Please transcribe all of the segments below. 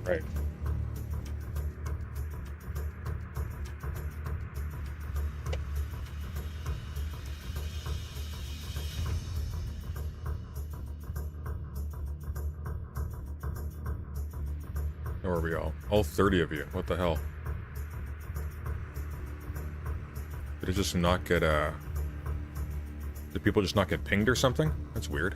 Right. Where are we all 30 of you. What the hell? Did it just not get, did people just not get pinged or something? That's weird.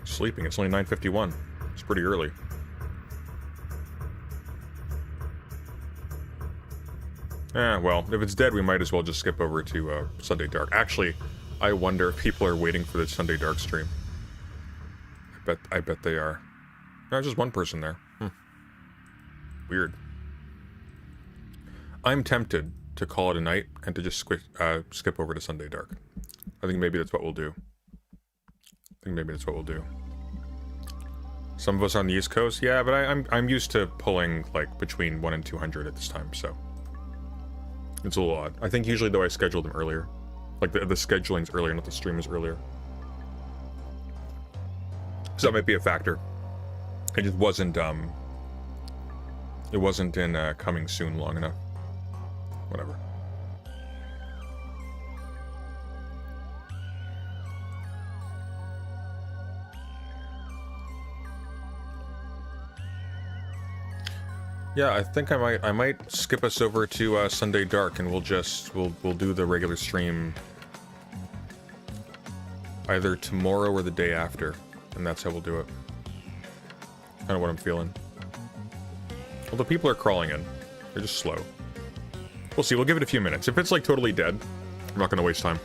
Sleeping. It's only 9:51. It's pretty early. Well, if it's dead, we might as well just skip over to Sunday Dark. Actually, I wonder if people are waiting for the Sunday Dark stream. I bet they are. There's just one person there. Weird. I'm tempted to call it a night and to just skip over to Sunday Dark. I think maybe that's what we'll do. Some of us on the East Coast, yeah, but I'm used to pulling like between 1 and 200 at this time, so it's a little odd. I think usually though I schedule them earlier, like the scheduling's earlier, not the stream is earlier, so that might be a factor. It just wasn't in coming soon long enough. Whatever. Yeah, I think I might skip us over to Sunday Dark, and we'll do the regular stream either tomorrow or the day after, and that's how we'll do it. Kind of what I'm feeling. Well, the people are crawling in. They're just slow. We'll see. We'll give it a few minutes. If it's like totally dead, I'm not going to waste time.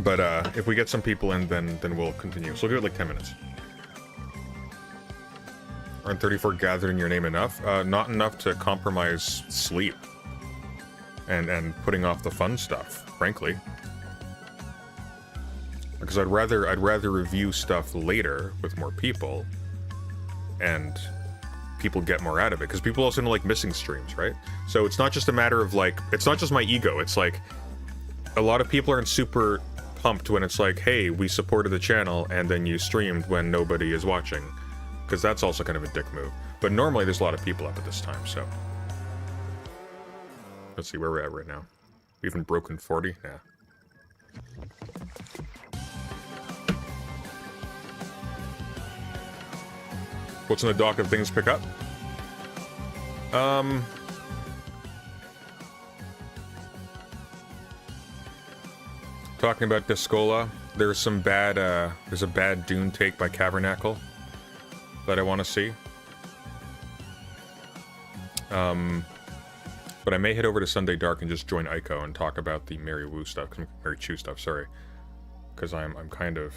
But if we get some people in, then we'll continue. So we'll give it like 10 minutes. Aren't 34 gathered in your name enough? Not enough to compromise sleep. And putting off the fun stuff, frankly. Because I'd rather review stuff later with more people, and people get more out of it. Because people also don't like missing streams, right? So it's not just a matter of like, it's not just my ego. It's like, a lot of people aren't super pumped when it's like, hey, we supported the channel, and then you streamed when nobody is watching. Because that's also kind of a dick move. But normally there's a lot of people up at this time, so. Let's see where we're at right now. We even broken 40? Yeah. What's in the dock of things to pick up? Talking about Discola, there's a bad Dune take by Cavernacle that I want to see. But I may head over to Sunday Dark and just join Ico and talk about the Mary Wu stuff, Mary Chu stuff, sorry. Because I'm kind of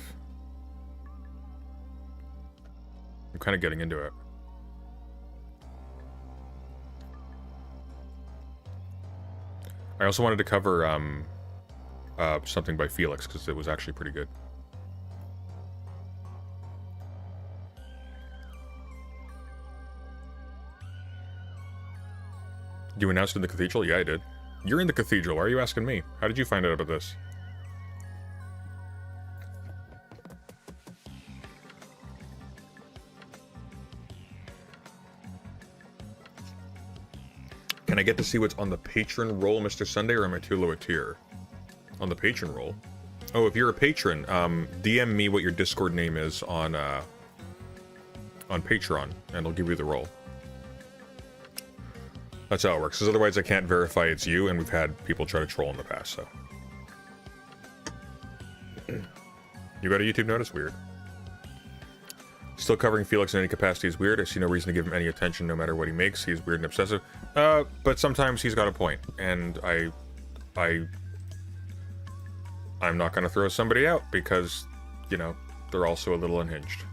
getting into it. I also wanted to cover something by Felix, because it was actually pretty good. You announced it in the Cathedral? Yeah, I did. You're in the Cathedral. Why are you asking me? How did you find out about this? Can I get to see what's on the patron roll, Mr. Sunday, or am I too low a tier? On the patron roll? Oh, if you're a patron, DM me what your Discord name is on Patreon, and I'll give you the roll. That's how it works, because otherwise I can't verify it's you, and we've had people try to troll in the past, so. You got a YouTube notice? Weird. Still covering Felix in any capacity is weird. I see no reason to give him any attention no matter what he makes. He's weird and obsessive. But sometimes he's got a point, and I'm not going to throw somebody out because, you know, they're also a little unhinged.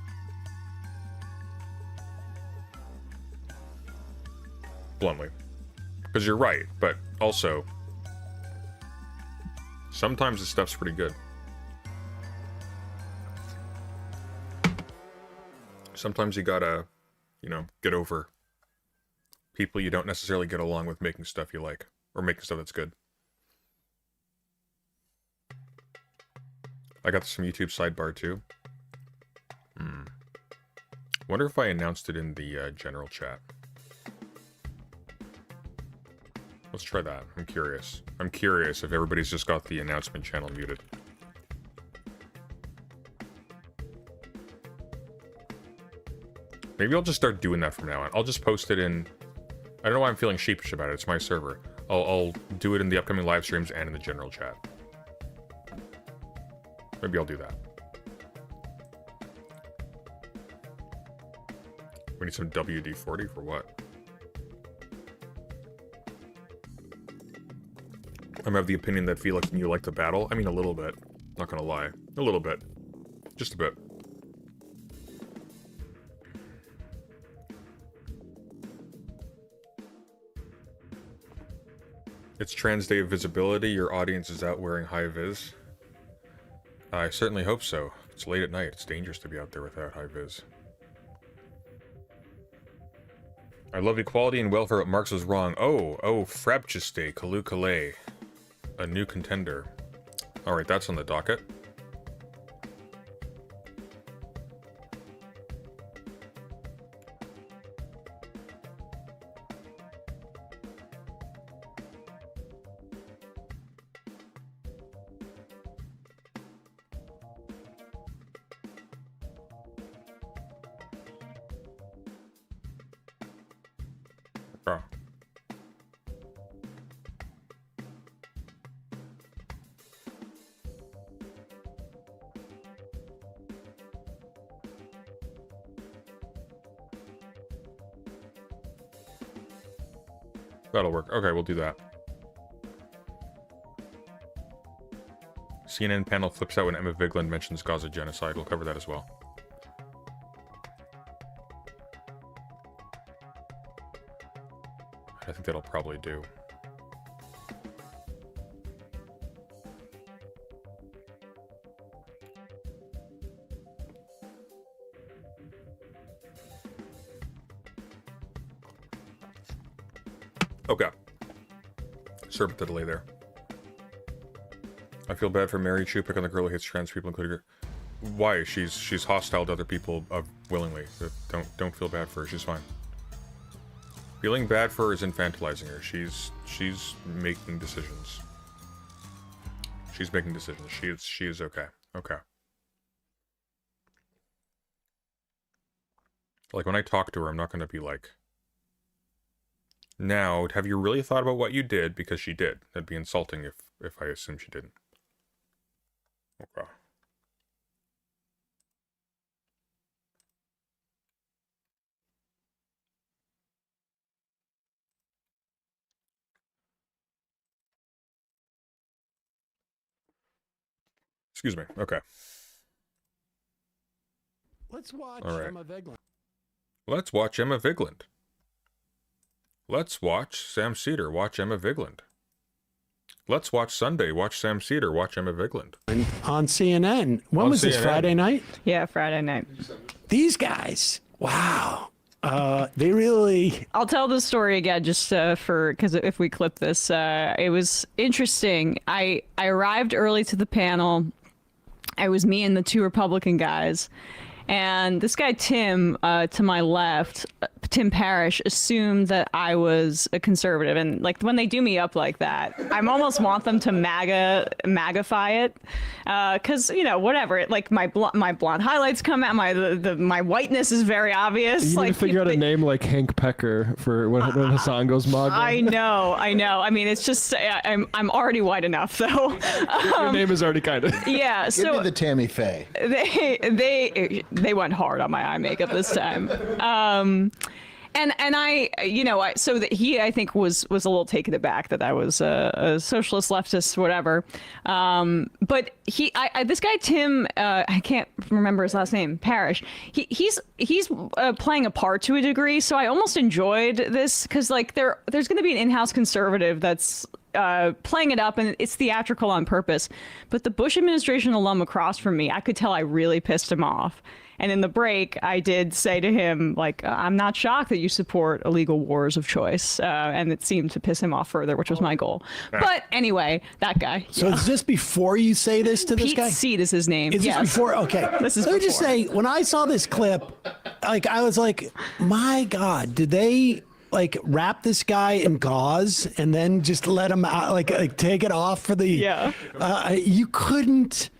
Bluntly. Because you're right, but also, sometimes the stuff's pretty good. Sometimes you gotta, get over people you don't necessarily get along with making stuff you like, or making stuff that's good. I got some YouTube sidebar too. Wonder if I announced it in the general chat. Let's try that. I'm curious. I'm curious if everybody's just got the announcement channel muted. Maybe I'll just start doing that from now on. I'll just post it in... I don't know why I'm feeling sheepish about it. It's my server. I'll do it in the upcoming live streams and in the general chat. Maybe I'll do that. We need some WD-40 for what? I'm of the opinion that Felix and you like to battle. I mean, a little bit. Not gonna lie. A little bit. Just a bit. It's Trans Day of Visibility. Your audience is out wearing high vis. I certainly hope so. It's late at night. It's dangerous to be out there without high vis. I love equality and welfare, but Marx was wrong. Oh, Frabchiste, Kalu Kalei. A new contender. Alright, that's on the docket. Oh. That'll work. Okay, we'll do that. CNN panel flips out when Emma Vigeland mentions Gaza genocide. We'll cover that as well. I think that'll probably do. Okay. Sorry about the delay there. I feel bad for Mary Chu, pick on the girl who hates trans people, including her. Why? She's hostile to other people willingly. Don't feel bad for her. She's fine. Feeling bad for her is infantilizing her. She's making decisions. She's making decisions. She is okay. Okay. Like when I talk to her, I'm not gonna be like, now, have you really thought about what you did? Because she did. That'd be insulting if I assume she didn't. Okay. Excuse me. Okay. Let's watch right. Emma Vigeland. Let's watch Emma Vigeland. Let's watch Sam Cedar watch Emma Vigeland. Let's watch Sunday watch Sam Cedar watch Emma Vigeland. On CNN. When was this, Friday night? Yeah, Friday night. These guys. Wow. They really... I'll tell the story again just because if we clip this, it was interesting. I arrived early to the panel. It was me and the two Republican guys. And this guy, Tim, to my left, Tim Parrish, assumed that I was a conservative. And like when they do me up like that, I almost want them to magify it. Cause you know, whatever, like my blonde highlights come out, my whiteness is very obvious. You need to figure out a name like Hank Pecker for when Hassan goes MAGA. I know. I mean, it's just, I'm already white enough though. Your name is already kind of. Yeah. Give me the Tammy Faye. They went hard on my eye makeup this time. And I, you know, so that he, I think, was a little taken aback that I was a socialist, leftist, whatever. But this guy Tim, I can't remember his last name, Parrish. He's playing a part to a degree. So I almost enjoyed this because like there's going to be an in-house conservative that's playing it up, and it's theatrical on purpose. But the Bush administration alum across from me, I could tell I really pissed him off. And in the break, I did say to him, like, I'm not shocked that you support illegal wars of choice. And it seemed to piss him off further, which was my goal. But anyway, that guy. So is this before you say this to this Pete guy? Seed is his name. Is this before? Okay. This is Let me just before. say, when I saw this clip, like, I was like, my God, did they like wrap this guy in gauze and then just let him out, like take it off for the? Yeah. You couldn't.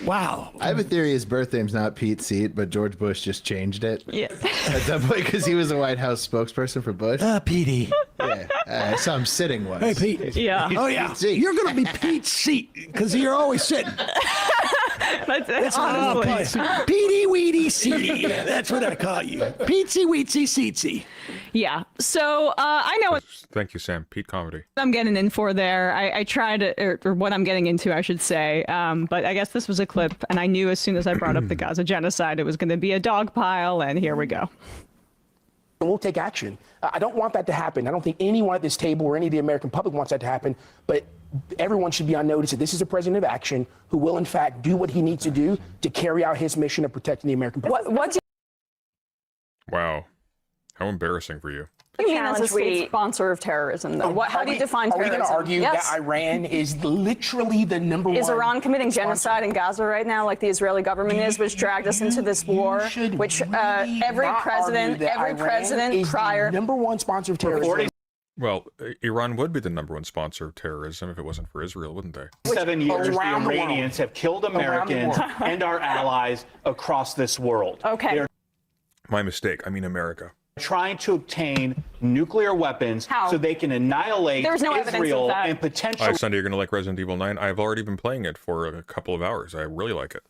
Wow. I have a theory his birth name's not Pete Seat, but George Bush just changed it. Yeah. At that point, because he was the White House spokesperson for Bush. Petey. Yeah, I saw him sitting once. Hey, Pete. Yeah. Oh, yeah. Pete Seat. You're going to be Pete Seat because you're always sitting. That's honestly. Petey Weedy Seedy. That's what I call you. Petesy Weetsy Seatsy. Yeah. So I know what Thank you, Sam. Pete Comedy. I'm getting in for there. I tried to, or what I'm getting into, I should say. But I guess this was a clip, and I knew as soon as I brought up the Gaza genocide, it was going to be a dog pile, and here we go. We'll take action. I don't want that to happen. I don't think anyone at this table or any of the American public wants that to happen, but everyone should be on notice that this is a president of action who will, in fact, do what he needs to do to carry out his mission of protecting the American public. What do Wow. How embarrassing for you. you mean as a state sponsor of terrorism, though? How do you define Are we terrorism? going to argue Yes. that Iran is literally the number one? Is Iran committing genocide in Gaza right now, like the Israeli government is, which dragged us into this war? Which every president prior. Number one sponsor of terrorism. Well, Iran would be the number one sponsor of terrorism if it wasn't for Israel, wouldn't they? 7 years, the Around the world. Iranians have killed Americans and our allies across this world. Okay. They're My mistake. I mean America. trying to obtain nuclear weapons How? so they can annihilate There's no evidence of Israel that. and Hi, potentially Sunday, you're going to like Resident Evil 9. I've already been playing it for a couple of hours. I really like it.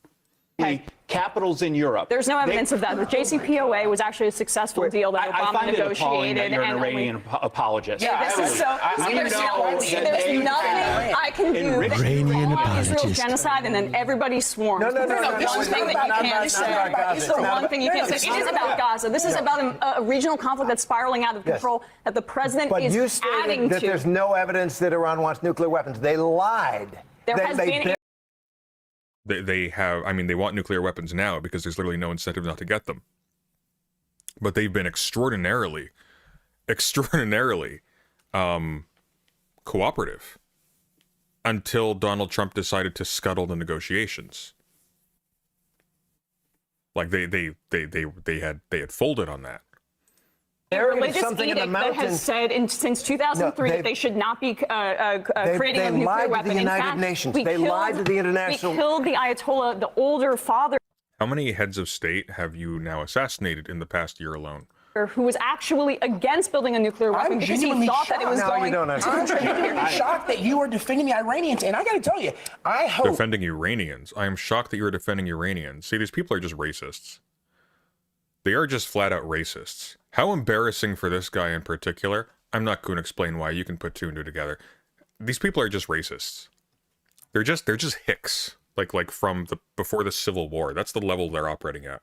capitals in Europe. There's no evidence of that. The JCPOA was actually a successful deal that I Obama find it appalling negotiated. that you're an and Iranian apologist. This is so. There's nothing I can do. Iranian Israel apologist. genocide, and then everybody swarms. No, There's the one thing that you can't say. It's the one thing you can't say. It is about Gaza. This is about a regional conflict that's spiraling out of control that the president But you is adding stated that to. there's no evidence that Iran wants nuclear weapons. They lied. There has been. They have, I mean, they want nuclear weapons now because there's literally no incentive not to get them. But they've been extraordinarily cooperative until Donald Trump decided to scuttle the negotiations. Like they had folded on that. There is religious something in the edict that has mountains. said since 2003 that they should not be creating a nuclear lied to weapon. the In United fact, Nations. we They killed- lied to the international- We killed the Ayatollah, the older father, How many heads of state have you now assassinated in the past year alone? who was actually against building a nuclear weapon I'm because he genuinely thought that it was shocked. No, you going don't to understand. I'm genuinely shocked that you are defending the Iranians, and I got to tell you, I hope. Defending Iranians. I am shocked that you are defending Iranians. See, these people are just racists. They are just flat out racists. How embarrassing for this guy in particular. I'm not going to explain why. You can put two and two together. These people are just racists. They're just hicks. Like from the before the Civil War. That's the level they're operating at.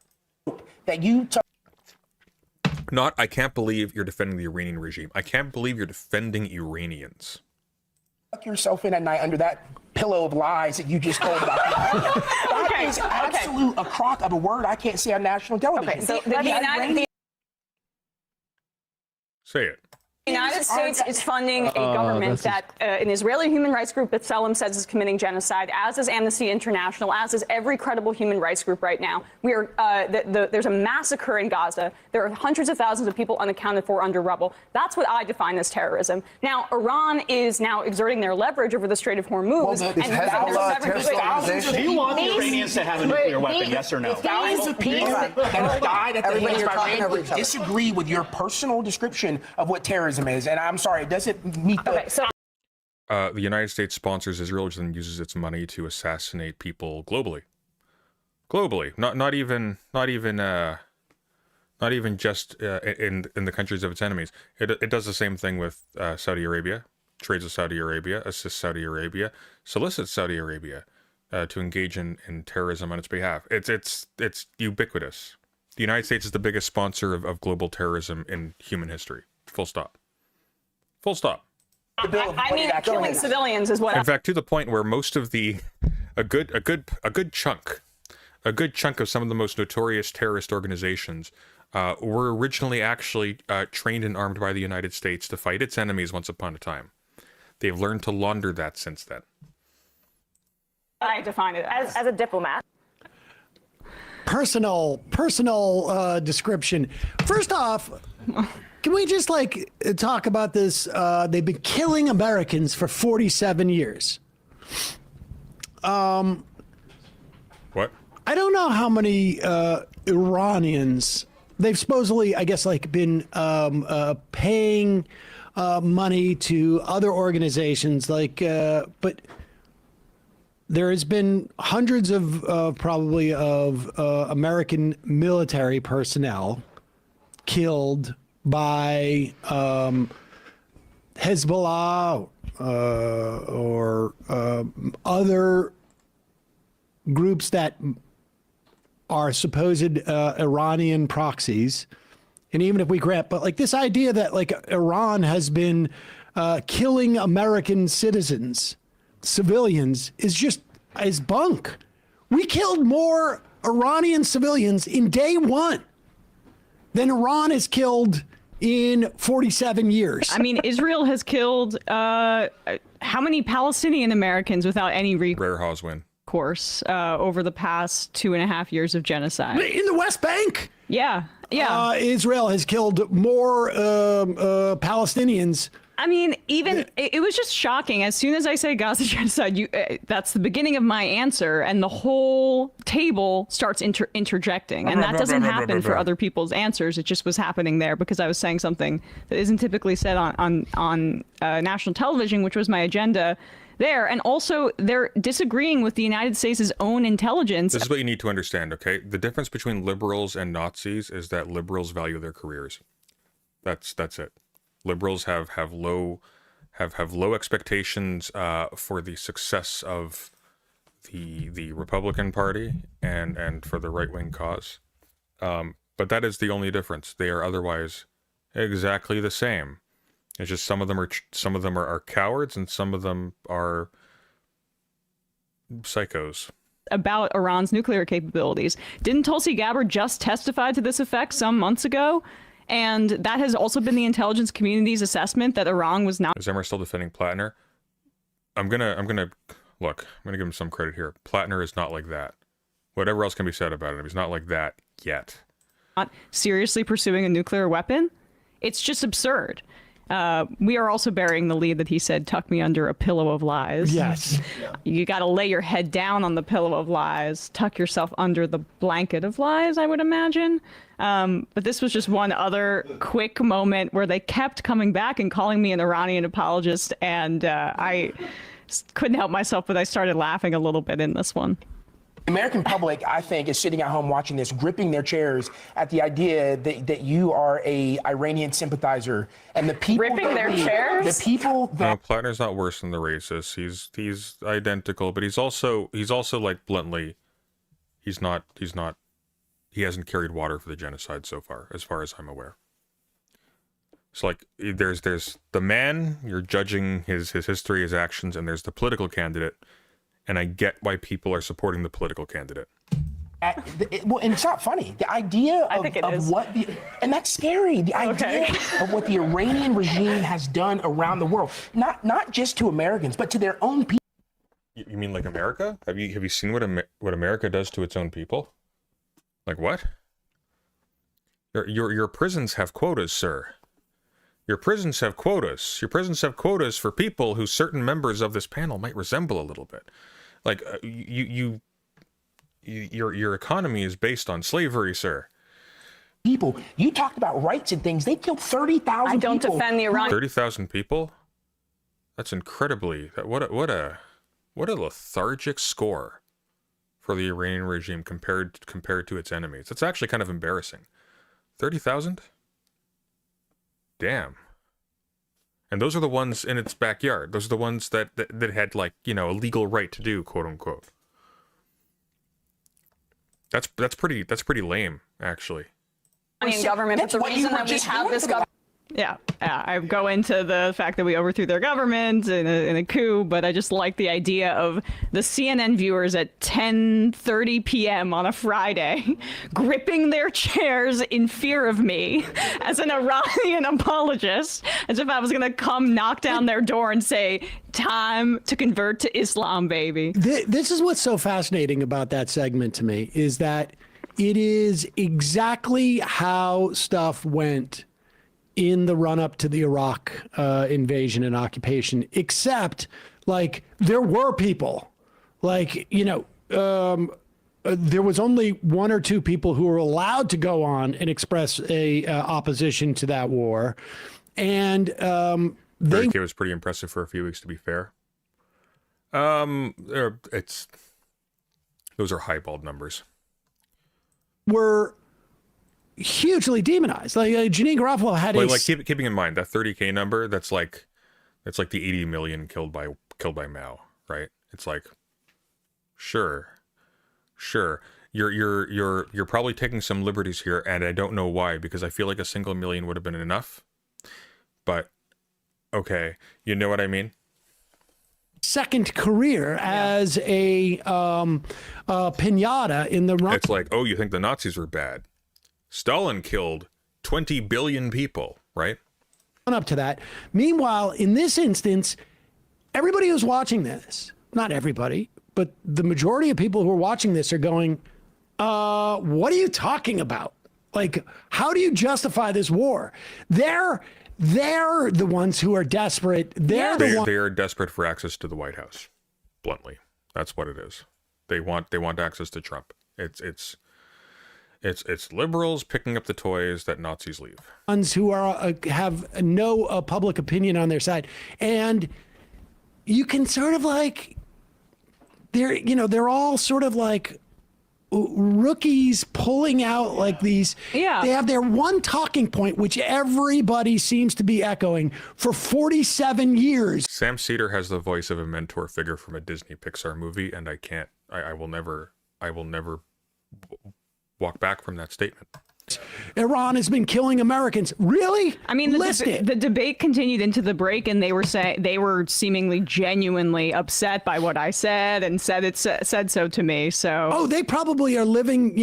that you Not, I can't believe you're defending the Iranian regime. I can't believe you're defending Iranians. tuck yourself in at night under that pillow of lies that you just told about. That is absolute a crock of a word I can't say on national television. Okay, so the Say it. United States is funding a government that an Israeli human rights group that Selim says is committing genocide, as is Amnesty International, as is every credible human rights group right now. We are there's a massacre in Gaza. There are hundreds of thousands of people unaccounted for under rubble. That's what I define as terrorism. Now, Iran is now exerting their leverage over the Strait of Hormuz. Well, is Hezbollah a terrorist organization? Do you want the Iranians to have a nuclear weapon, yes or no? Thousands of people that have died at the Everybody, hands of you're talking Iran over would each other. disagree with your personal description of what terrorism is, and I'm sorry, it doesn't meet the. Okay, so The United States sponsors Israel, which then uses its money to assassinate people globally. Globally, not even just in the countries of its enemies. It does the same thing with Saudi Arabia, trades with Saudi Arabia, assists Saudi Arabia, solicits Saudi Arabia to engage in terrorism on its behalf. It's ubiquitous. The United States is the biggest sponsor of global terrorism in human history. Full stop. Full stop. I mean, killing civilians is what. In fact, to the point where most of a good chunk of some of the most notorious terrorist organizations were originally actually trained and armed by the United States to fight its enemies once upon a time. They've learned to launder that since then. I define it as a diplomat. Personal description. First off, can we just talk about this? They've been killing Americans for 47 years. What? I don't know how many Iranians they've supposedly, I guess, been paying money to other organizations, but there has been hundreds of probably of American military personnel killed by Hezbollah or other groups that are supposed Iranian proxies. And even if we grant, but this idea that Iran has been killing American citizens, civilians, is bunk. We killed more Iranian civilians in day one than Iran has killed in 47 years. I mean, Israel has killed how many Palestinian Americans without any Rare Hoswin. recourse over the past 2.5 years of genocide? In the West Bank? Yeah. Israel has killed more Palestinians. I mean, even it was just shocking. As soon as I say Gaza genocide, that's the beginning of my answer, and the whole table starts interjecting, and that doesn't happen for other people's answers. It just was happening there because I was saying something that isn't typically said on national television, which was my agenda there. And also, they're disagreeing with the United States' own intelligence. This is what you need to understand, okay? The difference between liberals and Nazis is that liberals value their careers. That's it. Liberals have low expectations for the success of the Republican Party and for the right-wing cause. But that is the only difference. They are otherwise exactly the same. It's just some of them are cowards and some of them are psychos. About Iran's nuclear capabilities. Didn't Tulsi Gabbard just testify to this effect some months ago? And that has also been the intelligence community's assessment that Iran was not. Is Emmer still defending Plattner? I'm gonna give him some credit here. Plattner is not like that. Whatever else can be said about him, he's not like that yet. Not seriously pursuing a nuclear weapon. It's just absurd. We are also burying the lead that he said, "Tuck me under a pillow of lies." Yes. You got to lay your head down on the pillow of lies. Tuck yourself under the blanket of lies, I would imagine. But this was just one other quick moment where they kept coming back and calling me an Iranian apologist, and I couldn't help myself, but I started laughing a little bit in this one. The American public, I think, is sitting at home watching this, gripping their chairs at the idea that you are a Iranian sympathizer, and the people Gripping their chairs? The people that No, Plattner's not worse than the racist. He's identical, but he's also like bluntly, he hasn't carried water for the genocide so far as I'm aware. So like there's the man, you're judging his history, his actions, and there's the political candidate. And I get why people are supporting the political candidate. Well, and it's not funny. The idea of what and that's scary. The idea of what the Iranian regime has done around the world, not just to Americans, but to their own people. You mean like America? Have you seen what America does to its own people? Like what? Your prisons have quotas, sir. Your prisons have quotas. Your prisons have quotas for people who certain members of this panel might resemble a little bit. Like your economy is based on slavery, sir. People, you talked about rights and things. They killed 30,000 people. I don't defend the Iran. 30,000 people? That's incredibly. What a lethargic score for the Iranian regime compared to its enemies. It's actually kind of embarrassing. 30,000? Damn. And those are the ones in its backyard. Those are the ones that had, like, you know, a legal right to do, quote unquote. That's pretty lame, actually. Government, but the reason that we have this government. Yeah, I go into the fact that we overthrew their government in a coup, but I just like the idea of the CNN viewers at 10:30 p.m. on a Friday gripping their chairs in fear of me as an Iranian apologist, as if I was going to come knock down their door and say, time to convert to Islam, baby. This is what's so fascinating about that segment to me, is that it is exactly how stuff went in the run-up to the Iraq invasion and occupation, except, like, there were people, like, you know, there was only one or two people who were allowed to go on and express a opposition to that war, and it was pretty impressive for a few weeks, to be fair. Those are highballed numbers. Were hugely demonized. Like Janine Garofalo had keeping in mind that 30K number. That's like the 80 million killed by Mao, right? It's like, sure, you're probably taking some liberties here, and I don't know why, because I feel like a single million would have been enough. But okay, you know what I mean. Second career as a pinata in the run. It's like, oh, you think the Nazis were bad? Stalin killed 20 billion people, right? Up to that. Meanwhile, in this instance, everybody who's watching this, not everybody, but the majority of people who are watching this are going, what are you talking about? Like, how do you justify this war? They're the ones who are desperate. They are desperate for access to the White House. Bluntly, that's what it is. They want access to Trump. It's liberals picking up the toys that Nazis leave. Ones who are have no public opinion on their side, and you can sort of like they're all sort of like rookies pulling out like these. Yeah. They have their one talking point, which everybody seems to be echoing for 47 years. Sam Cedar has the voice of a mentor figure from a Disney Pixar movie, and I will never walk back from that statement. Iran has been killing Americans. Really? I mean, the debate continued into the break, and they were seemingly genuinely upset by what I said, and said so to me. So they probably are living.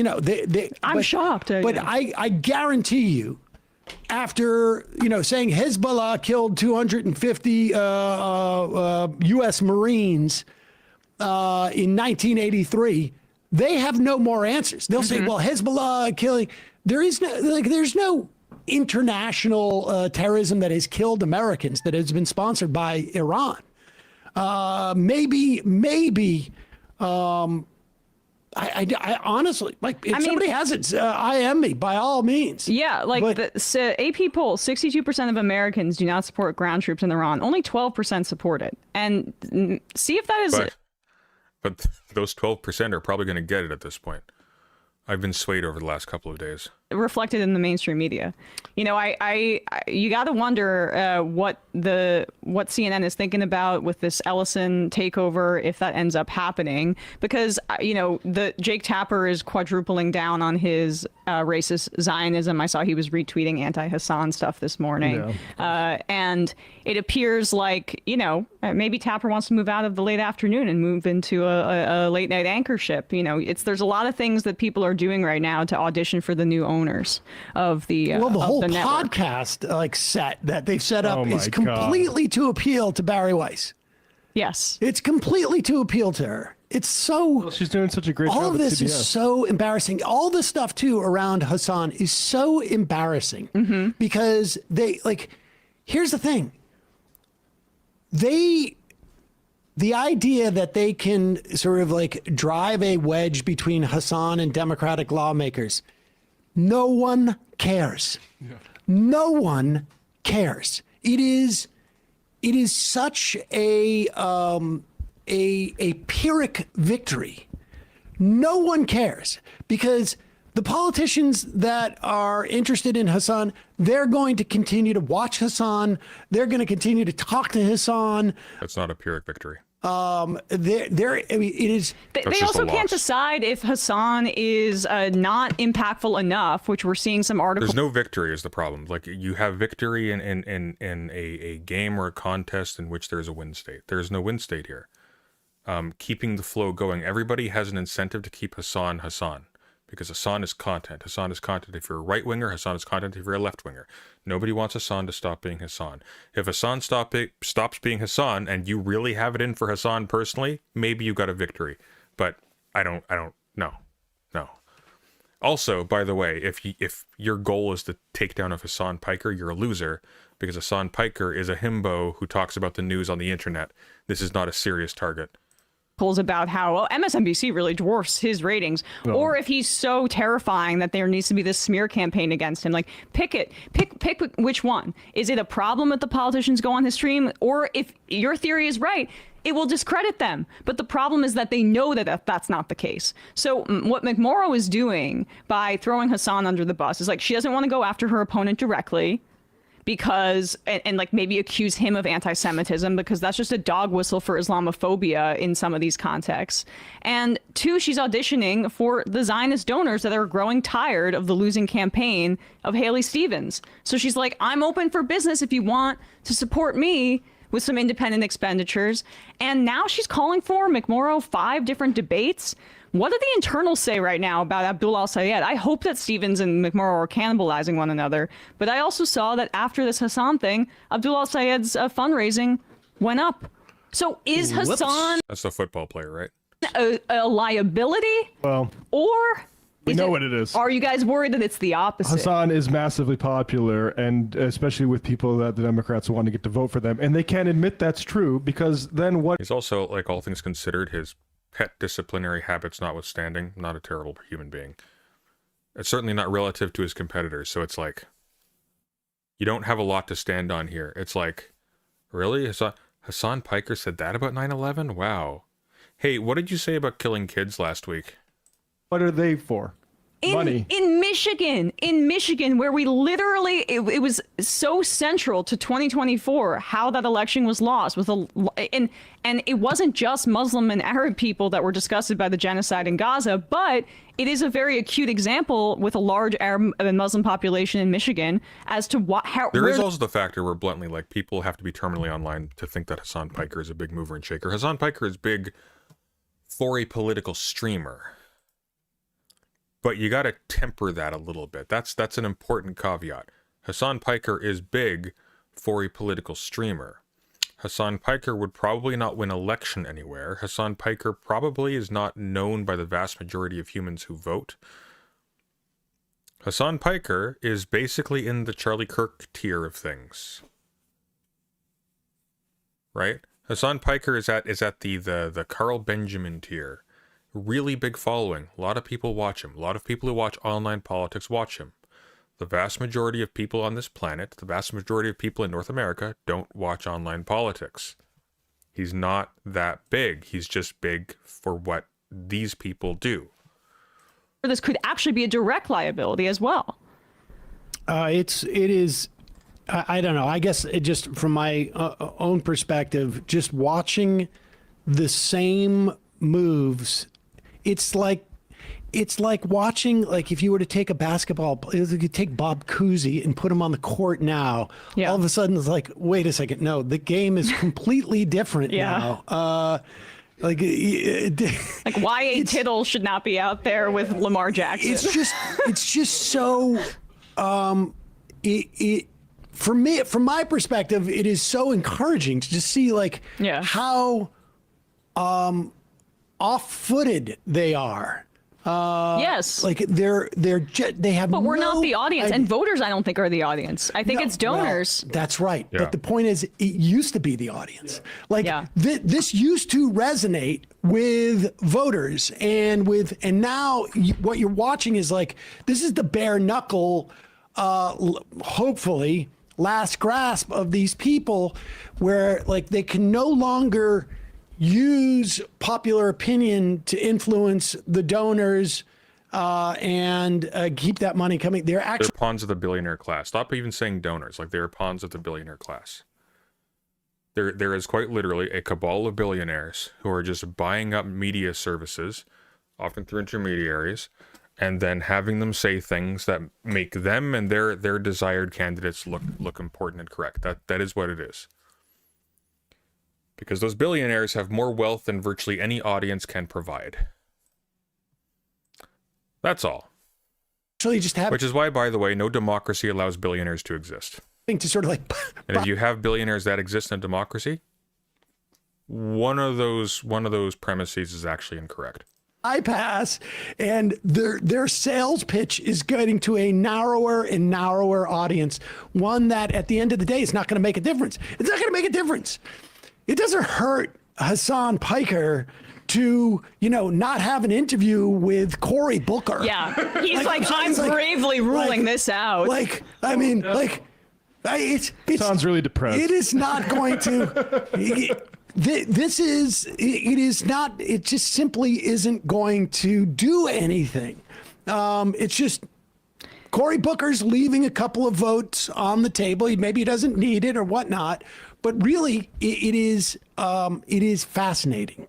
I'm shocked. But I guarantee you, after saying Hezbollah killed 250 U.S. Marines in 1983, they have no more answers. They'll say, "Well, Hezbollah killing." There's no international terrorism that has killed Americans that has been sponsored by Iran. Maybe. I honestly, like, if somebody has it, IM me by all means. Yeah, like the AP poll, 62% of Americans do not support ground troops in Iran. Only 12% support it. And see if that is. But those 12% are probably going to get it at this point. I've been swayed over the last couple of days. Reflected in the mainstream media. You got to wonder what CNN is thinking about with this Ellison takeover, if that ends up happening, because the Jake Tapper is quadrupling down on his racist Zionism. I saw he was retweeting anti-Hassan stuff this morning, and it appears like maybe Tapper wants to move out of the late afternoon and move into a late night anchorship. There's a lot of things that people are doing right now to audition for the new owners of the whole network. Podcast set that they've set up is completely to appeal to Barry Weiss. Yes, it's completely to appeal to her. It's so. Well, she's doing such a great job. All of this is so embarrassing. All the stuff too around Hassan is so embarrassing because here's the thing. The idea that they can sort of like drive a wedge between Hassan and Democratic lawmakers, no one cares. Yeah. No one cares. It is such a Pyrrhic victory. No one cares because the politicians that are interested in Hassan, they're going to continue to watch Hassan. They're going to continue to talk to Hassan. That's not a Pyrrhic victory. There, I mean, it is. They just also a can't loss. decide if Hassan is not impactful enough, which we're seeing some articles. There's no victory is the problem. Like, you have victory in a game or a contest in which there's a win state. There's no win state here. Keeping the flow going. Everybody has an incentive to keep Hassan, because Hassan is content. Hassan is content if you're a right winger. Hassan is content if you're a left winger. Nobody wants Hassan to stop being Hassan. If Hassan stops being Hassan, and you really have it in for Hassan personally, maybe you got a victory. But I don't know. No. Also, by the way, if your goal is to take down a Hassan Piker, you're a loser, because Hassan Piker is a himbo who talks about the news on the internet. This is not a serious target. About how MSNBC really dwarfs his ratings, or if he's so terrifying that there needs to be this smear campaign against him. Like, pick which one. Is it a problem that the politicians go on his stream, or if your theory is right, it will discredit them? But the problem is that they know that that's not the case. So what McMorrow is doing by throwing Hassan under the bus is, like, she doesn't want to go after her opponent directly, because and like maybe accuse him of anti-Semitism, because that's just a dog whistle for Islamophobia in some of these contexts. And two, she's auditioning for the Zionist donors that are growing tired of the losing campaign of Haley Stevens. So she's like, I'm open for business if you want to support me with some independent expenditures. And now she's calling for McMorrow 5 different debates. What do the internals say right now about Abdul al-Sayed? I hope that Stevens and McMorrow are cannibalizing one another. But I also saw that after this Hassan thing, Abdul al-Sayed's fundraising went up. So is Hassan That's the football player, right? a liability? Well, Or we know what it is. Are you guys worried that it's the opposite? Hassan is massively popular, and especially with people that the Democrats want to get to vote for them, and they can't admit that's true, because then what? He's also, like, all things considered, his pet disciplinary habits notwithstanding, not a terrible human being. It's certainly not relative to his competitors, so it's like, you don't have a lot to stand on here. It's like, really? Hassan Piker said that about 9/11? Wow. Hey, what did you say about killing kids last week? What are they for? Money. In Michigan, where we literally, it was so central to 2024 how that election was lost, with and it wasn't just Muslim and Arab people that were disgusted by the genocide in Gaza, but it is a very acute example with a large Arab and Muslim population in Michigan as to There is also the factor where, bluntly, like, people have to be terminally online to think that Hassan Piker is a big mover and shaker. Hassan Piker is big for a political streamer. But you got to temper that a little bit. That's an important caveat. Hassan Piker is big for a political streamer. Hassan Piker would probably not win election anywhere. Hassan Piker probably is not known by the vast majority of humans who vote. Hassan Piker is basically in the Charlie Kirk tier of things. Right? Hassan Piker is at the Carl Benjamin tier. Really big following. A lot of people watch him. A lot of people who watch online politics watch him. The vast majority of people on this planet, the vast majority of people in North America, don't watch online politics. He's not that big. He's just big for what these people do. this could actually be a direct liability as well? It is. I don't know. I guess it just from my own perspective, just watching the same moves, it's like watching, like, if you were to take a basketball, you could take Bob Cousy and put him on the court now. Yeah. All of a sudden, it's like, wait a second, no, the game is completely different now. Like Y.A. Tittle should not be out there with Lamar Jackson. It's just so. For me, from my perspective, it is so encouraging to just see how off-footed they are. Yes. Like they have. But we're not the audience, and voters, I don't think, are the audience. I think it's donors. Well, that's right. Yeah. But the point is, it used to be the audience. This used to resonate with voters, and now what you're watching is like, this is the bare knuckle, hopefully last grasp of these people, where like they can no longer use popular opinion to influence the donors and keep that money coming. They're pawns of the billionaire class. Stop even saying donors. Like, they're pawns of the billionaire class. There is quite literally a cabal of billionaires who are just buying up media services, often through intermediaries, and then having them say things that make them and their desired candidates look important and correct. That is what it is. Because those billionaires have more wealth than virtually any audience can provide. That's all. Actually, just have Which is why, by the way, no democracy allows billionaires to exist. to sort of like. And if you have billionaires that exist in a democracy, one of those premises is actually incorrect. Bypass, and their sales pitch is getting to a narrower and narrower audience, one that at the end of the day is not going to make a difference. It's not going to make a difference. It doesn't hurt Hassan Piker to, not have an interview with Cory Booker. Yeah, he's I'm bravely ruling this out. It Sounds really depressed. It is not going to. It just simply isn't going to do anything. It's just Cory Booker's leaving a couple of votes on the table. Maybe he doesn't need it or whatnot, but really it is fascinating.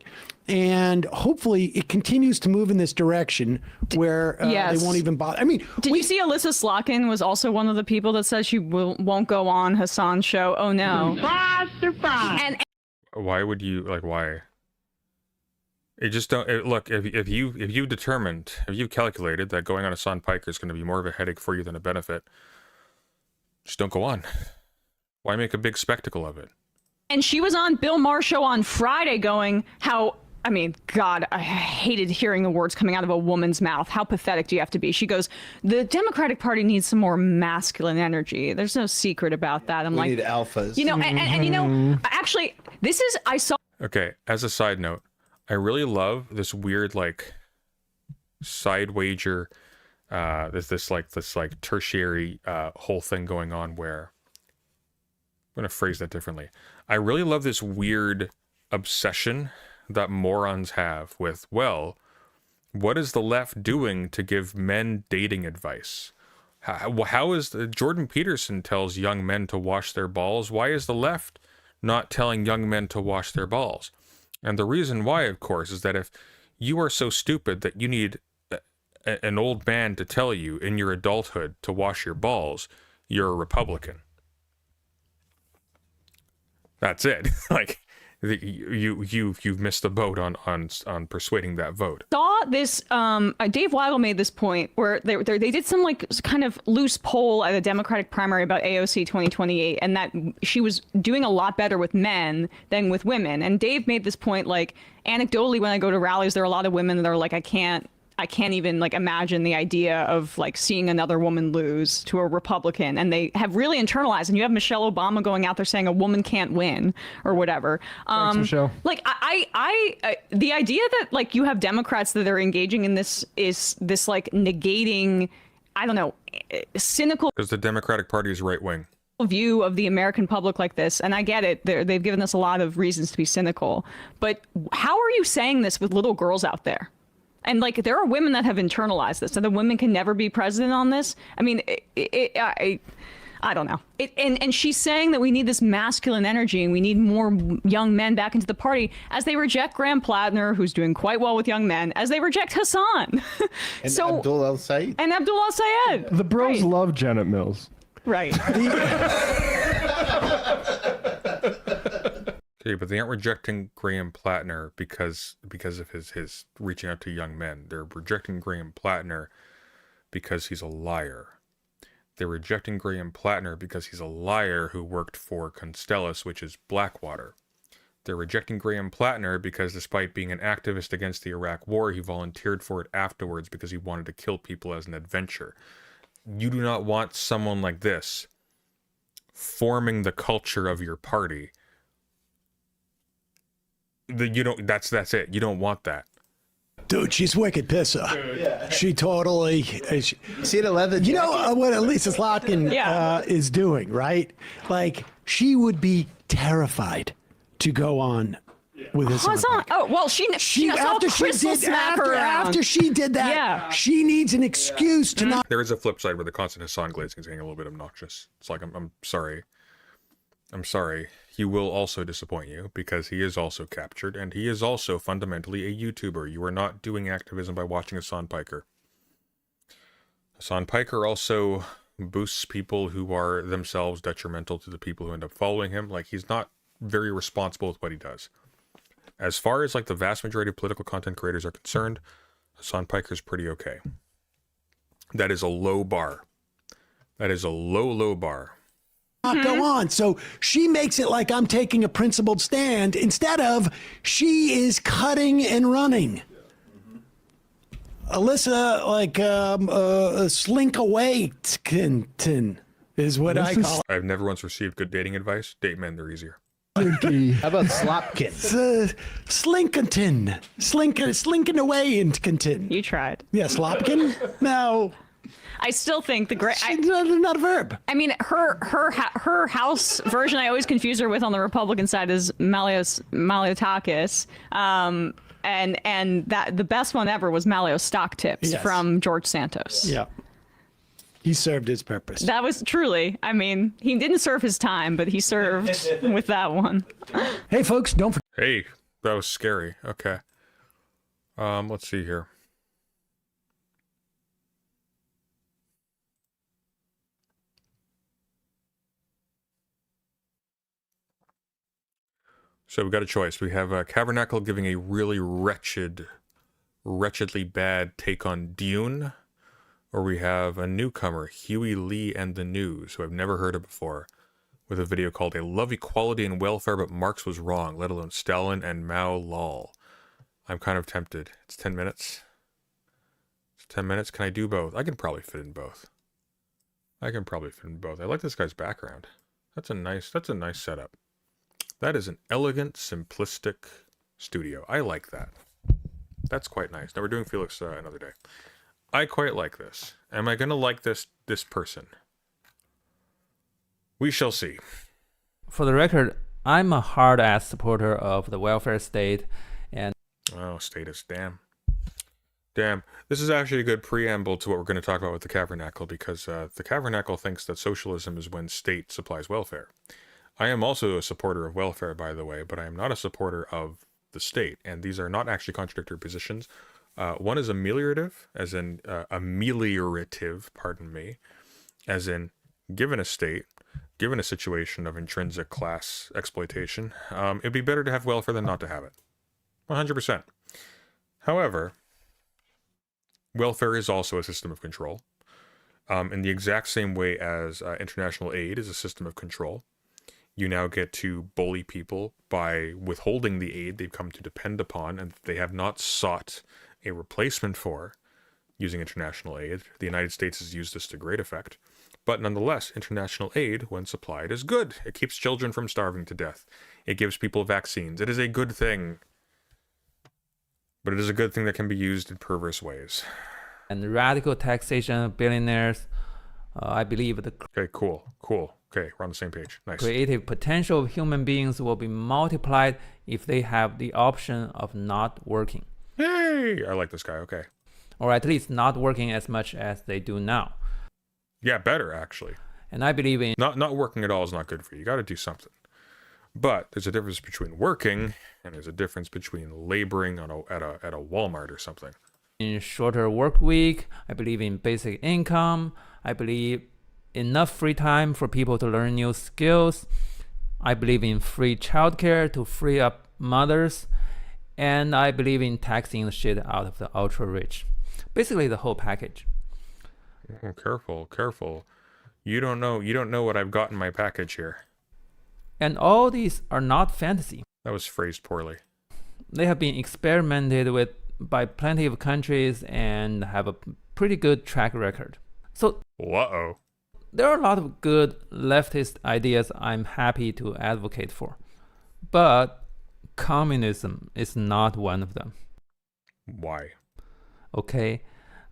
And hopefully it continues to move in this direction where they won't even bother. I mean, did you see Alyssa Slotkin was also one of the people that said she won't go on Hassan's show? Oh no. Surprise. And Why would you, why? It just don't, look, if you calculated that going on Hassan Piker is going to be more of a headache for you than a benefit, just don't go on. Why make a big spectacle of it? And she was on Bill Maher's show on Friday going how, God, I hated hearing the words coming out of a woman's mouth. How pathetic do you have to be? She goes, the Democratic Party needs some more masculine energy. There's no secret about that. We need alphas. Actually, I saw. Okay, as a side note, I really love this weird, side wager, this tertiary whole thing going on where, I'm going to phrase that differently. I really love this weird obsession that morons have with, what is the left doing to give men dating advice? How is Jordan Peterson tells young men to wash their balls? Why is the left not telling young men to wash their balls? And the reason why, of course, is that if you are so stupid that you need an old man to tell you in your adulthood to wash your balls, you're a Republican. That's it. You've missed the boat on persuading that vote. Saw this. Dave Weigel made this point where they did some kind of loose poll at a Democratic primary about AOC 2028, and that she was doing a lot better with men than with women. And Dave made this point anecdotally when I go to rallies, there are a lot of women that are I can't even imagine the idea of seeing another woman lose to a Republican, and they have really internalized. And you have Michelle Obama going out there saying a woman can't win or whatever. Thanks, Michelle. The idea that you have Democrats that are engaging in this is this negating, I don't know, cynical. Because the Democratic Party is right wing. View of the American public like this, and I get it. They've given us a lot of reasons to be cynical, but how are you saying this with little girls out there? And there are women that have internalized this, and the women can never be president on this. I don't know. And she's saying that we need this masculine energy and we need more young men back into the party as they reject Graham Plattner, who's doing quite well with young men, as they reject Hassan. And Abdul El-Sayed. And Abdul El-Sayed. The bros love Janet Mills. Right. Okay, but they aren't rejecting Graham Plattner because of his reaching out to young men. They're rejecting Graham Plattner because he's a liar. They're rejecting Graham Plattner because he's a liar who worked for Constellus, which is Blackwater. They're rejecting Graham Plattner because despite being an activist against the Iraq War, he volunteered for it afterwards because he wanted to kill people as an adventure. You do not want someone like this forming the culture of your party. That's it. You don't want that. Dude, she's wicked pissa. Yeah. She totally. See at 11. You know what Alyssa Slotkin is doing, right? She would be terrified to go on with his. Oh well, she after she did that, she needs an excuse to not. There is a flip side where the constant Hassan glazing is getting a little bit obnoxious. It's I'm sorry. I'm sorry, he will also disappoint you because he is also captured and he is also fundamentally a YouTuber. You are not doing activism by watching Hassan Piker. Hassan Piker also boosts people who are themselves detrimental to the people who end up following him. Like, he's not very responsible with what he does. As far as like the vast majority of political content creators are concerned, Hassan Piker's pretty okay. That is a low bar. That is a low bar. Not go on. So she makes it like I'm taking a principled stand instead of she is cutting and running. Alyssa, like slink away is what I call it. I've never once received good dating advice. Date men, they're easier. How about Slopkin? Slinking away and contin. You tried. Yeah, Slopkin? No. I still think the great. Not a verb. I mean, her house version I always confuse her with on the Republican side is Maliotakis. And that the best one ever was Malio Stock Tips from George Santos. Yeah. He served his purpose. That was truly, I mean, he didn't serve his time, but he served with that one. Hey, folks, don't forget. Hey, that was scary. Okay. Let's see here. So we got a choice. We have Cavernacle giving a really wretchedly bad take on Dune, or we have a newcomer, Huey Lee and the News, who I've never heard of before, with a video called "A Love, Equality, and Welfare, but Marx was wrong, let alone Stalin and Mao lol." I'm kind of tempted. It's 10 minutes. It's 10 minutes. Can I do both? I can probably fit in both. I like this guy's background. That's a nice setup. That is an elegant, simplistic studio. I like that. That's quite nice. Now we're doing Felix another day. I quite like this. Am I going to like this person? We shall see. For the record, I'm a hard-ass supporter of the welfare state and... Oh, status. Damn. This is actually a good preamble to what we're going to talk about with the Cavernacle, because the Cavernacle thinks that socialism is when state supplies welfare. I am also a supporter of welfare, by the way, but I am not a supporter of the state, and these are not actually contradictory positions. One is ameliorative, as in pardon me, as in given a state, given a situation of intrinsic class exploitation, it'd be better to have welfare than not to have it. 100%. However, welfare is also a system of control, in the exact same way as international aid is a system of control. You now get to bully people by withholding the aid they've come to depend upon and they have not sought a replacement for using international aid. The United States has used this to great effect. But nonetheless, international aid, when supplied, is good. It keeps children from starving to death. It gives people vaccines. It is a good thing. But it is a good thing that can be used in perverse ways. And radical taxation of billionaires, I believe the... Okay, cool. Okay, we're on the same page. Nice. Creative potential of human beings will be multiplied if they have the option of not working. Hey, I like this guy. Okay. Or at least not working as much as they do now. Yeah, better actually. And I believe in not working at all is not good for you. You got to do something. But there's a difference between working and there's a difference between laboring at a Walmart or something. In shorter work week, I believe in basic income. I believe enough free time for people to learn new skills. I believe in free childcare to free up mothers. And I believe in taxing the shit out of the ultra rich. Basically the whole package. Oh, careful. You don't know what I've got in my package here. And all these are not fantasy. That was phrased poorly. They have been experimented with by plenty of countries and have a pretty good track record. So uh-oh. There are a lot of good leftist ideas I'm happy to advocate for. But communism is not one of them. Why? Okay,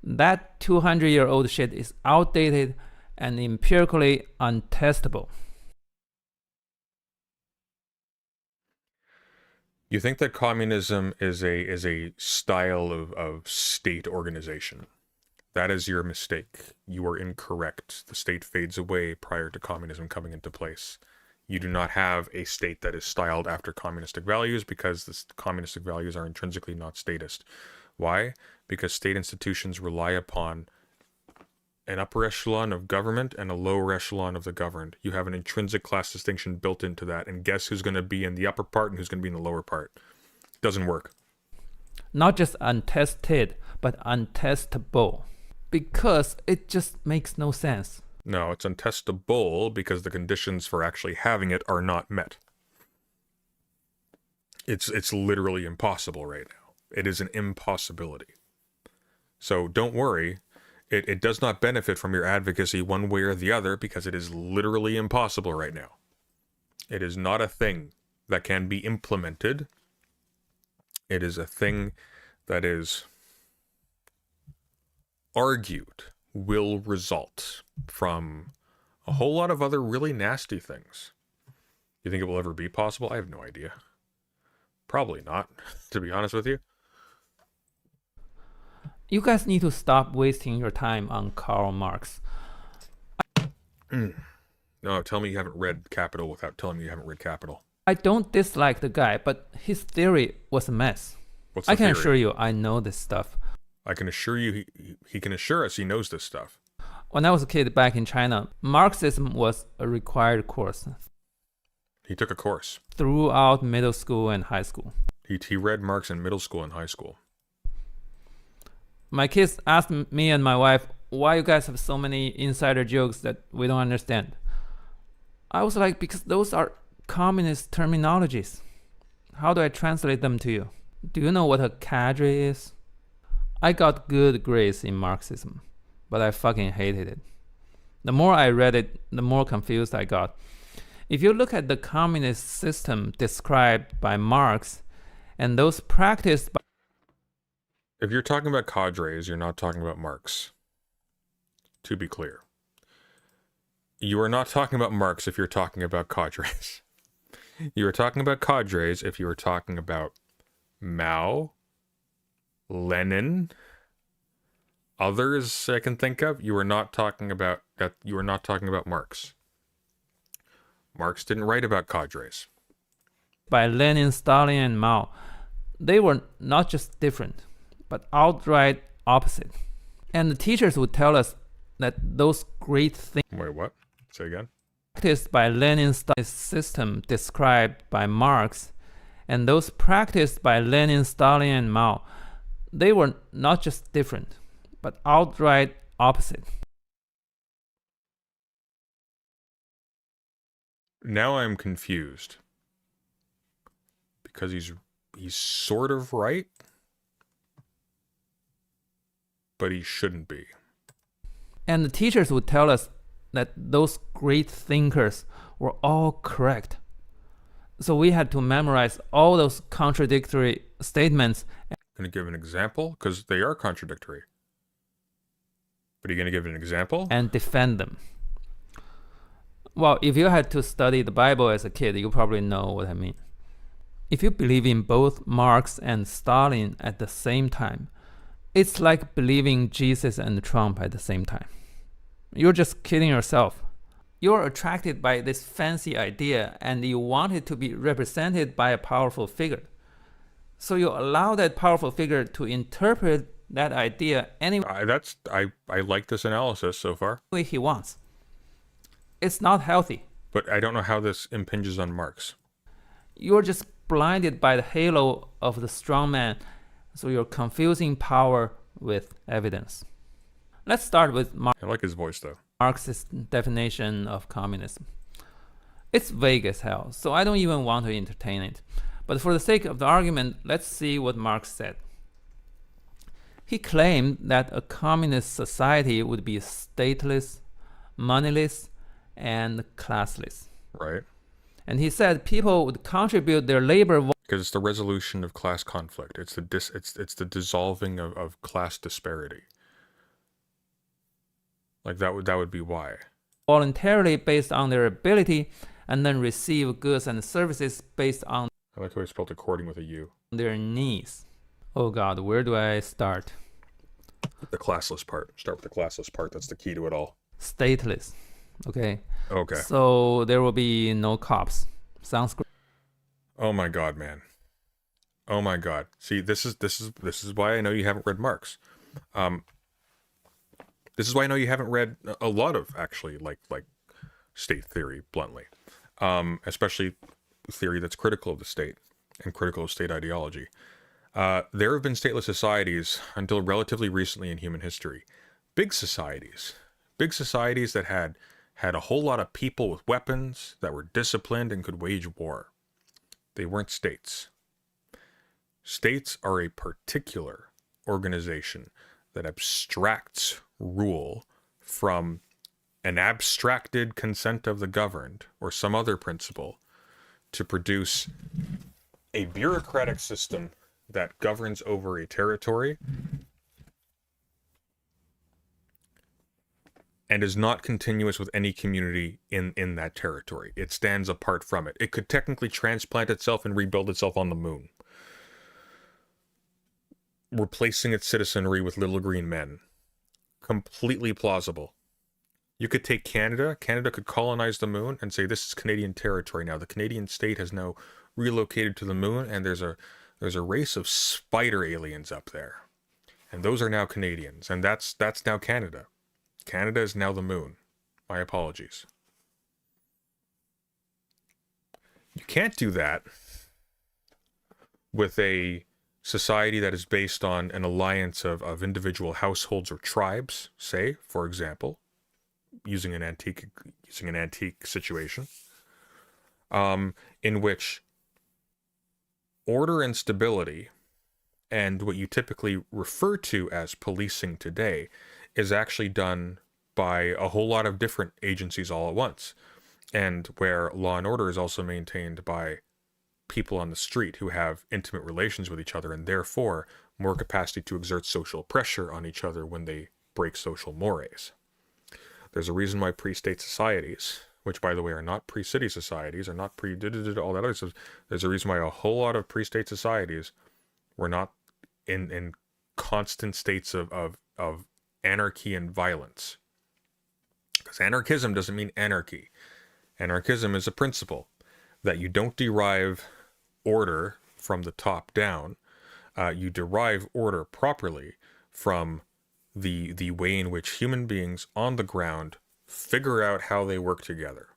that 200-year-old shit is outdated and empirically untestable. You think that communism is a style of state organization? That is your mistake. You are incorrect. The state fades away prior to communism coming into place. You do not have a state that is styled after communistic values because the communistic values are intrinsically not statist. Why? Because state institutions rely upon an upper echelon of government and a lower echelon of the governed. You have an intrinsic class distinction built into that, and guess who's going to be in the upper part and who's going to be in the lower part? Doesn't work. Not just untested, but untestable. Because it just makes no sense. No, it's untestable because the conditions for actually having it are not met. It's literally impossible right now. It is an impossibility. So don't worry. It does not benefit from your advocacy one way or the other because it is literally impossible right now. It is not a thing that can be implemented. It is a thing that is argued will result from a whole lot of other really nasty things. You think it will ever be possible? I have no idea. Probably not, to be honest with you. You guys need to stop wasting your time on Karl Marx. No, tell me you haven't read Capital without telling me you haven't read Capital. I don't dislike the guy, but his theory was a mess. What's the I can theory? assure you I know this stuff. I can assure you he can assure us he knows this stuff. When I was a kid back in China, Marxism was a required course He took a course. throughout middle school and high school. He read Marx in middle school and high school. My kids asked me and my wife, why you guys have so many insider jokes that we don't understand. I was like, because those are communist terminologies. How do I translate them to you? Do you know what a cadre is? I got good grades in Marxism, but I fucking hated it. The more I read it, the more confused I got. If you look at the communist system described by Marx and those practiced by... If you're talking about cadres, you're not talking about Marx. To be clear. You are not talking about Marx if you're talking about cadres. You are talking about cadres if you are talking about Mao, Lenin, others I can think of. You are not talking about that. You are not talking about Marx. Marx didn't write about cadres. by Lenin, Stalin, and Mao. They were not just different, but outright opposite. And the teachers would tell us that those great things Wait, what? Say again? practiced by Lenin's system described by Marx, and those practiced by Lenin, Stalin, and Mao, they were not just different, but outright opposite. Now I'm confused. Because he's sort of right, but he shouldn't be. And the teachers would tell us that those great thinkers were all correct. So we had to memorize all those contradictory statements. Going to give an example? Because they are contradictory. But are you going to give an example? And defend them. Well, if you had to study the Bible as a kid, you probably know what I mean. If you believe in both Marx and Stalin at the same time, it's like believing Jesus and Trump at the same time. You're just kidding yourself. You're attracted by this fancy idea and you want it to be represented by a powerful figure. So you allow that powerful figure to interpret that idea any I like this analysis so far. way he wants. It's not healthy. But I don't know how this impinges on Marx. You're just blinded by the halo of the strong man, so you're confusing power with evidence. Let's start with I like his voice though. Marx's definition of communism. It's vague as hell, so I don't even want to entertain it. But for the sake of the argument, let's see what Marx said. He claimed that a communist society would be stateless, moneyless, and classless. Right. And he said people would contribute their labor. Because it's the resolution of class conflict. It's the dissolving of class disparity. Like that would be why. Voluntarily based on their ability, and then receive goods and services based on I like how he spelled according with a U. their needs. Oh God, where do I start? The classless part. Start with the classless part. That's the key to it all. Stateless. Okay. Okay. So there will be no cops. Sounds great. Oh my God, man. Oh my God. See, this is why I know you haven't read Marx. This is why I know you haven't read a lot of actually like state theory, bluntly, especially theory that's critical of the state and critical of state ideology. There have been stateless societies until relatively recently in human history. Big societies that had a whole lot of people with weapons that were disciplined and could wage war. They weren't states. States are a particular organization that abstracts rule from an abstracted consent of the governed or some other principle to produce a bureaucratic system that governs over a territory and is not continuous with any community in that territory. It stands apart from it. It could technically transplant itself and rebuild itself on the moon, replacing its citizenry with little green men. Completely plausible. You could take Canada. Canada could colonize the moon and say this is Canadian territory now. The Canadian state has now relocated to the moon, and there's a race of spider aliens up there, and those are now Canadians, and that's now Canada. Canada is now the moon. My apologies. You can't do that with a society that is based on an alliance of individual households or tribes, say, for example, using an antique situation, in which order and stability and what you typically refer to as policing today is actually done by a whole lot of different agencies all at once, and where law and order is also maintained by people on the street who have intimate relations with each other and therefore more capacity to exert social pressure on each other when they break social mores. There's a reason why pre-state societies, which by the way are not pre-city societies, are not all that other stuff, there's a reason why a whole lot of pre-state societies were not in constant states of anarchy and violence. Because anarchism doesn't mean anarchy. Anarchism is a principle that you don't derive order from the top down. You derive order properly from the way in which human beings on the ground figure out how they work together.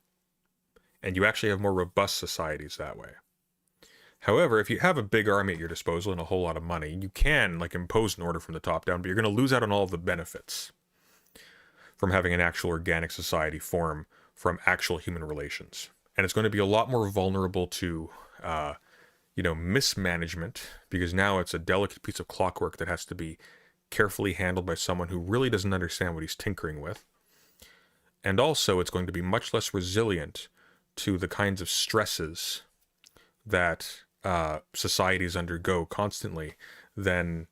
And you actually have more robust societies that way. However, if you have a big army at your disposal and a whole lot of money, you can impose an order from the top down, but you're going to lose out on all of the benefits from having an actual organic society form from actual human relations. And it's going to be a lot more vulnerable to, mismanagement, because now it's a delicate piece of clockwork that has to be carefully handled by someone who really doesn't understand what he's tinkering with. And also, it's going to be much less resilient to the kinds of stresses that societies undergo constantly than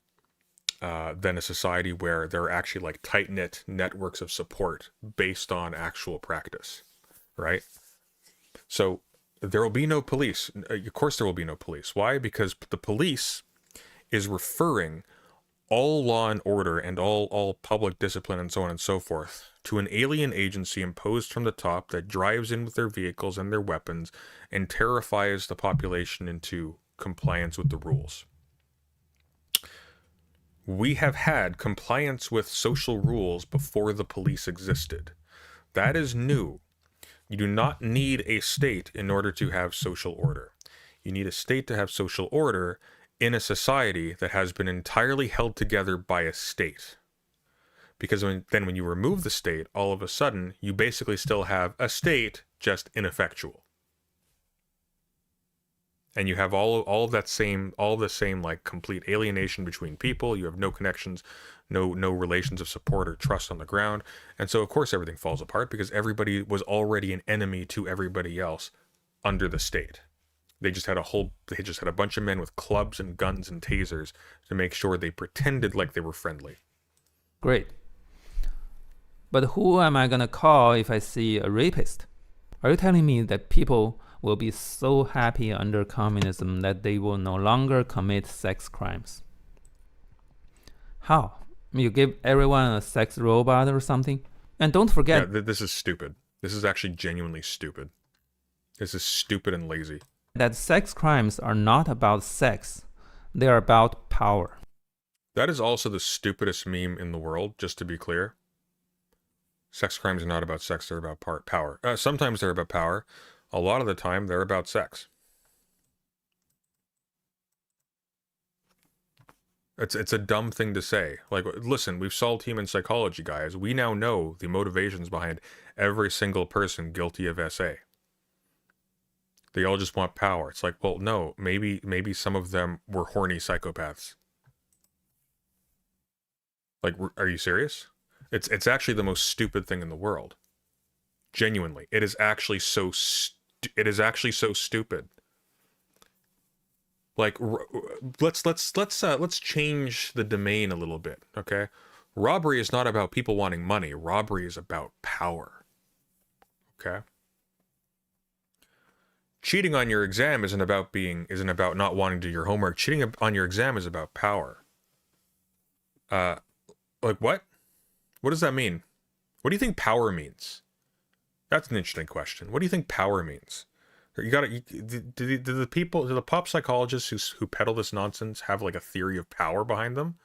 a society where there are actually tight-knit networks of support based on actual practice, right? So there will be no police. Of course there will be no police. Why? Because the police is referring all law and order and all public discipline and so on and so forth to an alien agency imposed from the top that drives in with their vehicles and their weapons and terrifies the population into compliance with the rules. We have had compliance with social rules before the police existed. That is new. You do not need a state in order to have social order. You need a state to have social order in a society that has been entirely held together by a state. Because when you remove the state, all of a sudden, you basically still have a state, just ineffectual. And you have all the same complete alienation between people. You have no connections, no relations of support or trust on the ground. And so of course everything falls apart because everybody was already an enemy to everybody else under the state. They just had a bunch of men with clubs and guns and tasers to make sure they pretended like they were friendly. Great. But who am I going to call if I see a rapist? Are you telling me that people will be so happy under communism that they will no longer commit sex crimes? How? You give everyone a sex robot or something? And don't forget... Yeah, this is stupid. This is actually genuinely stupid. This is stupid and lazy. That sex crimes are not about sex. They are about power. That is also the stupidest meme in the world, just to be clear. Sex crimes are not about sex, they're about power. Sometimes they're about power. A lot of the time, they're about sex. It's a dumb thing to say. Like, listen, we've solved human psychology, guys. We now know the motivations behind every single person guilty of SA. They all just want power. It's like, well, no, maybe some of them were horny psychopaths. Like, are you serious? It's actually the most stupid thing in the world. Genuinely, it is actually so stupid. Like, let's change the domain a little bit, okay? Robbery is not about people wanting money. Robbery is about power. Okay? Cheating on your exam isn't about not wanting to do your homework. Cheating on your exam is about power. Like what? What does that mean? What do you think power means? That's an interesting question. What do you think power means? Do the pop psychologists who peddle this nonsense have like a theory of power behind them?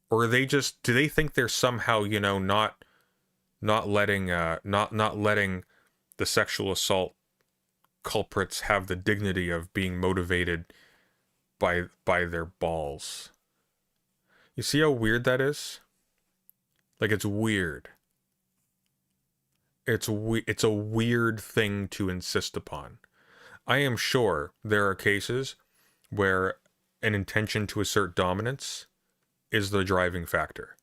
Or are they just, do they think they're somehow, you know, not letting the sexual assault culprits have the dignity of being motivated by their balls? You see how weird that is? Like, it's weird. It's a weird thing to insist upon. I am sure there are cases where an intention to assert dominance is the driving factor.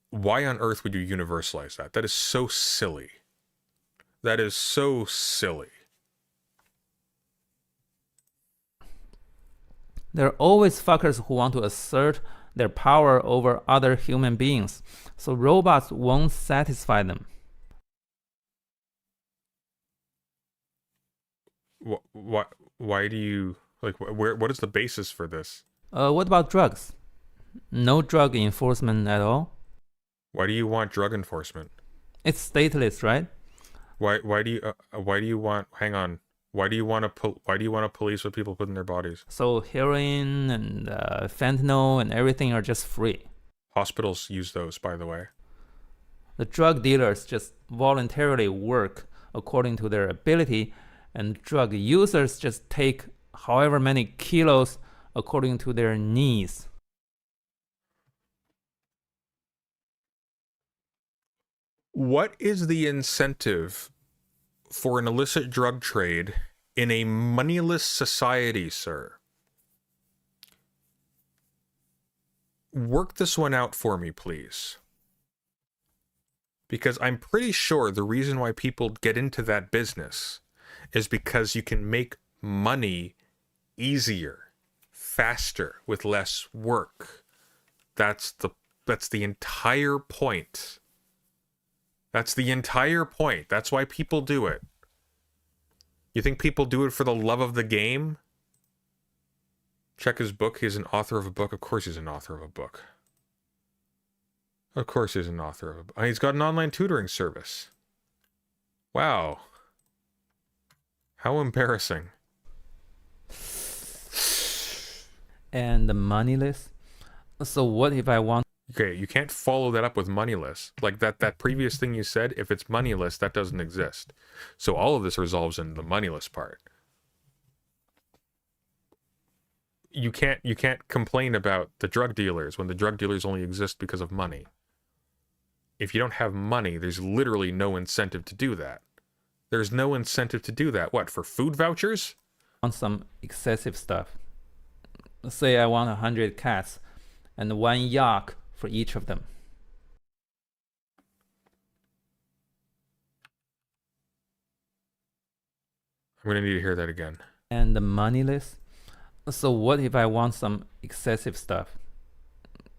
Why on earth would you universalize that? That is so silly. That is so silly. There are always fuckers who want to assert their power over other human beings, so robots won't satisfy them. Why do you, like, what is the basis for this? What about drugs? No drug enforcement at all? Why do you want drug enforcement? It's stateless, right? Why do you want, hang on, why do you want to police what people put in their bodies? So heroin and fentanyl and everything are just free. Hospitals use those, by the way. The drug dealers just voluntarily work according to their ability, and drug users just take however many kilos according to their needs. What is the incentive for an illicit drug trade in a moneyless society, sir? Work this one out for me, please. Because I'm pretty sure the reason why people get into that business is because you can make money easier, faster, with less work. That's the entire point. That's the entire point. That's why people do it. You think people do it for the love of the game? Check his book. He's an author of a book. Of course he's an author of a book. Of course he's an author of a book. He's got an online tutoring service. Wow. How embarrassing. And the moneyless? So what if I want... Okay, you can't follow that up with moneyless. Like that previous thing you said, if it's moneyless, that doesn't exist. So all of this resolves in the moneyless part. You can't complain about the drug dealers when the drug dealers only exist because of money. If you don't have money, there's literally no incentive to do that. There's no incentive to do that. What, for food vouchers? Want some excessive stuff. Let's say I want 100 cats and 1 yak for each of them. I'm gonna need to hear that again. And the moneyless? So what if I want some excessive stuff?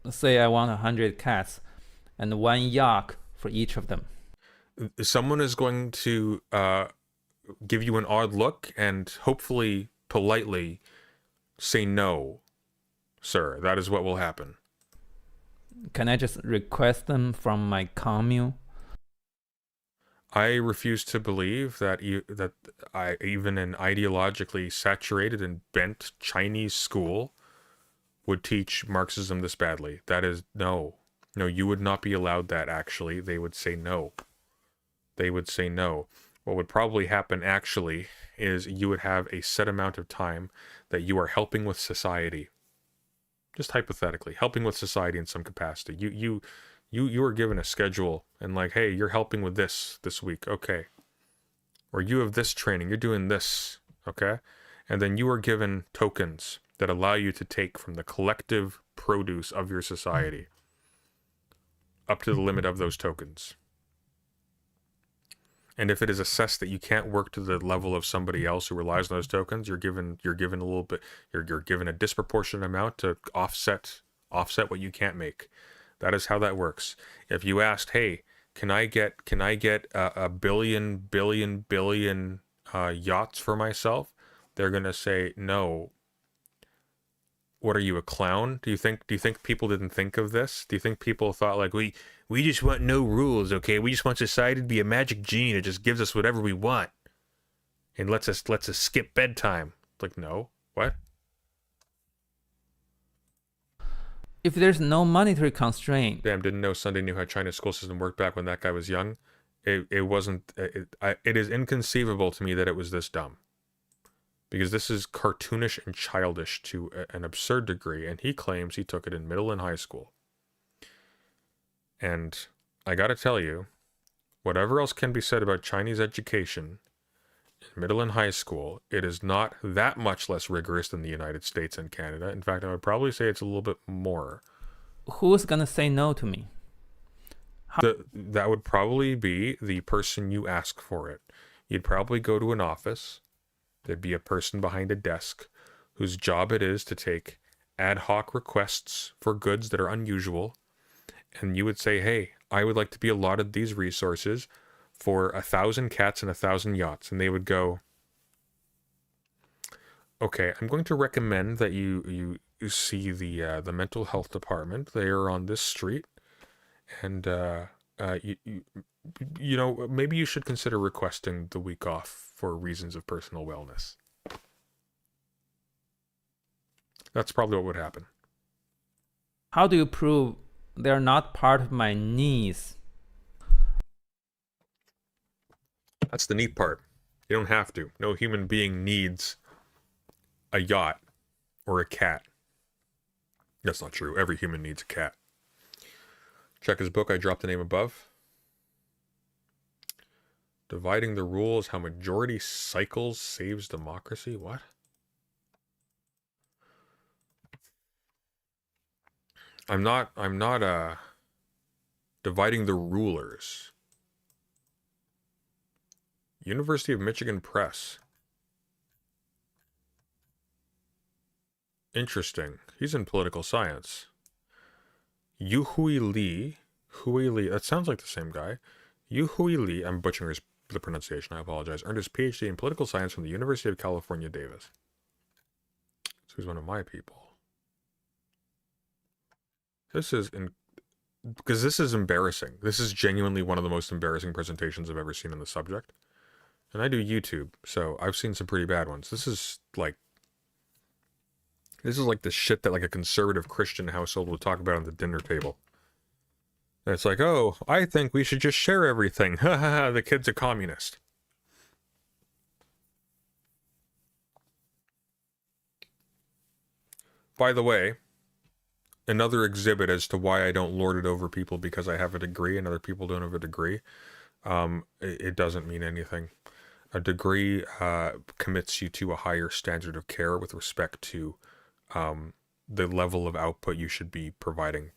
Let's say I want 100 cats and 1 yak for each of them. Someone is going to give you an odd look and hopefully politely say no, sir. That is what will happen. Can I just request them from my commune? I refuse to believe that even an ideologically saturated and bent Chinese school would teach Marxism this badly. That is, no. No, you would not be allowed that, actually. They would say no. They would say no. What would probably happen, actually, is you would have a set amount of time that you are helping with society. Just hypothetically, helping with society in some capacity. You are given a schedule and like, hey, you're helping with this week, okay. Or you have this training, you're doing this, okay. And then you are given tokens that allow you to take from the collective produce of your society up to the limit of those tokens. And if it is assessed that you can't work to the level of somebody else who relies on those tokens, you're given a little bit, you're given a disproportionate amount to offset what you can't make. That is how that works. If you asked, hey, can I get a billion yachts for myself? They're gonna say no. What are you, a clown? Do you think people didn't think of this? Do you think people thought like we just want no rules, okay? We just want society to be a magic genie that just gives us whatever we want and lets us skip bedtime? Like, no. What? If there's no monetary constraint, Damn, didn't know Sunday knew how China's school system worked back when that guy was young. It wasn't. It is inconceivable to me that it was this dumb. Because this is cartoonish and childish to an absurd degree, and he claims he took it in middle and high school. And I gotta tell you, whatever else can be said about Chinese education in middle and high school, it is not that much less rigorous than the United States and Canada. In fact, I would probably say it's a little bit more. who's gonna say no to me? That would probably be the person you ask for it. You'd probably go to an office. There'd be a person behind a desk whose job it is to take ad hoc requests for goods that are unusual. And you would say, hey, I would like to be allotted these resources for 1,000 cats and 1,000 yachts. And they would go, okay, I'm going to recommend that you see the mental health department. They are on this street. And you know, maybe you should consider requesting the week off for reasons of personal wellness. That's probably what would happen. How do you prove they're not part of my needs? That's the neat part. You don't have to. No human being needs a yacht or a cat. That's not true. Every human needs a cat. Check his book. I dropped the name above. Dividing the rules, how majority cycles saves democracy. What? I'm not dividing the rulers. University of Michigan Press. Interesting. He's in political science. Hui Li, that sounds like the same guy. Hui Li, I'm butchering the pronunciation, I apologize, earned his PhD in political science from the University of California, Davis. So he's one of my people. Because this is embarrassing. This is genuinely one of the most embarrassing presentations I've ever seen on the subject. And I do YouTube, so I've seen some pretty bad ones. This is like the shit that like a conservative Christian household would talk about on the dinner table. And it's like, oh, I think we should just share everything. Ha ha ha, the kid's a communist. By the way, another exhibit as to why I don't lord it over people because I have a degree and other people don't have a degree. It doesn't mean anything. A degree commits you to a higher standard of care with respect to the level of output you should be providing.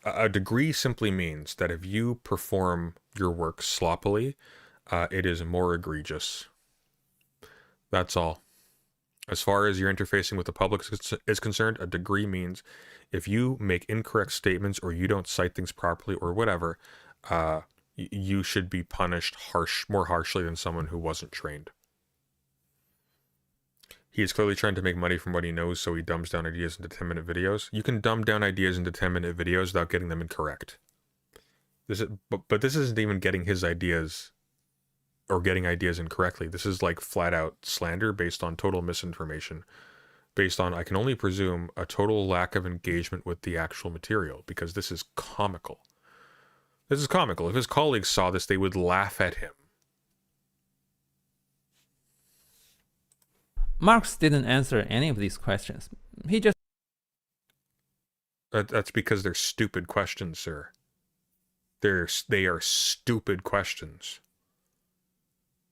A degree simply means that if you perform your work sloppily, it is more egregious. That's all. As far as your interfacing with the public is concerned, a degree means if you make incorrect statements or you don't cite things properly or whatever, you should be punished more harshly than someone who wasn't trained. He is clearly trying to make money from what he knows, so he dumbs down ideas into 10-minute videos. You can dumb down ideas into 10-minute videos without getting them incorrect. But this isn't even getting his ideas or getting ideas incorrectly. This is like flat out slander based on total misinformation, based on, I can only presume, a total lack of engagement with the actual material, because this is comical. This is comical. If his colleagues saw this, they would laugh at him. Marx didn't answer any of these questions. He just That's because they're stupid questions, sir. They are stupid questions.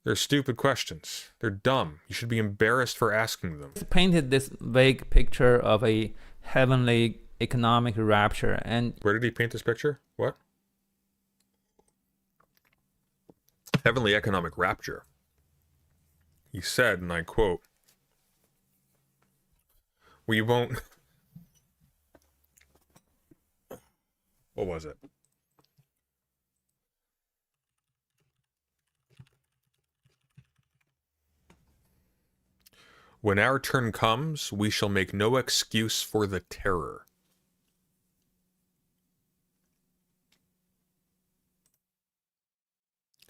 They're stupid questions. They're dumb. You should be embarrassed for asking them. painted this vague picture of a heavenly economic rapture. And Where did he paint this picture? What? Heavenly economic rapture. He said, and I quote, "We won't..." What was it? "When our turn comes, we shall make no excuse for the terror."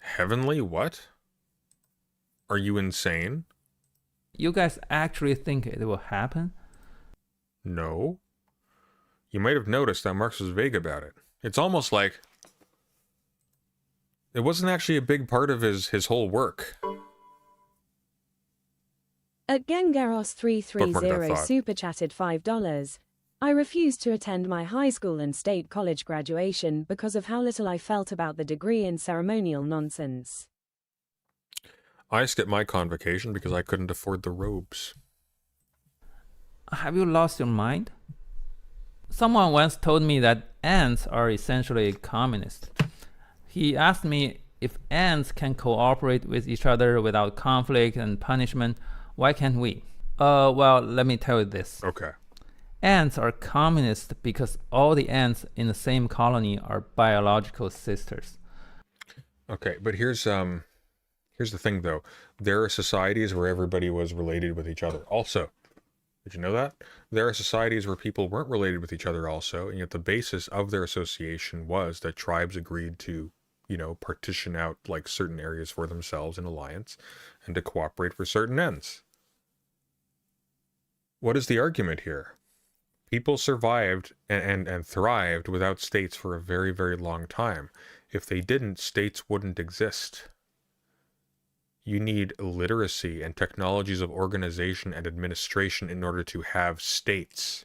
Heavenly what? Are you insane? you guys actually think it will happen? No. You might have noticed that Marx was vague about it. It's almost like it wasn't actually a big part of his whole work. At Gengaros Bookmark that 330 thought. super chatted $5. I refused to attend my high school and state college graduation because of how little I felt about the degree and ceremonial nonsense. I skipped my convocation because I couldn't afford the robes. Have you lost your mind? Someone once told me that ants are essentially communist. He asked me if ants can cooperate with each other without conflict and punishment, why can't we? Well, let me tell you this. Okay. Ants are communist because all the ants in the same colony are biological sisters. Okay, but here's the thing though. There are societies where everybody was related with each other also. Did you know that? There are societies where people weren't related with each other also, and yet the basis of their association was that tribes agreed to, partition out like certain areas for themselves in alliance and to cooperate for certain ends. What is the argument here? People survived and thrived without states for a very, very long time. If they didn't, states wouldn't exist. You need literacy and technologies of organization and administration in order to have states.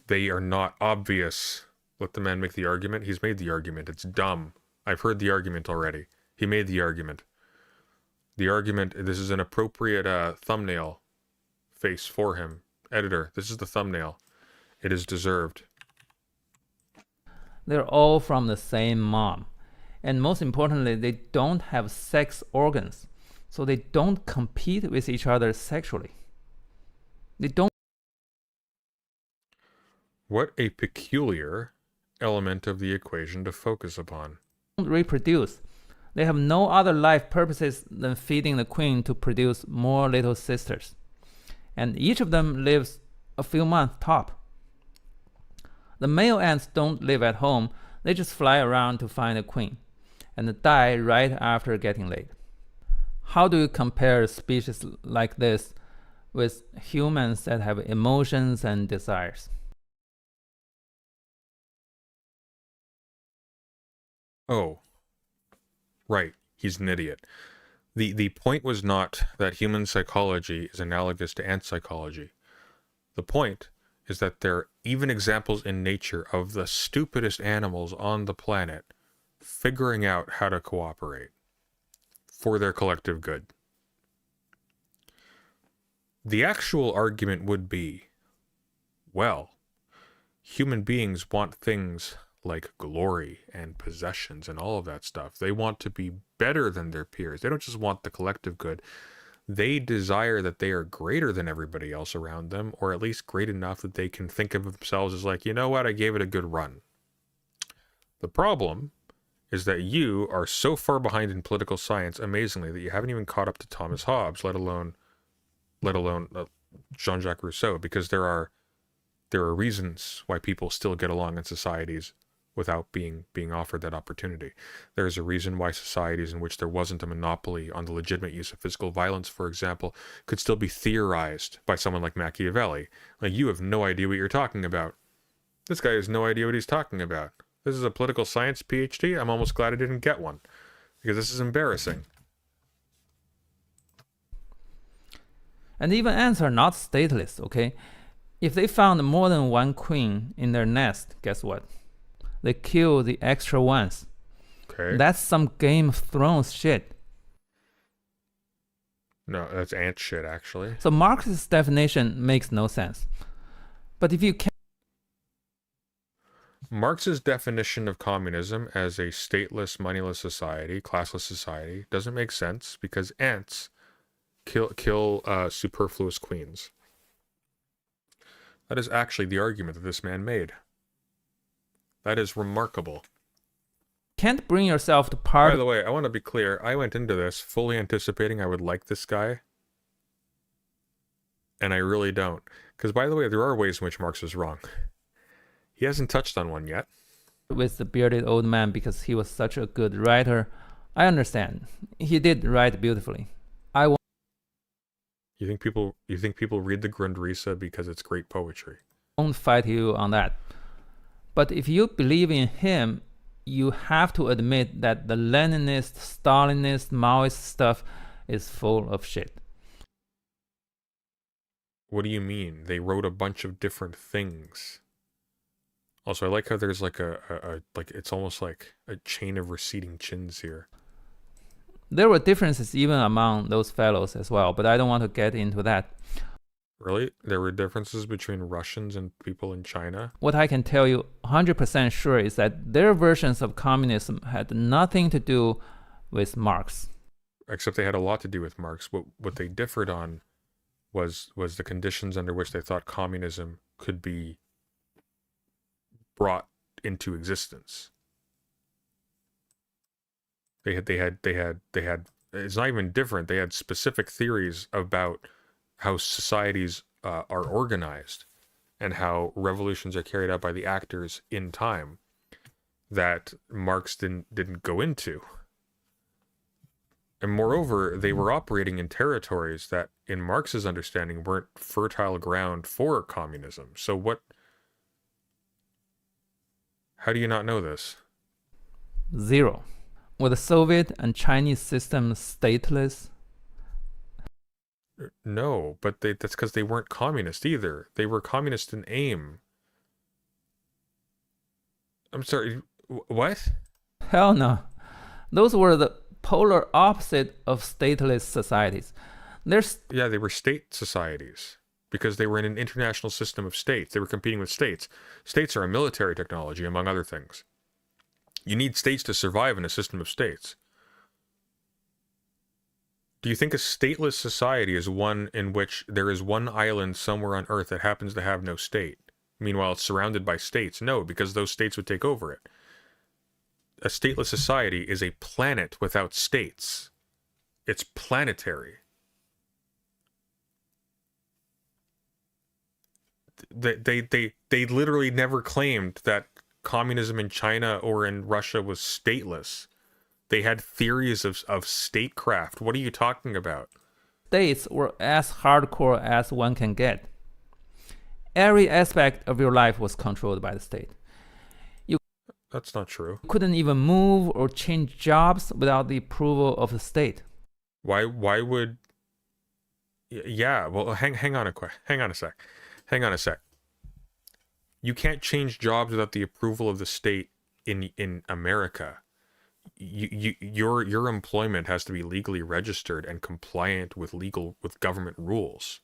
They are not obvious. Let the man make the argument. He's made the argument. It's dumb. I've heard the argument already. He made the argument. The argument, this is an appropriate thumbnail face for him. Editor, this is the thumbnail. It is deserved. They're all from the same mom. And most importantly, they don't have sex organs. So they don't compete with each other sexually. They don't What a peculiar element of the equation to focus upon. reproduce. They have no other life purposes than feeding the queen to produce more little sisters. And each of them lives a few months top. The male ants don't live at home, they just fly around to find a queen, and die right after getting laid. How do you compare species like this with humans that have emotions and desires? Oh, right. He's an idiot. The point was not that human psychology is analogous to ant psychology. The point is that there are even examples in nature of the stupidest animals on the planet figuring out how to cooperate for their collective good. The actual argument would be, well, human beings want things like glory and possessions and all of that stuff. They want to be better than their peers. They don't just want the collective good. They desire that they are greater than everybody else around them, or at least great enough that they can think of themselves as like, you know what, I gave it a good run. The problem is that you are so far behind in political science, amazingly, that you haven't even caught up to Thomas Hobbes, let alone Jean-Jacques Rousseau, because there are reasons why people still get along in societies without being offered that opportunity. There's a reason why societies in which there wasn't a monopoly on the legitimate use of physical violence, for example, could still be theorized by someone like Machiavelli. Like, you have no idea what you're talking about. This guy has no idea what he's talking about. This is a political science PhD. I'm almost glad I didn't get one, because this is embarrassing. And even ants are not stateless, okay? If they found more than one queen in their nest, guess what? They kill the extra ones. Okay. That's some Game of Thrones shit. No, that's ant shit, actually. So Marx's definition makes no sense. But if you can Marx's definition of communism as a stateless, moneyless society, classless society, doesn't make sense because ants kill superfluous queens. That is actually the argument that this man made. That is remarkable. can't bring yourself to part. By the way, I want to be clear. I went into this fully anticipating I would like this guy. And I really don't. Because, by the way, there are ways in which Marx is wrong. He hasn't touched on one yet. With the bearded old man because he was such a good writer. I understand. He did write beautifully. You think people read the Grundrisse because it's great poetry? Won't fight you on that. But if you believe in him, you have to admit that the Leninist, Stalinist, Maoist stuff is full of shit. What do you mean? They wrote a bunch of different things. Also, I like how there's like like it's almost like a chain of receding chins here. There were differences even among those fellows as well, but I don't want to get into that. Really? There were differences between Russians and people in China? What I can tell you 100% sure is that their versions of communism had nothing to do with Marx. Except they had a lot to do with Marx. What they differed on was the conditions under which they thought communism could be brought into existence. They had it's not even different. They had specific theories about how societies are organized and how revolutions are carried out by the actors in time that Marx didn't go into. And moreover, they were operating in territories that, in Marx's understanding, weren't fertile ground for communism. So how do you not know this? Zero. Were the Soviet and Chinese systems stateless? No, but that's because they weren't communist either. They were communist in aim. I'm sorry, what? Hell no. Those were the polar opposite of stateless societies. Yeah, they were state societies because they were in an international system of states. They were competing with states. States are a military technology, among other things. You need states to survive in a system of states. Do you think a stateless society is one in which there is one island somewhere on Earth that happens to have no state? Meanwhile, it's surrounded by states. No, because those states would take over it. A stateless society is a planet without states. It's planetary. They literally never claimed that communism in China or in Russia was stateless. They had theories of statecraft. What are you talking about? States were as hardcore as one can get. Every aspect of your life was controlled by the state. That's not true. You couldn't even move or change jobs without the approval of the state. Why would... Yeah, well, hang on a sec. You can't change jobs without the approval of the state in America. Your employment has to be legally registered and compliant with government rules.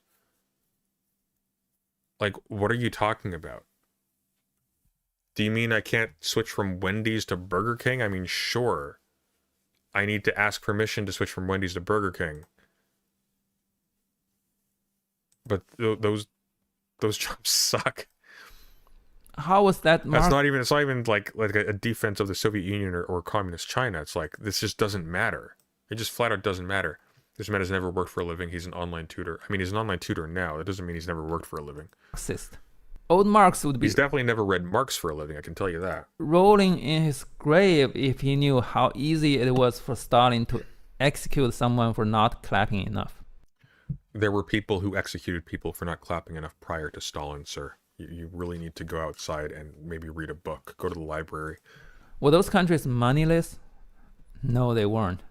Like, what are you talking about? Do you mean I can't switch from Wendy's to Burger King? I mean, sure. I need to ask permission to switch from Wendy's to Burger King. But those jobs suck. How was that? It's not even like a defense of the Soviet Union or communist China. It's like, this just doesn't matter. It just flat out doesn't matter. This man has never worked for a living. He's an online tutor. I mean, he's an online tutor now. That doesn't mean he's never worked for a living. Marxist. Old Marx would be He's definitely never read Marx for a living, I can tell you that. rolling in his grave if he knew how easy it was for Stalin to execute someone for not clapping enough. There were people who executed people for not clapping enough prior to Stalin, sir. You really need to go outside and maybe read a book. Go to the library. Were those countries moneyless? No, they weren't.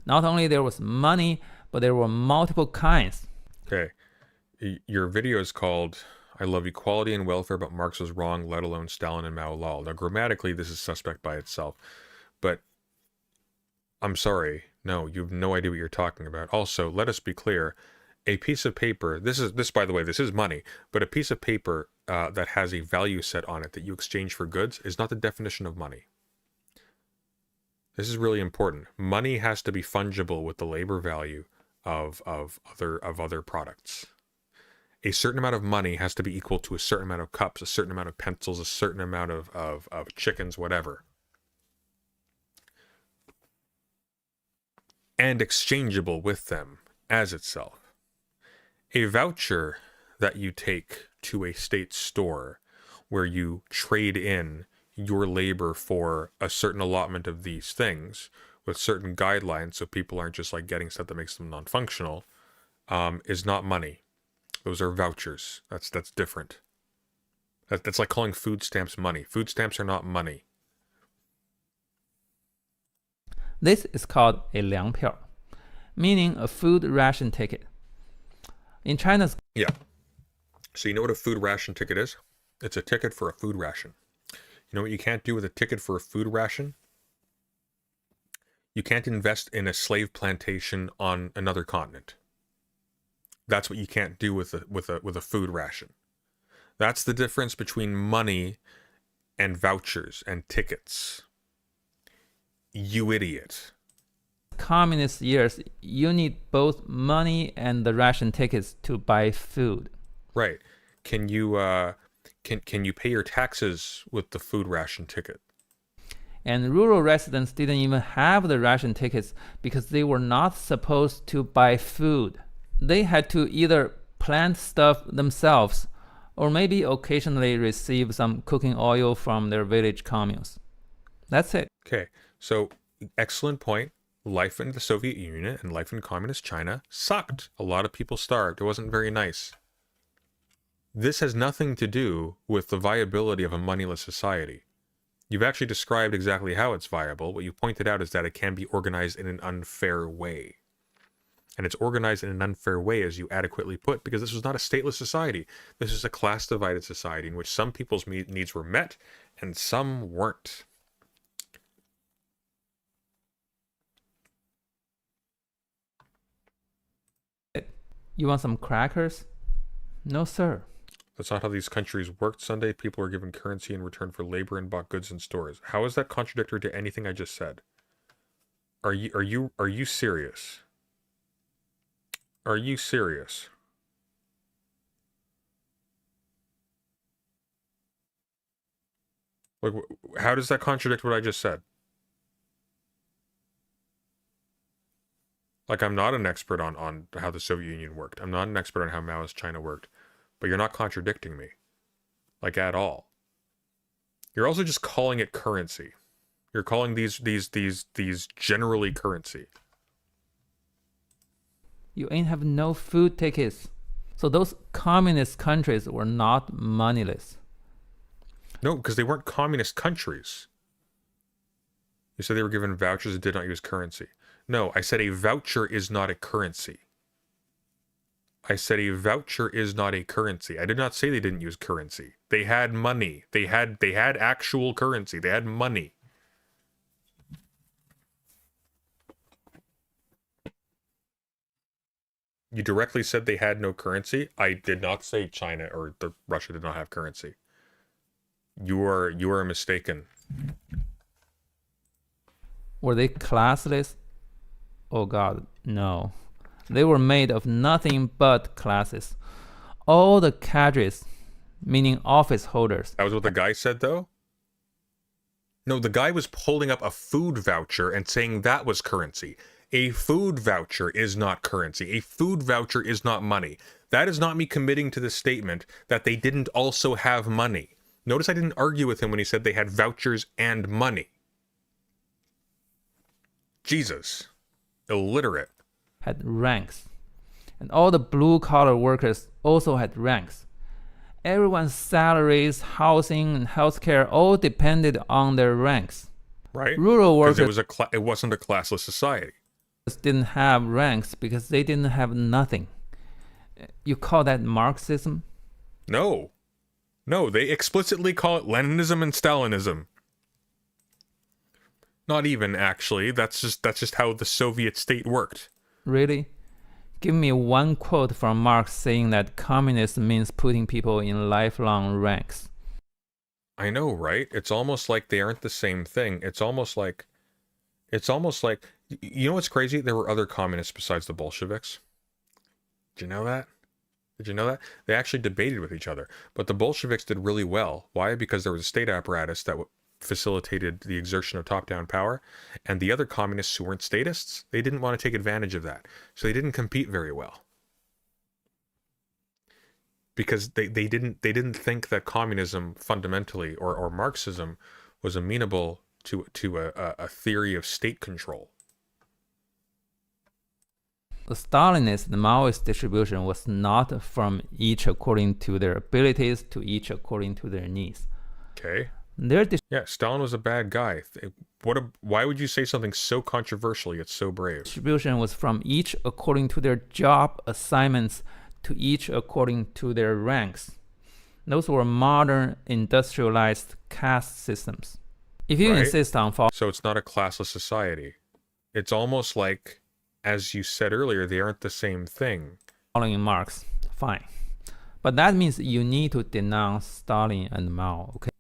Not only there was money, but there were multiple kinds. Okay. Your video is called I Love Equality and Welfare, but Marx was wrong, let alone Stalin and Mao lol. Now, grammatically, this is suspect by itself. But I'm sorry. No, you have no idea what you're talking about. Also, let us be clear. A piece of paper, this by the way, this is money, but a piece of paper that has a value set on it that you exchange for goods is not the definition of money. This is really important. Money has to be fungible with the labor value of other products. A certain amount of money has to be equal to a certain amount of cups, a certain amount of pencils, a certain amount of chickens, whatever. And exchangeable with them as itself. A voucher that you take to a state store where you trade in your labor for a certain allotment of these things with certain guidelines so people aren't just like getting stuff that makes them non-functional, is not money. Those are vouchers. That's different. That's like calling food stamps money. Food stamps are not money. This is called a 粮票, meaning a food ration ticket. In China's... Yeah. So you know what a food ration ticket is? It's a ticket for a food ration. You know what you can't do with a ticket for a food ration? You can't invest in a slave plantation on another continent. That's what you can't do with a food ration. That's the difference between money and vouchers and tickets. You idiot. Communist years, you need both money and the ration tickets to buy food. Right. Can you pay your taxes with the food ration ticket? And rural residents didn't even have the ration tickets because they were not supposed to buy food. They had to either plant stuff themselves or maybe occasionally receive some cooking oil from their village communes. That's it. Okay, so excellent point. Life in the Soviet Union and life in communist China sucked. A lot of people starved. It wasn't very nice. This has nothing to do with the viability of a moneyless society. You've actually described exactly how it's viable. What you pointed out is that it can be organized in an unfair way. And it's organized in an unfair way, as you adequately put, because this was not a stateless society. This is a class-divided society in which some people's needs were met and some weren't. You want some crackers? No, sir. That's not how these countries worked. Sunday, people were given currency in return for labor and bought goods in stores. How is that contradictory to anything I just said? Are you serious? Are you serious? Like, how does that contradict what I just said? Like, I'm not an expert on how the Soviet Union worked. I'm not an expert on how Maoist China worked. But you're not contradicting me. Like, at all. You're also just calling it currency. You're calling these generally currency. You ain't have no food tickets. So those communist countries were not moneyless. No, because they weren't communist countries. You said they were given vouchers that did not use currency. No, I said a voucher is not a currency. I said a voucher is not a currency. I did not say they didn't use currency. They had money. They had actual currency. They had money. You directly said they had no currency. I did not say China or Russia did not have currency. You are mistaken. Were they classless? Oh God, no. They were made of nothing but classes. All the cadres, meaning office holders. That was what the guy said, though? No, the guy was holding up a food voucher and saying that was currency. A food voucher is not currency. A food voucher is not money. That is not me committing to the statement that they didn't also have money. Notice I didn't argue with him when he said they had vouchers and money. Jesus. Illiterate. Had ranks. And all the blue-collar workers also had ranks. Everyone's salaries, housing, and healthcare all depended on their ranks. Right? Rural workers it wasn't a classless society. Didn't have ranks because they didn't have nothing. You call that Marxism? No. No, they explicitly call it Leninism and Stalinism. Not even, actually. That's just how the Soviet state worked. Really? Give me one quote from Marx saying that communism means putting people in lifelong ranks. I know, right? It's almost like they aren't the same thing. It's almost like, you know what's crazy? There were other communists besides the Bolsheviks. Did you know that? Did you know that? They actually debated with each other. But the Bolsheviks did really well. Why? Because there was a state apparatus that facilitated the exertion of top-down power. And the other communists who weren't statists, they didn't want to take advantage of that. So they didn't compete very well. Because they didn't think that communism fundamentally or Marxism was amenable to a theory of state control. The Stalinist and Maoist distribution was not from each according to their abilities to each according to their needs. Okay. Yeah, Stalin was a bad guy. Why would you say something so controversial yet so brave? Distribution was from each according to their job assignments to each according to their ranks. Those were modern industrialized caste systems. If you insist on So it's not a classless society. It's almost like, as you said earlier, they aren't the same thing. Following Marx, fine. But that means you need to denounce Stalin and Mao, okay?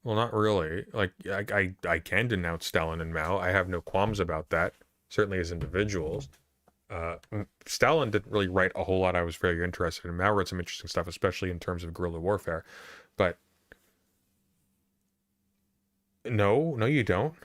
Well, not really. Like, I can denounce Stalin and Mao. I have no qualms about that, certainly as individuals. Stalin didn't really write a whole lot I was very interested in. Mao wrote some interesting stuff, especially in terms of guerrilla warfare. But no, you don't.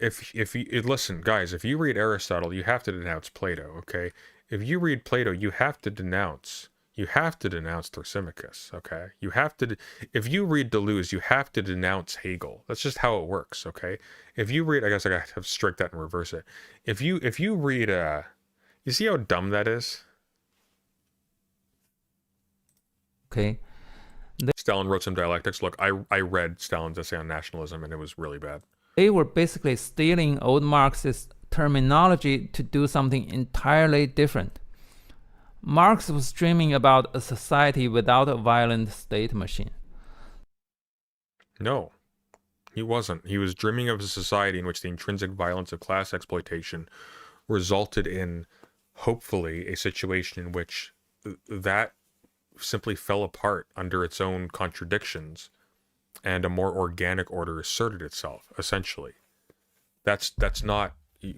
If you listen, guys, if you read Aristotle, you have to denounce Plato, okay? If you read Plato, you have to denounce Thrasymachus, okay? You have to, if you read Deleuze, you have to denounce Hegel. That's just how it works, okay? If you read, I guess I gotta have to strike that and reverse it. If you read, you see how dumb that is? Okay. Stalin wrote some dialectics. Look, I read Stalin's essay on nationalism, and it was really bad. They were basically stealing old Marxist terminology to do something entirely different. Marx was dreaming about a society without a violent state machine. No, he wasn't. He was dreaming of a society in which the intrinsic violence of class exploitation resulted in, hopefully, a situation in which that simply fell apart under its own contradictions and a more organic order asserted itself, essentially. That's not,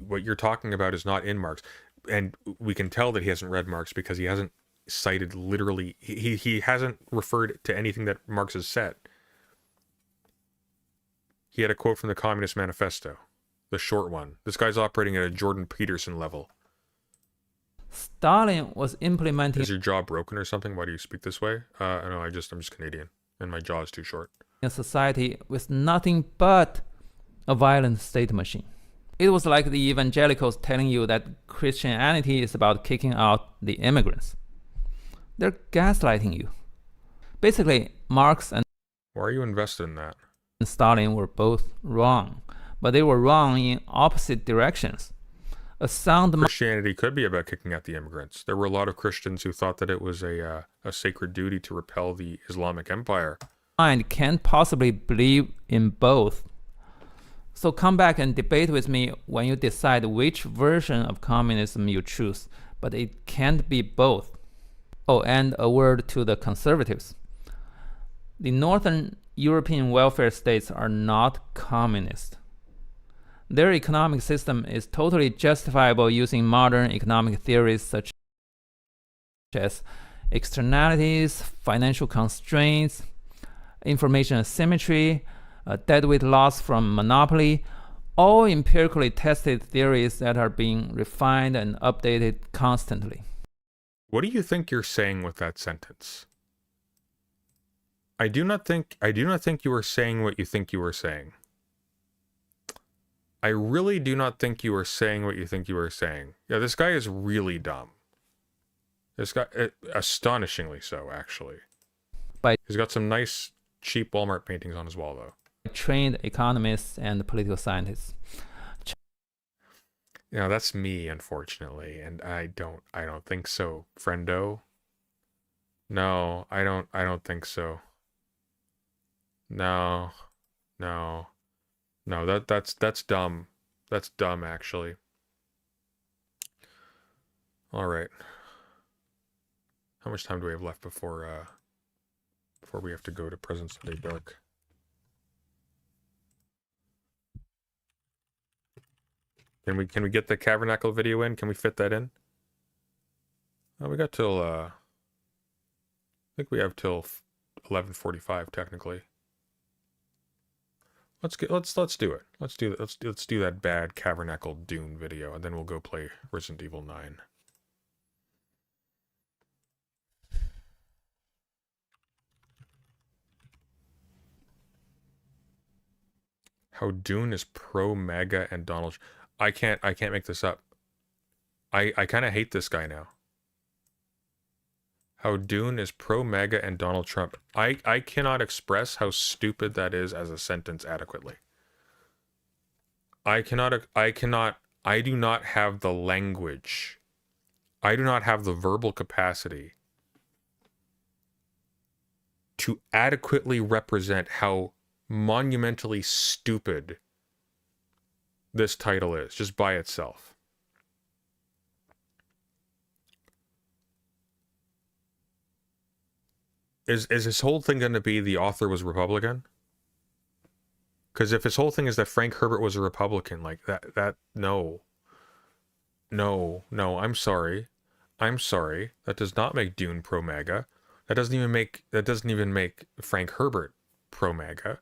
what you're talking about is not in Marx. And we can tell that he hasn't read Marx because he hasn't cited literally, he hasn't referred to anything that Marx has said. He had a quote from the Communist Manifesto, the short one. This guy's operating at a Jordan Peterson level. Stalin was implementing... Is your jaw broken or something? Why do you speak this way? No, I'm just Canadian, and my jaw is too short. A society with nothing but a violent state machine. It was like the evangelicals telling you that Christianity is about kicking out the immigrants. They're gaslighting you. Basically, Marx and... Why are you invested in that? Stalin were both wrong, but they were wrong in opposite directions. A sound Christianity could be about kicking out the immigrants. There were a lot of Christians who thought that it was a sacred duty to repel the Islamic Empire. Mind can't possibly believe in both. So come back and debate with me when you decide which version of communism you choose, but it can't be both. Oh, and a word to the conservatives. The Northern European welfare states are not communist. Their economic system is totally justifiable using modern economic theories such as externalities, financial constraints, information asymmetry, deadweight loss from monopoly, all empirically tested theories that are being refined and updated constantly. What do you think you're saying with that sentence? I do not think you are saying what you think you are saying. I really do not think you are saying what you think you are saying. Yeah, this guy is really dumb. This guy, astonishingly so, actually. He's got some nice, cheap Walmart paintings on his wall, though. Trained economists and political scientists. Yeah, that's me, unfortunately, and I don't think so, friendo. No, I don't think so. No, that's dumb. That's dumb, actually. All right. How much time do we have left before we have to go to President Sunday dark? Can we get the Tabernacle video in? Can we fit that in? Oh, we got till I think we have till 11:45 technically. Let's do it. Let's do that bad Tabernacle Dune video, and then we'll go play Resident Evil 9. How Dune is pro MAGA and Donald. I can't make this up. I kind of hate this guy now. How Dune is pro MAGA and Donald Trump. I cannot express how stupid that is as a sentence adequately. I do not have the language. I do not have the verbal capacity to adequately represent how monumentally stupid this title is, just by itself. Is his whole thing going to be the author was Republican? Because if his whole thing is that Frank Herbert was a Republican, like no, I'm sorry. That does not make Dune pro MAGA. That doesn't even make Frank Herbert pro MAGA.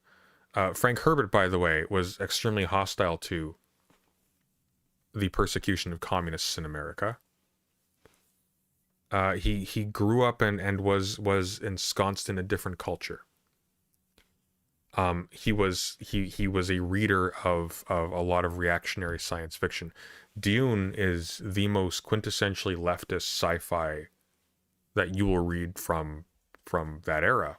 Frank Herbert, by the way, was extremely hostile to the persecution of communists in America. He grew up and was ensconced in a different culture. He was a reader of a lot of reactionary science fiction. Dune is the most quintessentially leftist sci-fi that you will read from that era.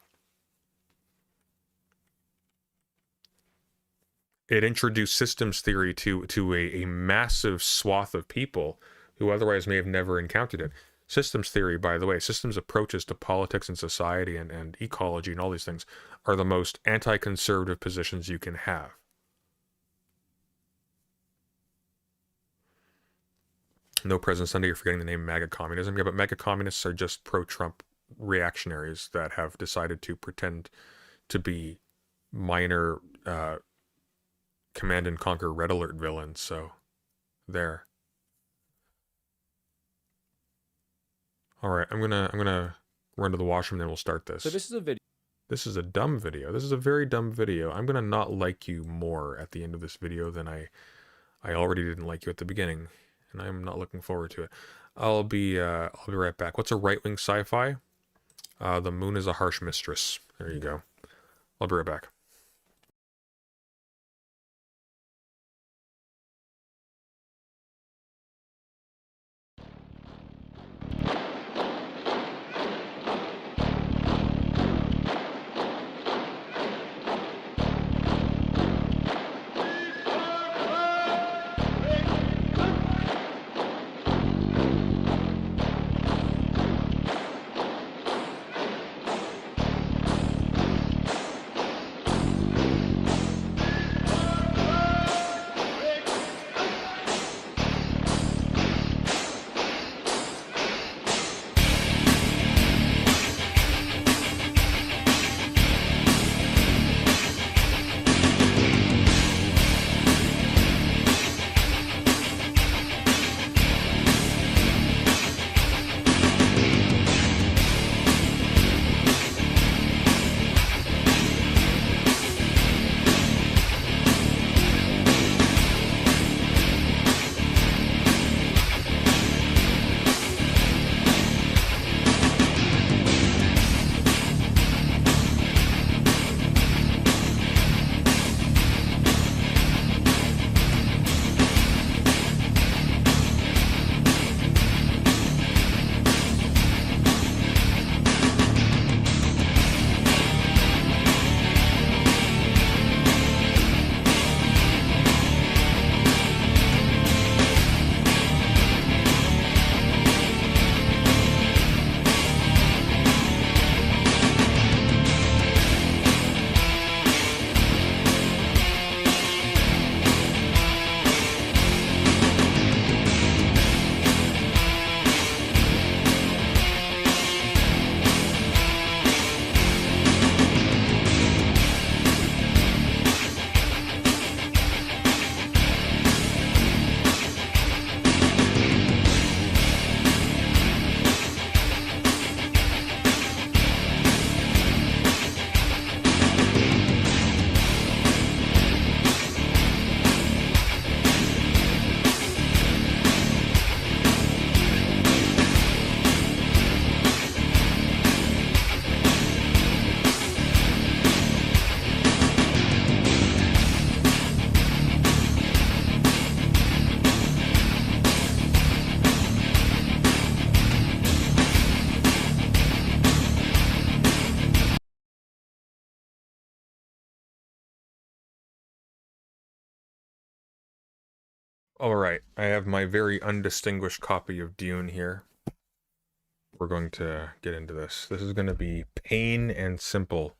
It introduced systems theory to a massive swath of people who otherwise may have never encountered it. Systems theory, by the way, systems approaches to politics and society and ecology and all these things are the most anti-conservative positions you can have. No, President Sunday, you're forgetting the name MAGA communism. Yeah, but MAGA communists are just pro-Trump reactionaries that have decided to pretend to be minor Command and Conquer Red Alert villains, so there. All right, I'm gonna run to the washroom, then we'll start this. So this is a video. This is a dumb video. This is a very dumb video. I'm gonna not like you more at the end of this video than I already didn't like you at the beginning, and I'm not looking forward to it. I'll be right back. What's a right-wing sci-fi? The moon is a harsh mistress. There you go. I'll be right back. All right, I have my very undistinguished copy of Dune here. We're going to get into this. This is going to be plain and simple.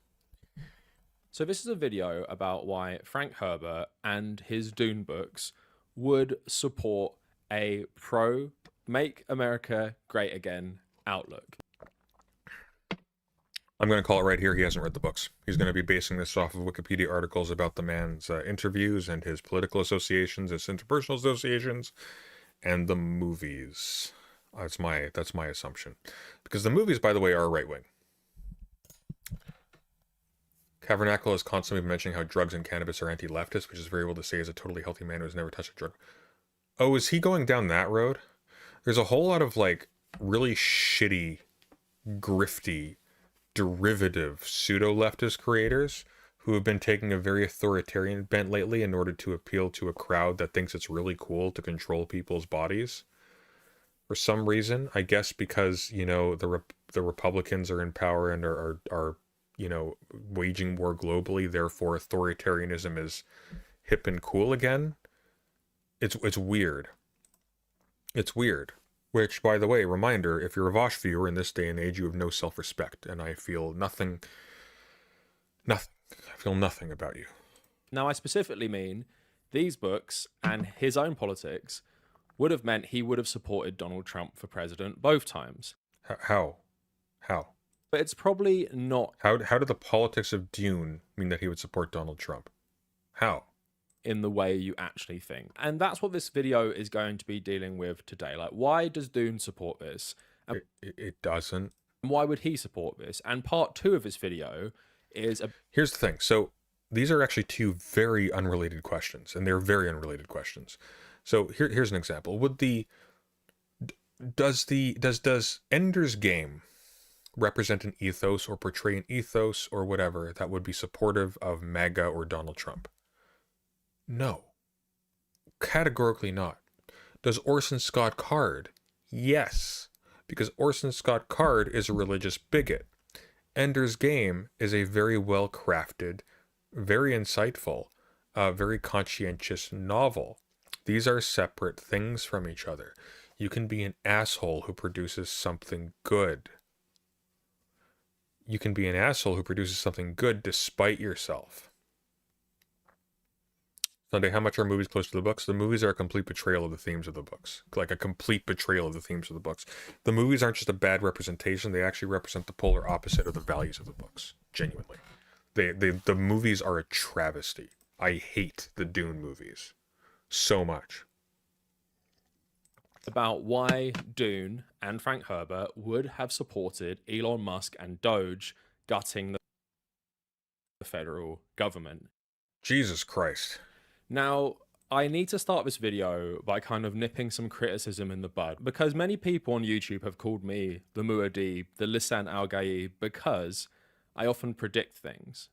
So this is a video about why Frank Herbert and his Dune books would support a pro Make America Great Again outlook. I'm going to call it right here. He hasn't read the books. He's going to be basing this off of Wikipedia articles about the man's interviews and his political associations, his interpersonal associations, and the movies. That's my assumption. Because the movies, by the way, are right-wing. Cavernacle is constantly mentioning how drugs and cannabis are anti-leftist, which is very well to say as a totally healthy man who has never touched a drug. Oh, is he going down that road? There's a whole lot of, like, really shitty, grifty, derivative pseudo-leftist creators who have been taking a very authoritarian bent lately in order to appeal to a crowd that thinks it's really cool to control people's bodies. For some reason, I guess because, you know, the Republicans are in power and are you know, waging war globally, therefore authoritarianism is hip and cool again. It's weird. It's weird. Which, by the way, reminder, if you're a Vosh viewer in this day and age, you have no self-respect, and I feel nothing I feel nothing about you. Now, I specifically mean these books and his own politics would have meant he would have supported Donald Trump for president both times. How? But it's probably not. How do the politics of Dune mean that he would support Donald Trump? How? In the way you actually think. And that's what this video is going to be dealing with today. Like, why does Dune support this? It doesn't. Why would he support this? And part 2 of this video is... Here's the thing. So these are actually two very unrelated questions, and they're very unrelated questions. So here's an example. Does Ender's Game represent an ethos or portray an ethos or whatever that would be supportive of MAGA or Donald Trump? No. Categorically not. Does Orson Scott Card? Yes. Because Orson Scott Card is a religious bigot. Ender's Game is a very well-crafted, very insightful, very conscientious novel. These are separate things from each other. You can be an asshole who produces something good. You can be an asshole who produces something good despite yourself. Sunday, how much are movies close to the books? The movies are a complete betrayal of the themes of the books. Like a complete betrayal of the themes of the books. The movies aren't just a bad representation, they actually represent the polar opposite of the values of the books. Genuinely. The movies are a travesty. I hate the Dune movies so much. About why Dune and Frank Herbert would have supported Elon Musk and Doge gutting the federal government. Jesus Christ. Now, I need to start this video by kind of nipping some criticism in the bud, because many people on YouTube have called me the Muad'Dib, the Lisan al-Gaib, because I often predict things.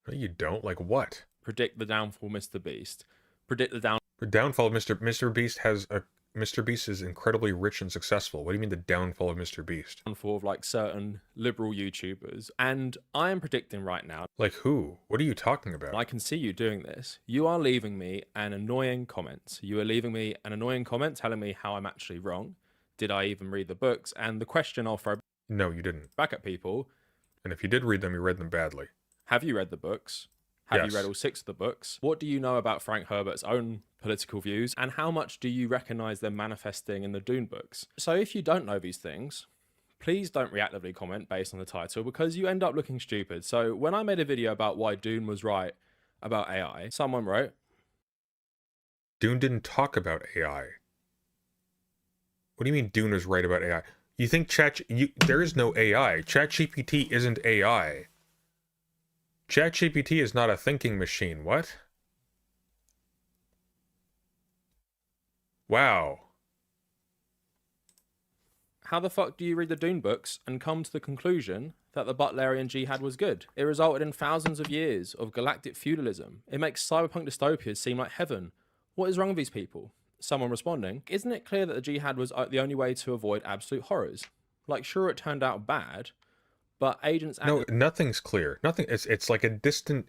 No, you don't? Like what? Predict the downfall of Mr. Beast. Predict the downfall of Mr. Beast Mr. Beast is incredibly rich and successful. What do you mean the downfall of Mr. Beast? Downfall of like certain liberal YouTubers. And I am predicting right now. Like who? What are you talking about? I can see you doing this. You are leaving me an annoying comment. You are leaving me an annoying comment telling me how I'm actually wrong. Did I even read the books? And the question I'll throw... No, you didn't. ...back at people. And if you did read them, you read them badly. Have you read the books? Have you read all 6 of the books? What do you know about Frank Herbert's own political views? And how much do you recognize them manifesting in the Dune books? So if you don't know these things, please don't reactively comment based on the title, because you end up looking stupid. So when I made a video about why Dune was right about AI, someone wrote, Dune didn't talk about AI. What do you mean Dune was right about AI? You think there is no AI. ChatGPT isn't AI. ChatGPT is not a thinking machine. What? Wow. How the fuck do you read the Dune books and come to the conclusion that the Butlerian jihad was good? It resulted in thousands of years of galactic feudalism. It makes cyberpunk dystopias seem like heaven. What is wrong with these people? Someone responding, isn't it clear that the jihad was the only way to avoid absolute horrors? Like, sure, it turned out bad, But agents... No, nothing's clear. Nothing. It's like a distant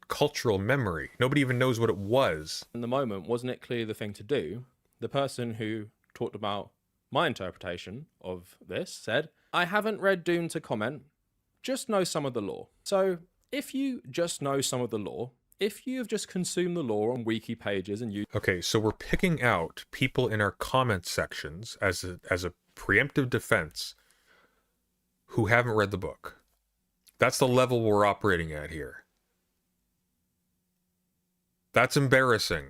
cultural memory. Nobody even knows what it was. In the moment, wasn't it clear the thing to do? The person who talked about my interpretation of this said, I haven't read Dune to comment, just know some of the lore. So if you just know some of the lore, if you have just consumed the lore on wiki pages and you... Okay, so we're picking out people in our comment sections as a preemptive defense who haven't read the book. That's the level we're operating at here. That's embarrassing.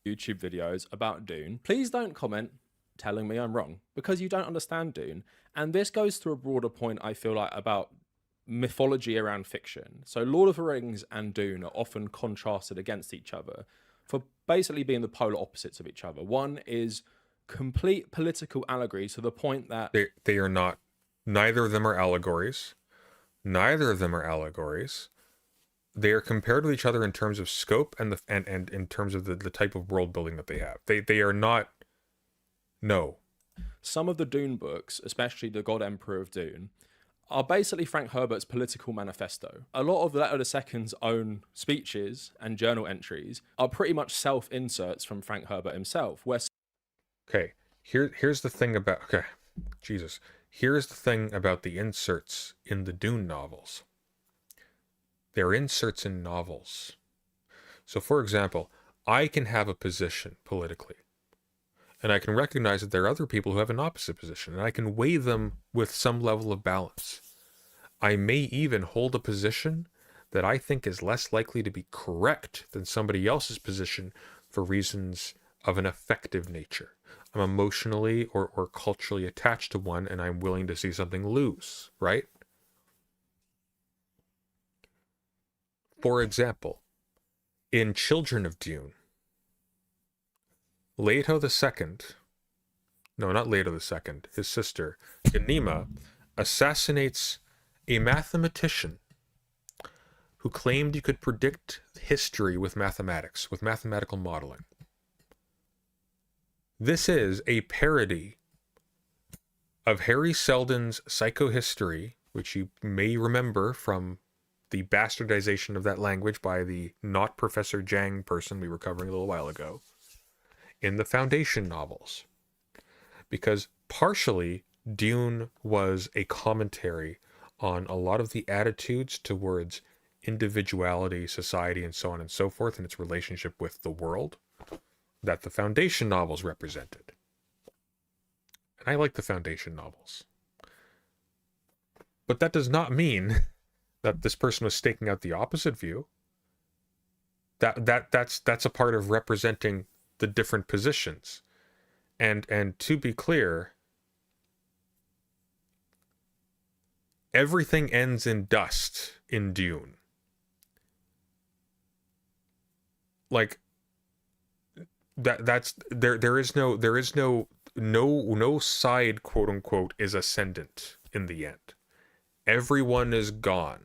YouTube videos about Dune, please don't comment telling me I'm wrong, because you don't understand Dune. And this goes to a broader point, I feel like, about mythology around fiction. So Lord of the Rings and Dune are often contrasted against each other for basically being the polar opposites of each other. One is complete political allegory to the point that... They are not. Neither of them are allegories. Neither of them are allegories. They are compared with each other in terms of scope and in terms of the type of world building that they have. They are not. No. Some of the Dune books, especially The God Emperor of Dune, are basically Frank Herbert's political manifesto. A lot of Leto II's own speeches and journal entries are pretty much self-inserts from Frank Herbert himself. Okay, here's the thing about... Okay, Jesus. Here's the thing about the inserts in the Dune novels. They're inserts in novels. So, for example, I can have a position politically, and I can recognize that there are other people who have an opposite position, and I can weigh them with some level of balance. I may even hold a position that I think is less likely to be correct than somebody else's position for reasons of an effective nature. I'm emotionally or culturally attached to one, and I'm willing to see something lose, right? For example, in Children of Dune, Leto II, no, not Leto II, his sister, Ganima, assassinates a mathematician who claimed he could predict history with mathematics, with mathematical modeling. This is a parody of Harry Seldon's Psychohistory, which you may remember from the bastardization of that language by the not Professor Jang person we were covering a little while ago, in the Foundation novels. Because partially, Dune was a commentary on a lot of the attitudes towards individuality, society, and so on and so forth, and its relationship with the world that the Foundation novels represented. And I like the Foundation novels. But that does not mean that this person was staking out the opposite view. That's a part of representing the different positions. And to be clear, everything ends in dust in Dune. Like that's there is no side, quote unquote, is ascendant in the end. Everyone is gone.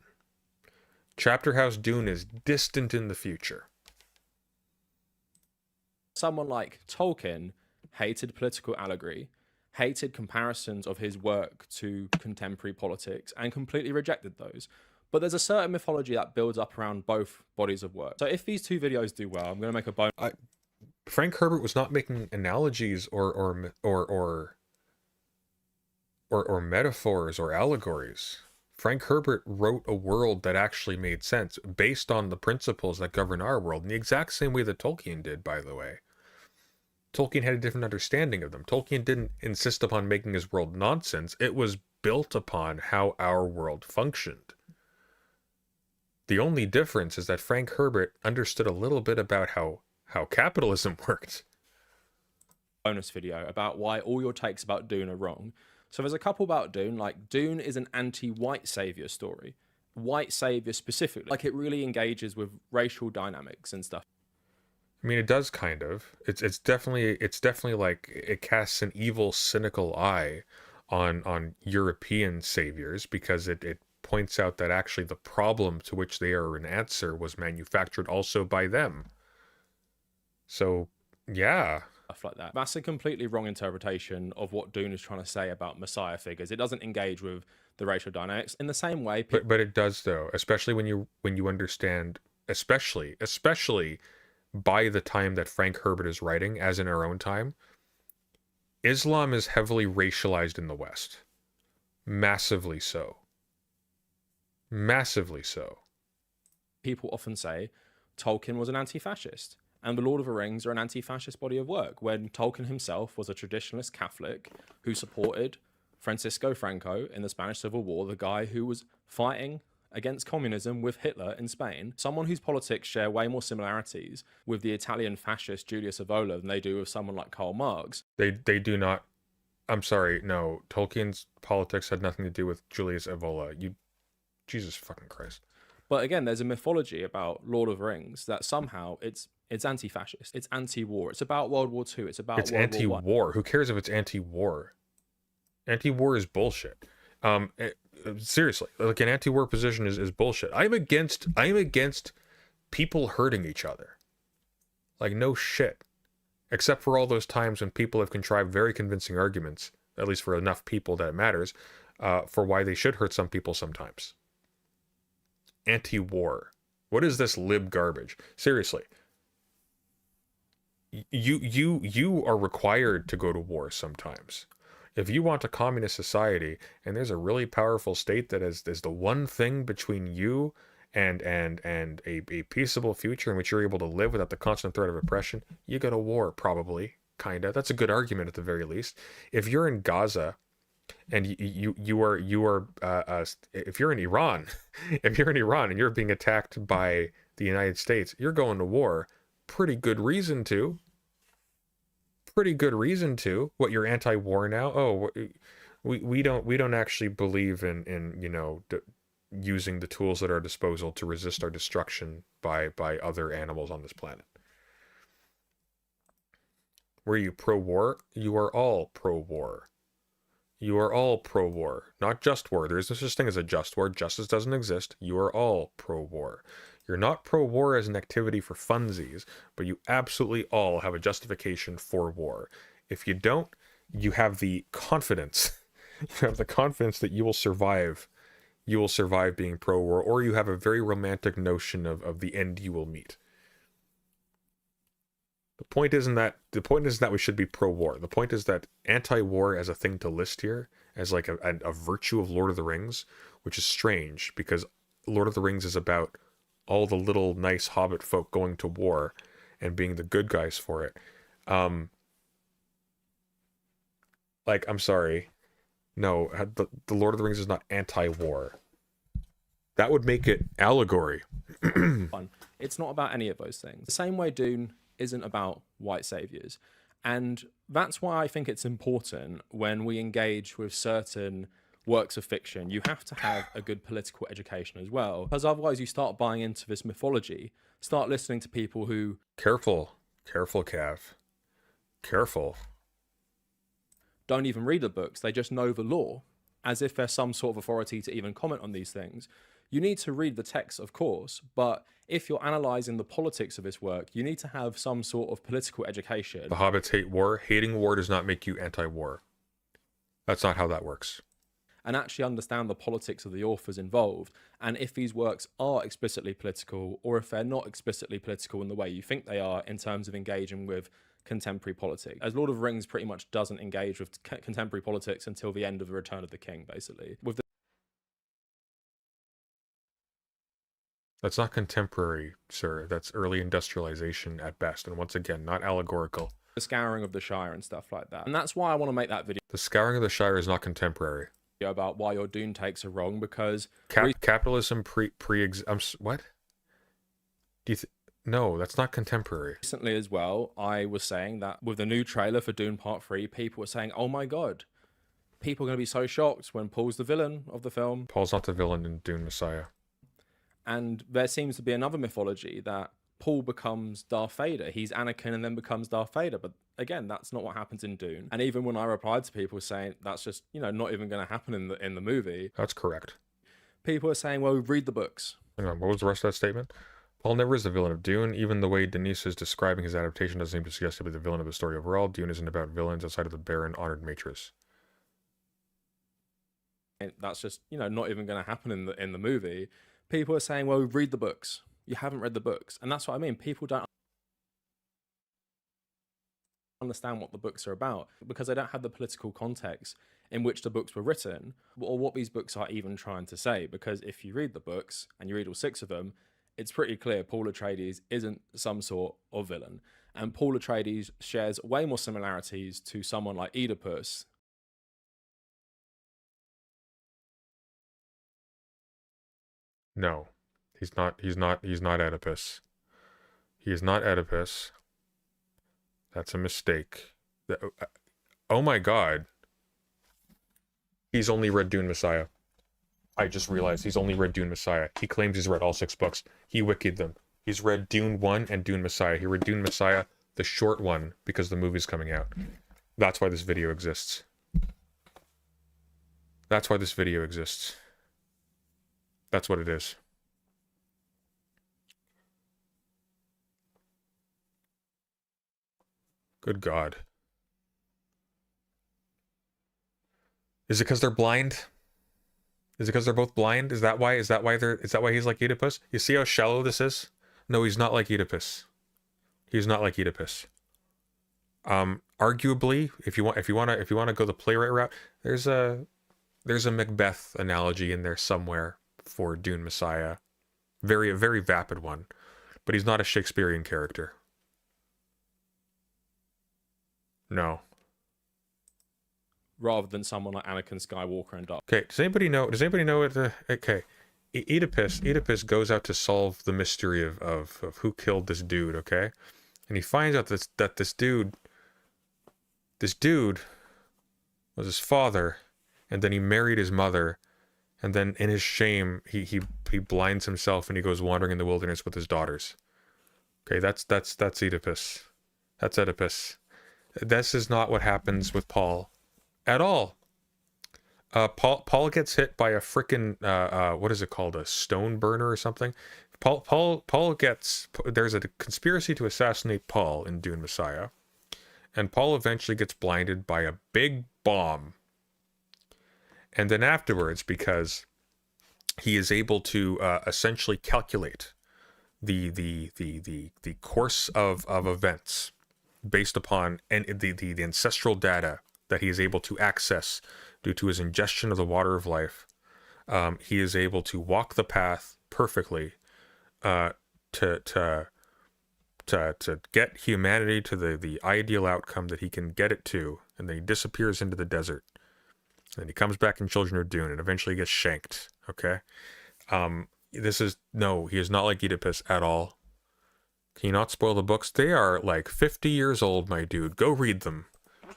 Chapter House Dune is distant in the future. Someone like Tolkien hated political allegory, hated comparisons of his work to contemporary politics, and completely rejected those. But there's a certain mythology that builds up around both bodies of work. So if these two videos do well, I'm going to make a bonus. Frank Herbert was not making analogies or metaphors or allegories. Frank Herbert wrote a world that actually made sense based on the principles that govern our world in the exact same way that Tolkien did, by the way. Tolkien had a different understanding of them. Tolkien didn't insist upon making his world nonsense. It was built upon how our world functioned. The only difference is that Frank Herbert understood a little bit about how capitalism worked. Bonus video about why all your takes about Dune are wrong. So there's a couple about Dune, like Dune is an anti-white savior story. White savior specifically, like it really engages with racial dynamics and stuff. I mean, it does kind of. It's definitely like it casts an evil, cynical eye on European saviors, because it points out that actually the problem to which they are an answer was manufactured also by them. So, yeah. Stuff like that. That's a completely wrong interpretation of what Dune is trying to say about Messiah figures. It doesn't engage with the racial dynamics. In the same way, but it does though, especially when you understand, especially by the time that Frank Herbert is writing, as in our own time, Islam is heavily racialized in the West. Massively so. Massively so. People often say Tolkien was an anti-fascist, and The Lord of the Rings are an anti-fascist body of work, when Tolkien himself was a traditionalist Catholic who supported Francisco Franco in the Spanish Civil War, the guy who was fighting against communism with Hitler in Spain, someone whose politics share way more similarities with the Italian fascist Julius Evola than they do with someone like Karl Marx. They do not. I'm sorry, no. Tolkien's politics had nothing to do with Julius Evola. Jesus fucking Christ. But again, there's a mythology about Lord of the Rings that somehow it's anti-fascist, it's anti-war, it's about World War II, it's about World anti-war. War I. Who cares if it's anti-war? Anti-war is bullshit. Seriously, like an anti-war position is bullshit. I'm against people hurting each other. Like, no shit. Except for all those times when people have contrived very convincing arguments, at least for enough people that it matters, for why they should hurt some people sometimes. Anti-war. What is this lib garbage? Seriously. You are required to go to war sometimes. If you want a communist society and there's a really powerful state that is the one thing between you and a peaceable future in which you're able to live without the constant threat of oppression, you go to war, probably, kinda. That's a good argument at the very least. If you're in Gaza and you are if you're in Iran, if you're in Iran and you're being attacked by the United States, you're going to war. Pretty good reason to. What, you're anti-war now? Oh, we don't actually believe in using the tools at our disposal to resist our destruction by other animals on this planet. Were you pro-war? You are all pro-war. You are all pro-war, not just war. There is no such thing as a just war. Justice doesn't exist. You are all pro-war. You're not pro-war as an activity for funsies, but you absolutely all have a justification for war. If you don't, you have the confidence. You have the confidence that you will survive. You will survive being pro-war, or you have a very romantic notion of the end you will meet. The point isn't that we should be pro-war. The point is that anti-war as a thing to list here, as like a virtue of Lord of the Rings, which is strange because Lord of the Rings is about all the little nice hobbit folk going to war and being the good guys for it. Like, I'm sorry. No, the Lord of the Rings is not anti-war. That would make it allegory. It's not about any of those things. The same way Dune isn't about white saviors. And that's why I think it's important when we engage with certain works of fiction, you have to have a good political education as well, because otherwise you start buying into this mythology, start listening to people who... Careful, Cav. Careful. Don't even read the books, they just know the lore, as if there's some sort of authority to even comment on these things. You need to read the text, of course, but if you're analysing the politics of this work, you need to have some sort of political education. The hobbits hate war. Hating war does not make you anti-war. That's not how that works. And actually understand the politics of the authors involved, and if these works are explicitly political, or if they're not explicitly political in the way you think they are in terms of engaging with contemporary politics. As Lord of the Rings pretty much doesn't engage with contemporary politics until the end of The Return of the King, basically. That's not contemporary, sir. That's early industrialization at best, and once again, not allegorical. The scouring of the Shire and stuff like that. And that's why I want to make that video. The scouring of the Shire is not contemporary. About why your Dune takes are wrong, because capitalism what do you no, that's not contemporary. Recently as well, I was saying that with the new trailer for Dune Part 3, people were saying, oh my god, people are going to be so shocked when Paul's the villain of the film. Paul's not the villain in Dune Messiah. And there seems to be another mythology that Paul becomes Darth Vader. He's Anakin and then becomes Darth Vader. But again, that's not what happens in Dune. And even when I replied to people saying that's just, not even going to happen in the movie. That's correct. People are saying, well, read the books. Hang on, what was the rest of that statement? Paul never is the villain of Dune. Even the way Denise is describing his adaptation doesn't seem to suggest to be the villain of the story overall. Dune isn't about villains outside of the barren, honored matrix. That's just, you know, not even going to happen in the movie. People are saying, well, read the books. You haven't read the books. And that's what I mean. People don't understand what the books are about because they don't have the political context in which the books were written or what these books are even trying to say. Because if you read the books and you read all 6 of them, it's pretty clear Paul Atreides isn't some sort of villain. And Paul Atreides shares way more similarities to someone like Oedipus. No, he's not Oedipus. He is not Oedipus. That's a mistake. Oh my god. He's only read Dune Messiah. I just realized he's only read Dune Messiah. He claims he's read all 6 books. He wikied them. He's read Dune 1 and Dune Messiah. He read Dune Messiah, the short one, because the movie's coming out. That's why this video exists. That's why this video exists. That's what it is. Good God. Is it because they're blind? Is it because they're both blind? Is that why? Is that why he's like Oedipus? You see how shallow this is? No, he's not like Oedipus. He's not like Oedipus. Arguably, if you want to go the playwright route, there's a Macbeth analogy in there somewhere for Dune Messiah. A very vapid one. But he's not a Shakespearean character. No. Rather than someone like Anakin Skywalker and Darth. Okay, does anybody know what the... Okay, Oedipus goes out to solve the mystery of who killed this dude, okay? And he finds out that this dude was his father, and then he married his mother, and then in his shame, he blinds himself and he goes wandering in the wilderness with his daughters. Okay, that's Oedipus. That's Oedipus. This is not what happens with Paul at all. Paul gets hit by a frickin' what is it called, a stone burner or something. There's a conspiracy to assassinate Paul in Dune Messiah, and Paul eventually gets blinded by a big bomb. And then afterwards, because he is able to essentially calculate the course of events based upon the ancestral data that he is able to access due to his ingestion of the water of life, he is able to walk the path perfectly to get humanity to the ideal outcome that he can get it to, and then he disappears into the desert. And he comes back in Children of Dune and eventually gets shanked. Okay, he is not like Oedipus at all. Can you not spoil the books? They are like 50 years old, my dude. Go read them.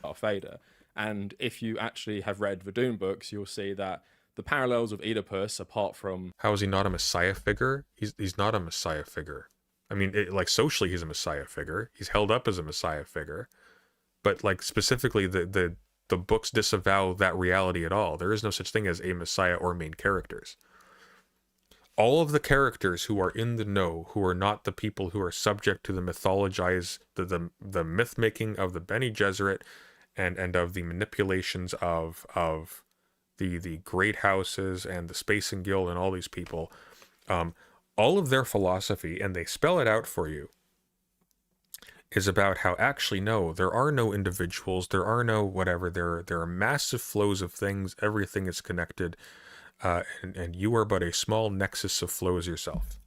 Darth Vader. And if you actually have read the Dune books, you'll see that the parallels of Oedipus, apart from... How is he not a messiah figure? He's not a messiah figure. I mean, socially, he's a messiah figure. He's held up as a messiah figure. But like specifically, the books disavow that reality at all. There is no such thing as a messiah or main characters. All of the characters who are in the know, who are not the people who are subject to the the myth making of the Bene Gesserit and of the manipulations of the great houses and the Spacing Guild and all these people, all of their philosophy, and they spell it out for you, is about how actually no, there are no individuals, there are no whatever, there are massive flows of things, everything is connected. And you are but a small nexus of flows yourself.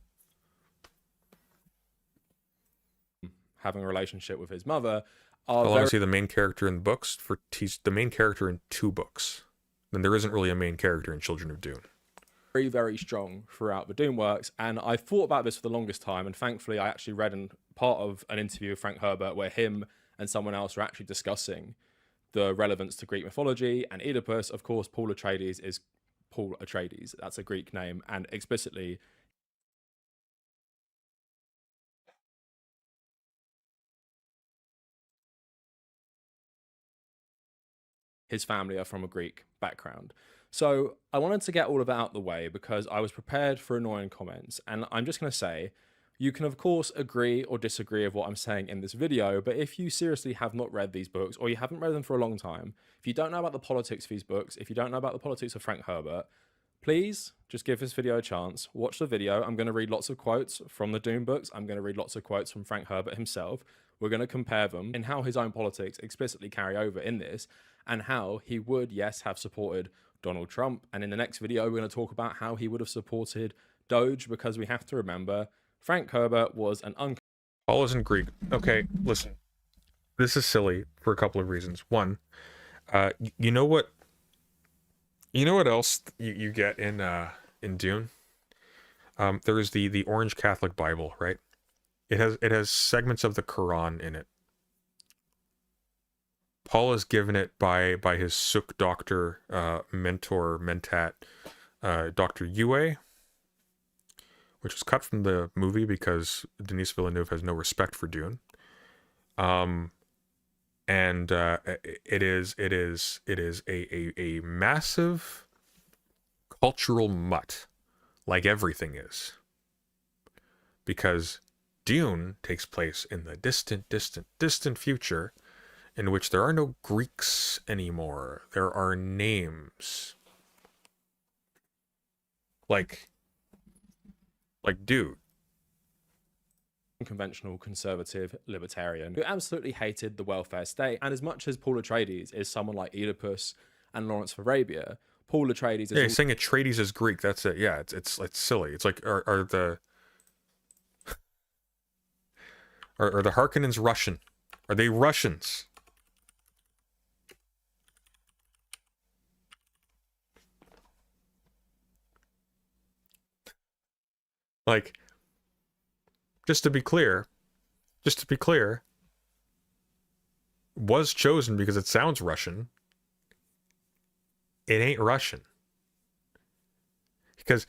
Having a relationship with his mother. How long is he the main character in the books? He's the main character in 2 books. Then there isn't really a main character in Children of Dune. Very, very strong throughout the Dune works. And I thought about this for the longest time. And thankfully, I actually read part of an interview with Frank Herbert where him and someone else were actually discussing the relevance to Greek mythology. And Oedipus, of course, Paul Atreides is Paul Atreides. That's a Greek name, and explicitly his family are from a Greek background. So I wanted to get all of that out of the way because I was prepared for annoying comments, and I'm just going to say, You can, of course, agree or disagree with what I'm saying in this video, but if you seriously have not read these books, or you haven't read them for a long time, if you don't know about the politics of these books, if you don't know about the politics of Frank Herbert, please just give this video a chance. Watch the video. I'm going to read lots of quotes from the Dune books. I'm going to read lots of quotes from Frank Herbert himself. We're going to compare them and how his own politics explicitly carry over in this, and how he would, yes, have supported Donald Trump. And in the next video, we're going to talk about how he would have supported Doge, because we have to remember Frank Herbert was an Paul isn't Greek. Okay, listen. This is silly for a couple of reasons. One, you know what? You know what else you get in Dune? There is the Orange Catholic Bible, right? It has segments of the Quran in it. Paul is given it by his Suk doctor, mentat, Dr. Yue, which was cut from the movie because Denis Villeneuve has no respect for Dune. And it is a massive cultural mutt, like everything is, because Dune takes place in the distant future, in which there are no Greeks anymore. There are names. Like, dude. Conventional conservative libertarian who absolutely hated the welfare state. And as much as Paul Atreides is someone like Oedipus and Lawrence of Arabia, Paul Atreides is... Yeah, he's saying Atreides is Greek. That's it. Yeah, it's silly. It's like, are the Harkonnens Russian? Are they Russians? Like, just to be clear, was chosen because it sounds Russian. It ain't Russian. Because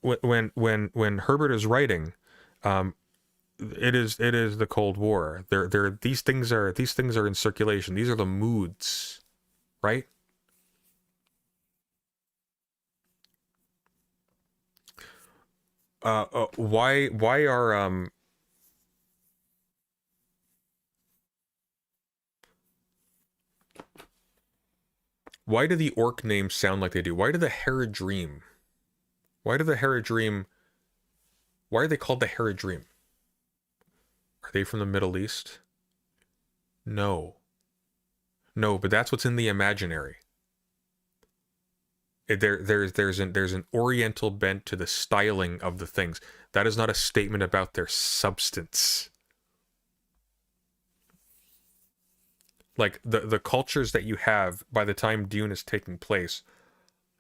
when Herbert is writing, it is the Cold War. These things are in circulation. These are the moods, right? Why do the orc names sound like they do? Why do the Haradrim? Why are they called the Haradrim? Are they from the Middle East? No, but that's what's in the imaginary. There's an oriental bent to the styling of the things. That is not a statement about their substance. Like, the cultures that you have by the time Dune is taking place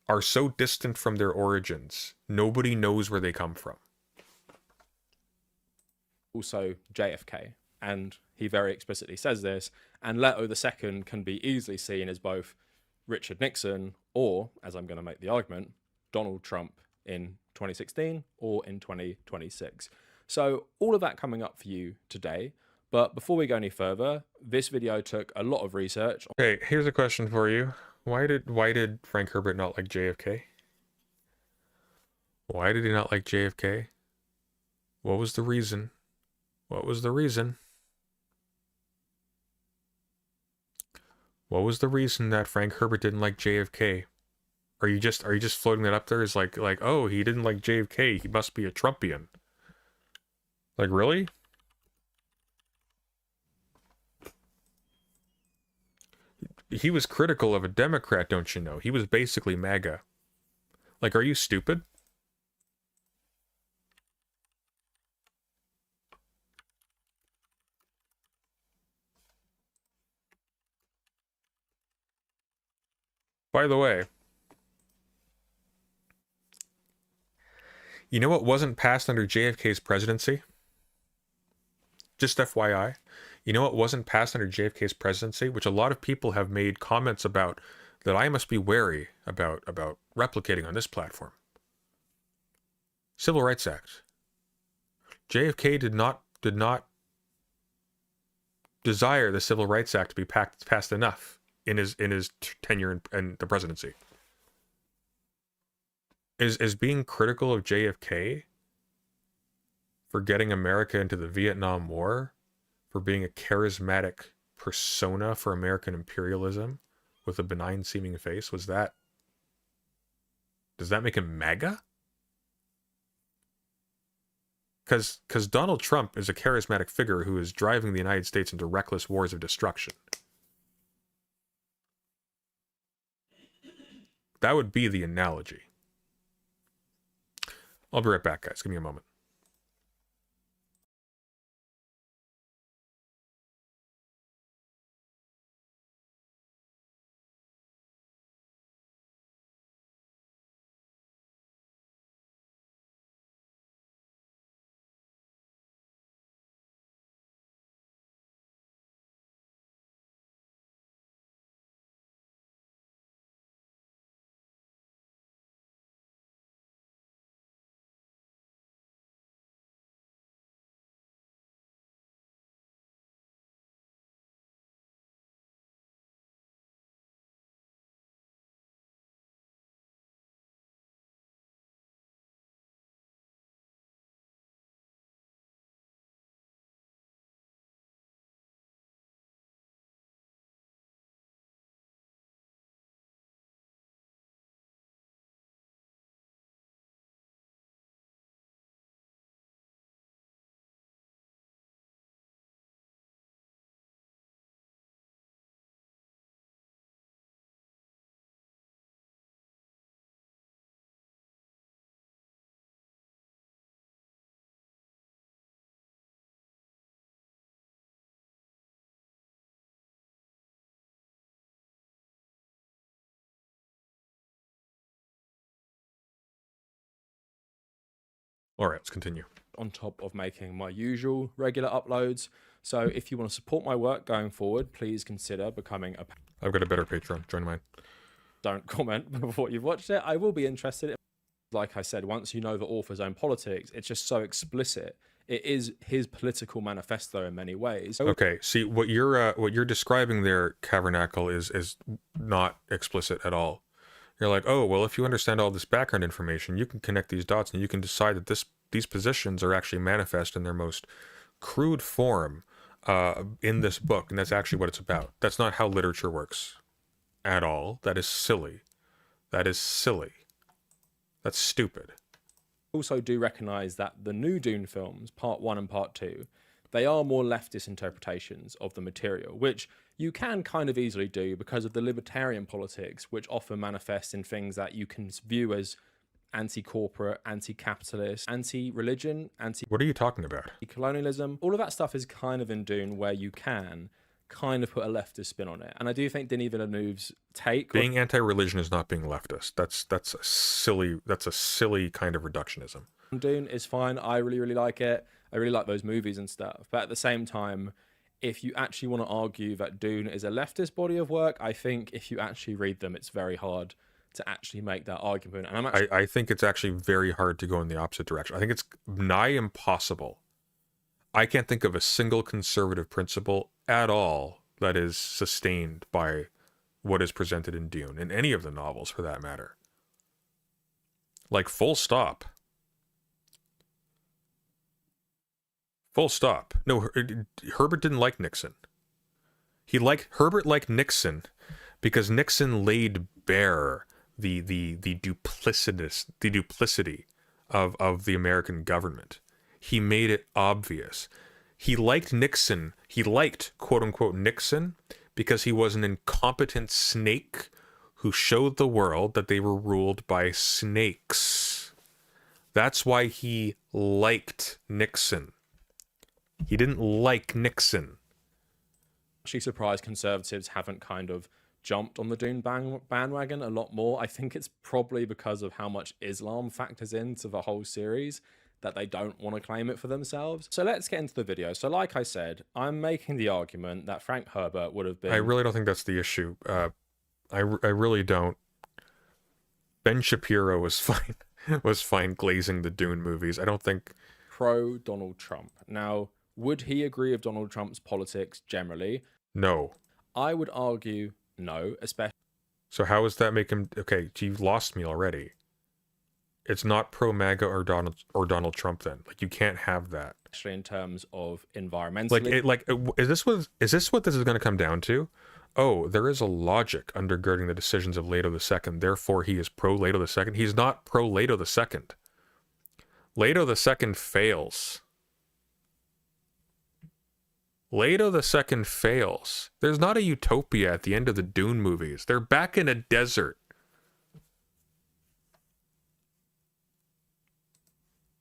are so distant from their origins, nobody knows where they come from. Also JFK, and he very explicitly says this, and Leto II can be easily seen as both Richard Nixon or, as I'm going to make the argument, Donald Trump in 2016 or in 2026. So all of that coming up for you today. But before we go any further, this video took a lot of research. Okay, here's a question for you. Why did Frank Herbert not like JFK? Why did he not like JFK? What was the reason? What was the reason? What was the reason that Frank Herbert didn't like JFK? Are you just floating that up there as like, oh, he didn't like JFK, he must be a Trumpian? Like, really? He was critical of a Democrat, don't you know? He was basically MAGA. Like, are you stupid? By the way, you know what wasn't passed under JFK's presidency? Just FYI. You know what wasn't passed under JFK's presidency, which a lot of people have made comments about, that I must be wary about replicating on this platform? Civil Rights Act. JFK did not desire the Civil Rights Act to be passed enough in his tenure in the presidency. Is being critical of JFK for getting America into the Vietnam War, for being a charismatic persona for American imperialism with a benign seeming face? Does that make him MAGA? Because Donald Trump is a charismatic figure who is driving the United States into reckless wars of destruction. That would be the analogy. I'll be right back, guys. Give me a moment. All right, let's continue. On top of making my usual regular uploads. So if you want to support my work going forward, please consider becoming a... I've got a better Patreon. Join mine. Don't comment before you've watched it. I will be interested. Like I said, once you know the author's own politics, it's just so explicit. It is his political manifesto in many ways. Okay, see, what you're describing there, Cavernacle, is not explicit at all. You're like, oh, well, if you understand all this background information, you can connect these dots and you can decide that these positions are actually manifest in their most crude form in this book, and that's actually what it's about. That's not how literature works at all. That is silly. That is silly. That's stupid. Also do recognize that the new Dune films, part 1 and part 2, they are more leftist interpretations of the material, which you can kind of easily do because of the libertarian politics, which often manifest in things that you can view as anti-corporate, anti-capitalist, anti-religion, What are you talking about? Colonialism. All of that stuff is kind of in Dune where you can kind of put a leftist spin on it. And I do think Denis Villeneuve's take... Being anti-religion is not being leftist. That's a silly kind of reductionism. Dune is fine. I really, really like it. I really like those movies and stuff. But at the same time, if you actually want to argue that Dune is a leftist body of work, I think if you actually read them, it's very hard to actually make that argument. And I think it's actually very hard to go in the opposite direction. I think it's nigh impossible. I can't think of a single conservative principle at all that is sustained by what is presented in Dune, in any of the novels for that matter. Like, full stop. Full stop. No, Herbert didn't like Nixon. Herbert liked Nixon because Nixon laid bare the duplicity of the American government. He made it obvious. He liked Nixon. He liked, quote unquote, Nixon because he was an incompetent snake who showed the world that they were ruled by snakes. That's why he liked Nixon. He didn't like Nixon. Actually surprised conservatives haven't kind of jumped on the Dune bandwagon a lot more. I think it's probably because of how much Islam factors into the whole series that they don't want to claim it for themselves. So let's get into the video. So like I said, I'm making the argument that Frank Herbert would have been... I really don't think that's the issue. I really don't. Ben Shapiro was fine glazing the Dune movies. I don't think... Pro Donald Trump. Now, would he agree with Donald Trump's politics generally? No. I would argue no, especially... So how does that make him... Okay, you've lost me already. It's not pro-MAGA or Donald Trump then. Like, you can't have that. Especially in terms of environmental. Is this what this is going to come down to? Oh, there is a logic undergirding the decisions of Leto II. Therefore, he is pro-Leto II. He's not pro-Leto II. Leto II fails. Leto II fails. There's not a utopia at the end of the Dune movies. They're back in a desert.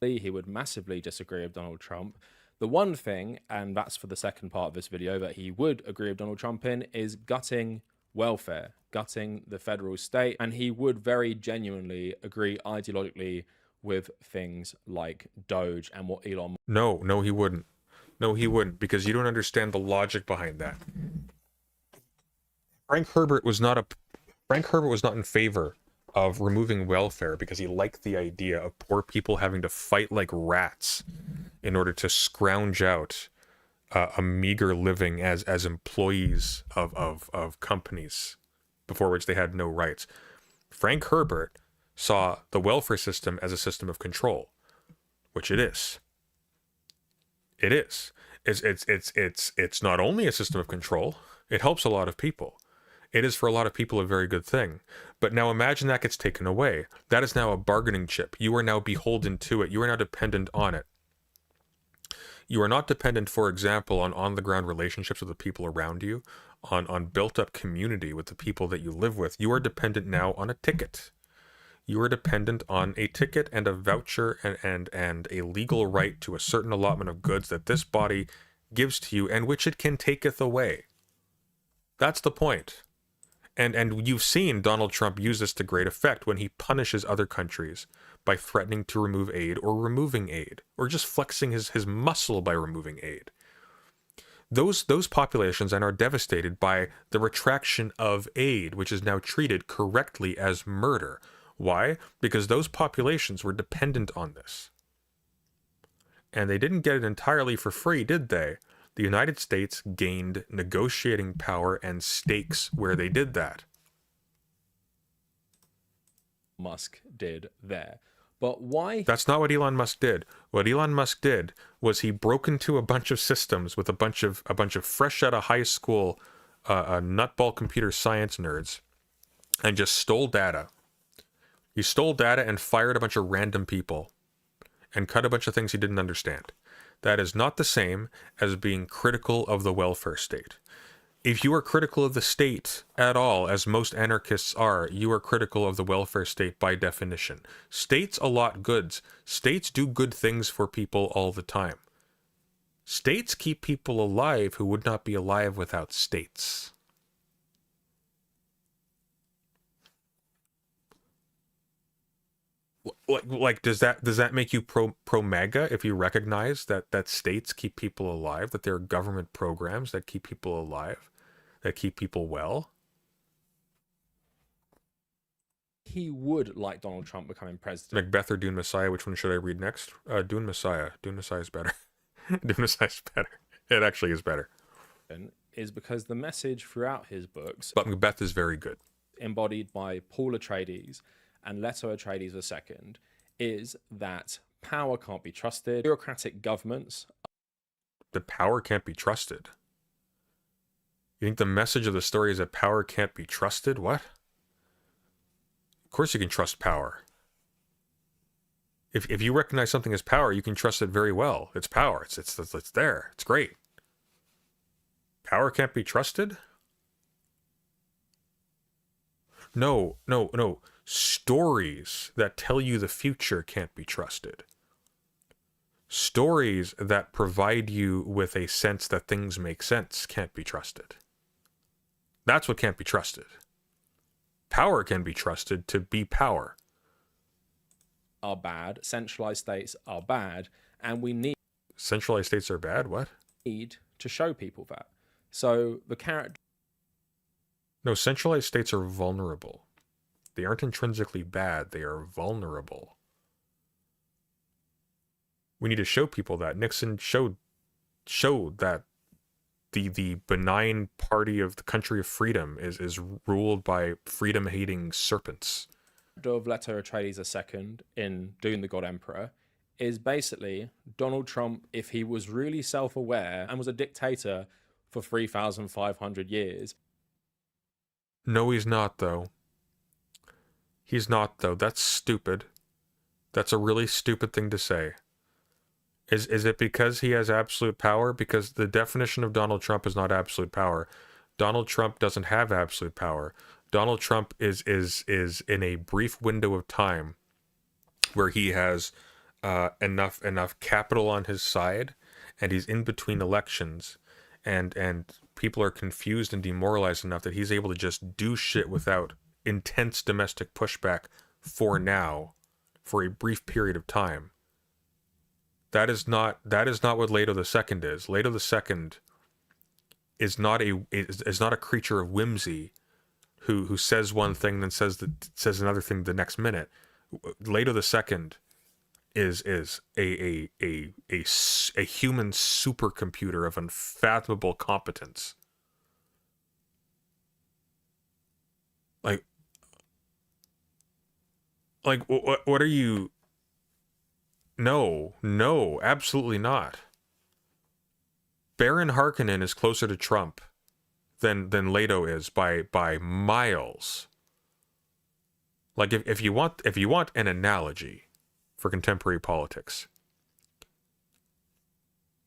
He would massively disagree with Donald Trump. The one thing, and that's for the second part of this video, that he would agree with Donald Trump in is gutting welfare, gutting the federal state, and he would very genuinely agree ideologically with things like Doge and what Elon... No, he wouldn't. No, he wouldn't, because you don't understand the logic behind that. Frank Herbert was not in favor of removing welfare because he liked the idea of poor people having to fight like rats in order to scrounge out a meager living as employees of companies before which they had no rights. Frank Herbert saw the welfare system as a system of control, which it is. It is. It's not only a system of control, it helps a lot of people. It is for a lot of people a very good thing. But now imagine that gets taken away. That is now a bargaining chip. You are now beholden to it. You are now dependent on it. You are not dependent, for example, on on-the-ground relationships with the people around you, on built-up community with the people that you live with. You are dependent now on a ticket. You are dependent on a ticket and a voucher and a legal right to a certain allotment of goods that this body gives to you and which it can taketh away. That's the point. And you've seen Donald Trump use this to great effect when he punishes other countries by threatening to remove aid or removing aid, or just flexing his muscle by removing aid. Those populations are devastated by the retraction of aid, which is now treated correctly as murder. Why? Because those populations were dependent on this. And they didn't get it entirely for free, did they? The United States gained negotiating power and stakes where they did that. Musk did there. But why? That's not what Elon Musk did. What Elon Musk did was he broke into a bunch of systems with a bunch of fresh out of high school nutball computer science nerds and just stole data. He stole data and fired a bunch of random people and cut a bunch of things he didn't understand. That is not the same as being critical of the welfare state. If you are critical of the state at all, as most anarchists are, you are critical of the welfare state by definition. States allot goods. States do good things for people all the time. States keep people alive who would not be alive without states. Like does that make you pro MAGA if you recognize that states keep people alive, that there are government programs that keep people alive, that keep people well? He would like Donald Trump becoming president. Macbeth or Dune Messiah, which one should I read next? Dune Messiah. Dune Messiah is better. Dune Messiah is better. It actually is better. Is because the message throughout his books, but Macbeth is very good, embodied by Paul Atreides and Leto Atreides II, is that power can't be trusted. Bureaucratic governments. The power can't be trusted. You think the message of the story is that power can't be trusted? What? Of course you can trust power. If you recognize something as power, you can trust it very well. It's power. It's there. It's great. Power can't be trusted? No. Stories that tell you the future can't be trusted. Stories that provide you with a sense that things make sense can't be trusted. That's what can't be trusted. Power can be trusted to be power. Are bad. Centralized states are bad. And we need... Centralized states are bad? What? Need to show people that. So the character... No, centralized states are vulnerable. They aren't intrinsically bad. They are vulnerable. We need to show people that. Nixon showed that the benign party of the country of freedom is ruled by freedom-hating serpents. of Leto Atreides II in Dune the God Emperor is basically Donald Trump if he was really self-aware and was a dictator for 3,500 years. No, he's not, though. He's not, though. That's stupid. That's a really stupid thing to say. Is it because he has absolute power? Because the definition of Donald Trump is not absolute power. Donald Trump doesn't have absolute power. Donald Trump is in a brief window of time where he has enough capital on his side, and he's in between elections, and people are confused and demoralized enough that he's able to just do shit without intense domestic pushback for now, for a brief period of time. That is not what Leto II is. Leto II is not a creature of whimsy who says one thing then says another thing the next minute. Leto II is a human supercomputer of unfathomable competence. Like what are you? No, absolutely not. Baron Harkonnen is closer to Trump than Leto is by miles. Like if you want an analogy for contemporary politics,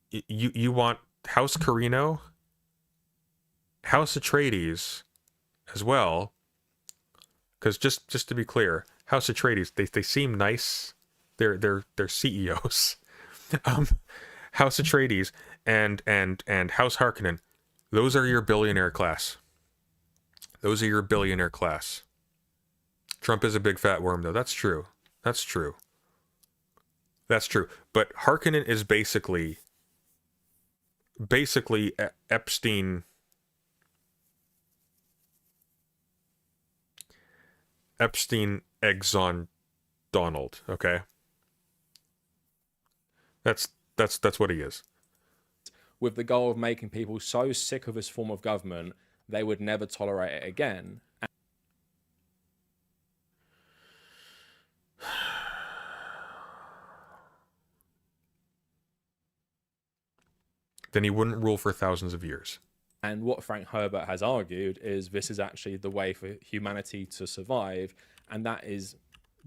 you want House Carino, House Atreides as well, because just to be clear, House Atreides they seem nice. They're CEOs. House Atreides and House Harkonnen, those are your billionaire class. Those are your billionaire class. Trump is a big fat worm, though. That's true. That's true. But Harkonnen is basically Epstein eggs on Donald, okay? That's what he is. With the goal of making people so sick of this form of government, they would never tolerate it again. Then he wouldn't rule for thousands of years. And what Frank Herbert has argued is this is actually the way for humanity to survive, and that is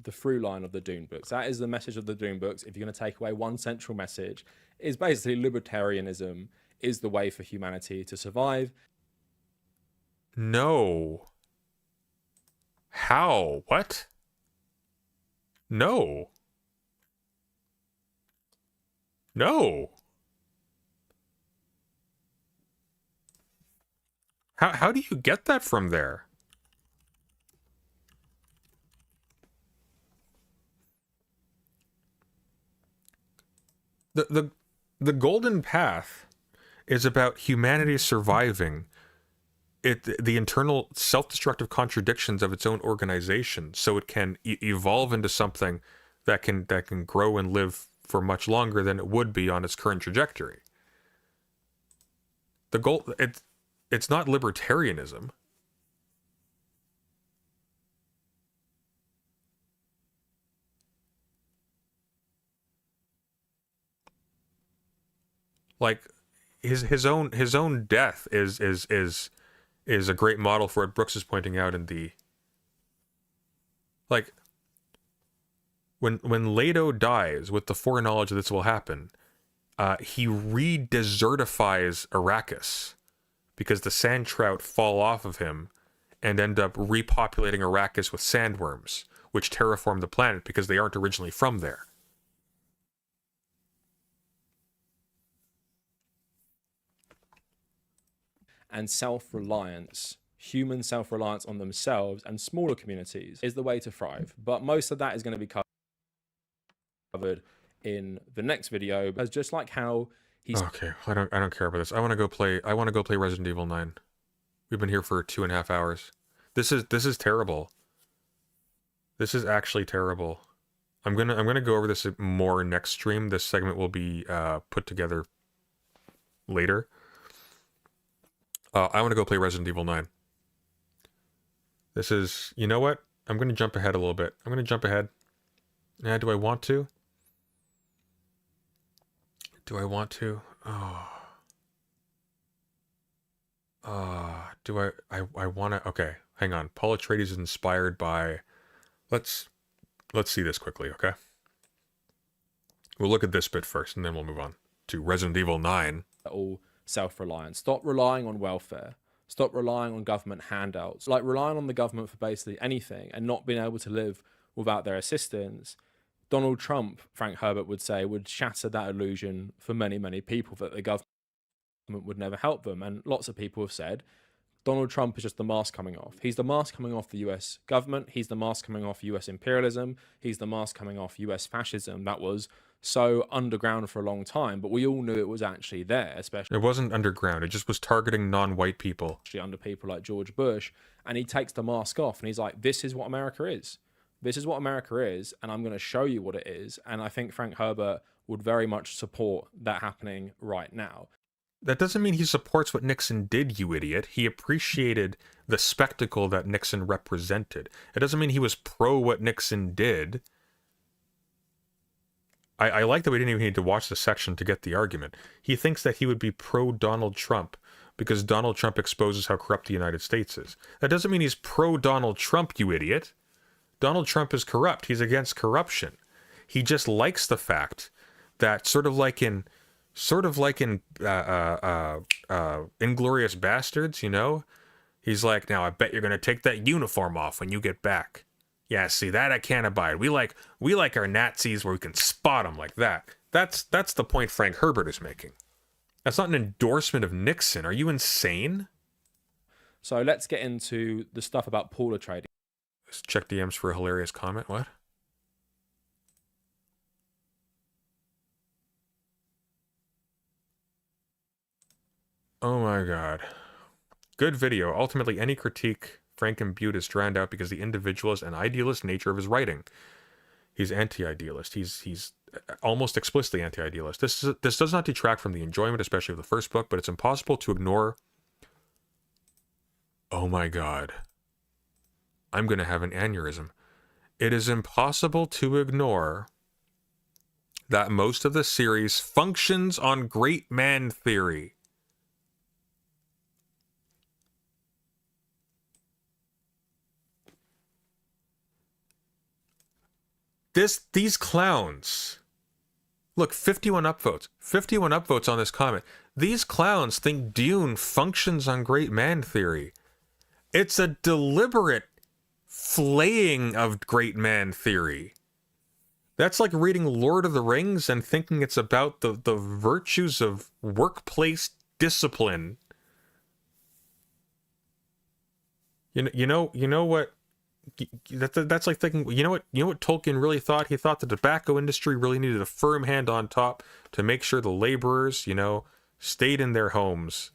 the through line of the Dune books. That is the message of the Dune books. If you're going to take away one central message, is basically libertarianism is the way for humanity to survive. No. How? What? No. How do you get that from there? The golden path is about humanity surviving the internal self-destructive contradictions of its own organization, so it can evolve into something that can grow and live for much longer than it would be on its current trajectory. The goal it's not libertarianism. Like his own death is a great model for what Brooks is pointing out in the, like, when Leto dies with the foreknowledge that this will happen, he re-desertifies Arrakis because the sand trout fall off of him and end up repopulating Arrakis with sandworms, which terraform the planet because they aren't originally from there. And self-reliance, human self-reliance on themselves and smaller communities is the way to thrive. But most of that is going to be covered in the next video, as just like how he's... Okay, I don't care about this. I want to go play Resident Evil 9. We've been here for 2.5 hours. This is terrible. This is actually terrible. I'm gonna go over this more next stream. This segment will be put together later. I want to go play Resident Evil 9. This is, you know what? I'm gonna jump ahead a little bit. I'm gonna jump ahead. Yeah, do I want to? Do I want to? Do I want to? Okay, hang on. Paul Atreides is inspired by. Let's see this quickly, okay? We'll look at this bit first, and then we'll move on to Resident Evil 9. All self-reliant. Stop relying on welfare. Stop relying on government handouts. Like relying on the government for basically anything and not being able to live without their assistance. Donald Trump, Frank Herbert would say, would shatter that illusion for many, many people that the government would never help them. And lots of people have said, Donald Trump is just the mask coming off. He's the mask coming off the US government. He's the mask coming off US imperialism. He's the mask coming off US fascism. That was so underground for a long time, but we all knew it was actually there, especially... It wasn't underground. It just was targeting non-white people. Under people like George Bush. And he takes the mask off and he's like, this is what America is. This is what America is, and I'm going to show you what it is. And I think Frank Herbert would very much support that happening right now. That doesn't mean he supports what Nixon did, you idiot. He appreciated the spectacle that Nixon represented. It doesn't mean he was pro what Nixon did. I like that we didn't even need to watch the section to get the argument. He thinks that he would be pro Donald Trump because Donald Trump exposes how corrupt the United States is. That doesn't mean he's pro Donald Trump, you idiot. Donald Trump is corrupt. He's against corruption. He just likes the fact that sort of like in Inglourious Bastards, you know, he's like, now I bet you're gonna take that uniform off when you get back. Yeah, see, that I can't abide. We like our Nazis where we can spot them like that. That's the point Frank Herbert is making. That's not an endorsement of Nixon. Are you insane? So let's get into the stuff about Paul Atreides. Let's check DMs for a hilarious comment. What? Oh my god. Good video. Ultimately, any critique Frank imbued is drowned out because the individualist and idealist nature of his writing. He's anti-idealist. He's almost explicitly anti-idealist. This does not detract from the enjoyment, especially of the first book, but it's impossible to ignore. Oh my god. I'm going to have an aneurysm. It is impossible to ignore that most of the series functions on great man theory. These clowns. Look, 51 upvotes. 51 upvotes on this comment. These clowns think Dune functions on great man theory. It's a deliberate flaying of great man theory. That's like reading Lord of the Rings and thinking it's about the virtues of workplace discipline. You know what? That's like thinking, you know what Tolkien really thought? He thought the tobacco industry really needed a firm hand on top to make sure the laborers, you know, stayed in their homes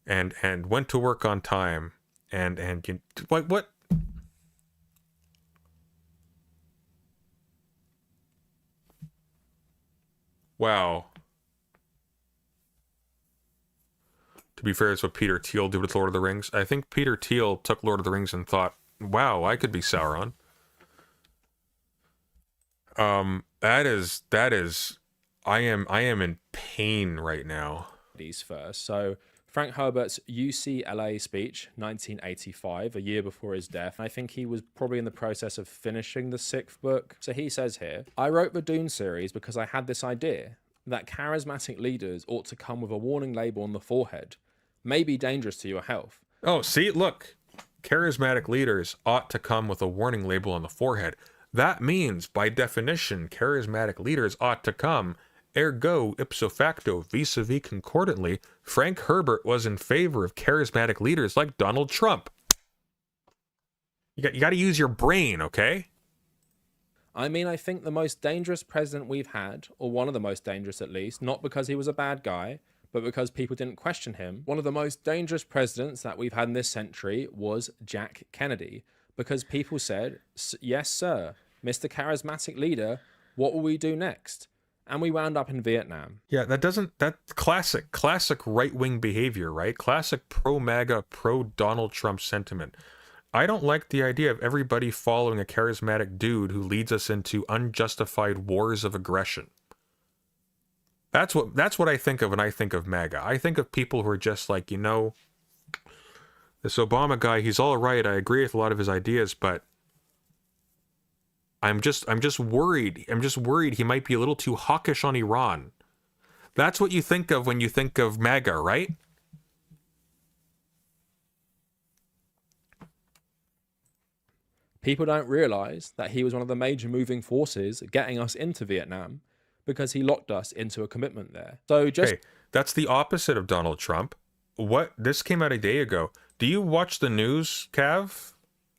and went to work on time and what? Wow. To be fair, it's what Peter Thiel did with Lord of the Rings. I think Peter Thiel took Lord of the Rings and thought, wow, I could be Sauron. That is, I am in pain right now. These first. So Frank Herbert's UCLA speech, 1985, a year before his death. I think he was probably in the process of finishing the 6th book. So he says here, I wrote the Dune series because I had this idea that charismatic leaders ought to come with a warning label on the forehead. May be dangerous to your health. Oh, see, look. Charismatic leaders ought to come with a warning label on the forehead. That means, by definition, charismatic leaders ought to come. Ergo, ipso facto, vis-a-vis concordantly, Frank Herbert was in favor of charismatic leaders like Donald Trump. You got to use your brain, okay? I mean, I think the most dangerous president we've had, or one of the most dangerous at least, not because he was a bad guy, but because people didn't question him. One of the most dangerous presidents that we've had in this century was Jack Kennedy, because people said, yes, sir, Mr. Charismatic Leader, what will we do next? And we wound up in Vietnam. Yeah, that's classic right-wing behavior, right? Classic pro-MAGA, pro-Donald Trump sentiment. I don't like the idea of everybody following a charismatic dude who leads us into unjustified wars of aggression. That's what I think of when I think of MAGA. I think of people who are just like, you know, this Obama guy, he's all right. I agree with a lot of his ideas, but I'm just worried. I'm just worried he might be a little too hawkish on Iran. That's what you think of when you think of MAGA, right? People don't realize that he was one of the major moving forces getting us into Vietnam because he locked us into a commitment there. So just... Hey, that's the opposite of Donald Trump. This came out a day ago. Do you watch the news, Cav?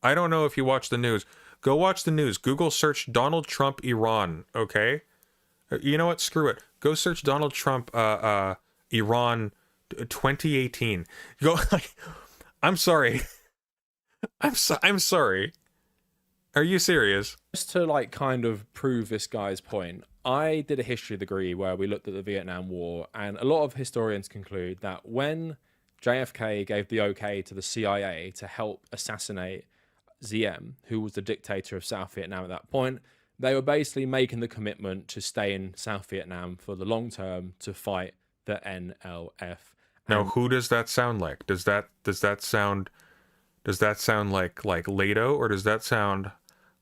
I don't know if you watch the news. Go watch the news. Google search Donald Trump Iran, okay? You know what? Screw it. Go search Donald Trump Iran 2018. Go. I'm sorry. I'm sorry. Are you serious? Just to like kind of prove this guy's point, I did a history degree where we looked at the Vietnam War, and a lot of historians conclude that when JFK gave the okay to the CIA to help assassinate Diem, who was the dictator of South Vietnam at that point, they were basically making the commitment to stay in South Vietnam for the long term to fight the NLF. Now, who does that sound like? Does that sound like Leto, or does that sound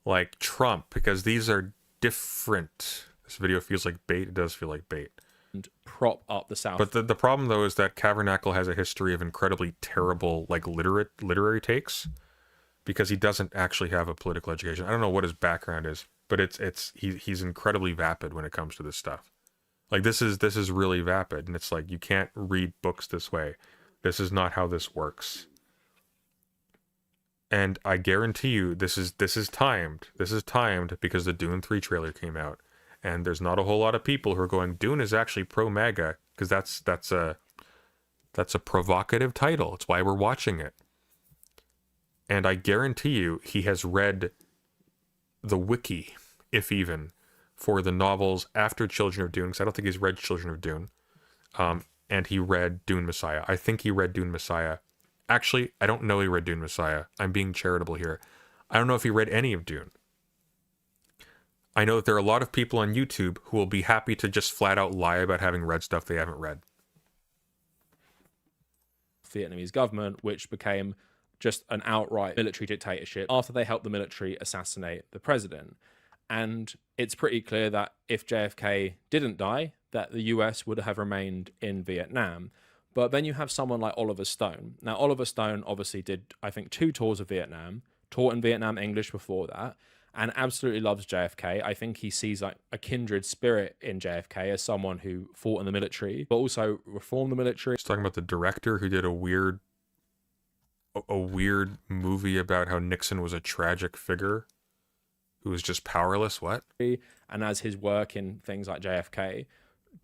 like Trump? Because these are different. This video feels like bait. It does feel like bait. And prop up the South. But the problem though is that Cavernacle has a history of incredibly terrible like literary takes, because he doesn't actually have a political education. I don't know what his background is, but he's incredibly vapid when it comes to this stuff. Like this is really vapid, and it's like you can't read books this way. This is not how this works. And I guarantee you this is timed. This is timed because the Dune 3 trailer came out, and there's not a whole lot of people who are going, Dune is actually pro MAGA, because that's a provocative title. It's why we're watching it. And I guarantee you he has read the wiki, if even, for the novels after Children of Dune, because I don't think he's read Children of Dune. And he read Dune Messiah. I think he read Dune Messiah. Actually, I don't know he read Dune Messiah. I'm being charitable here. I don't know if he read any of Dune. I know that there are a lot of people on YouTube who will be happy to just flat out lie about having read stuff they haven't read. Vietnamese government, which became just an outright military dictatorship after they helped the military assassinate the president. And it's pretty clear that if JFK didn't die, that the US would have remained in Vietnam. But then you have someone like Oliver Stone. Now, Oliver Stone obviously did, I think, 2 tours of Vietnam, taught in Vietnam English before that, and absolutely loves JFK. I think he sees like a kindred spirit in JFK as someone who fought in the military, but also reformed the military. He's talking about the director who did a weird movie about how Nixon was a tragic figure who was just powerless. What? And as his work in things like JFK,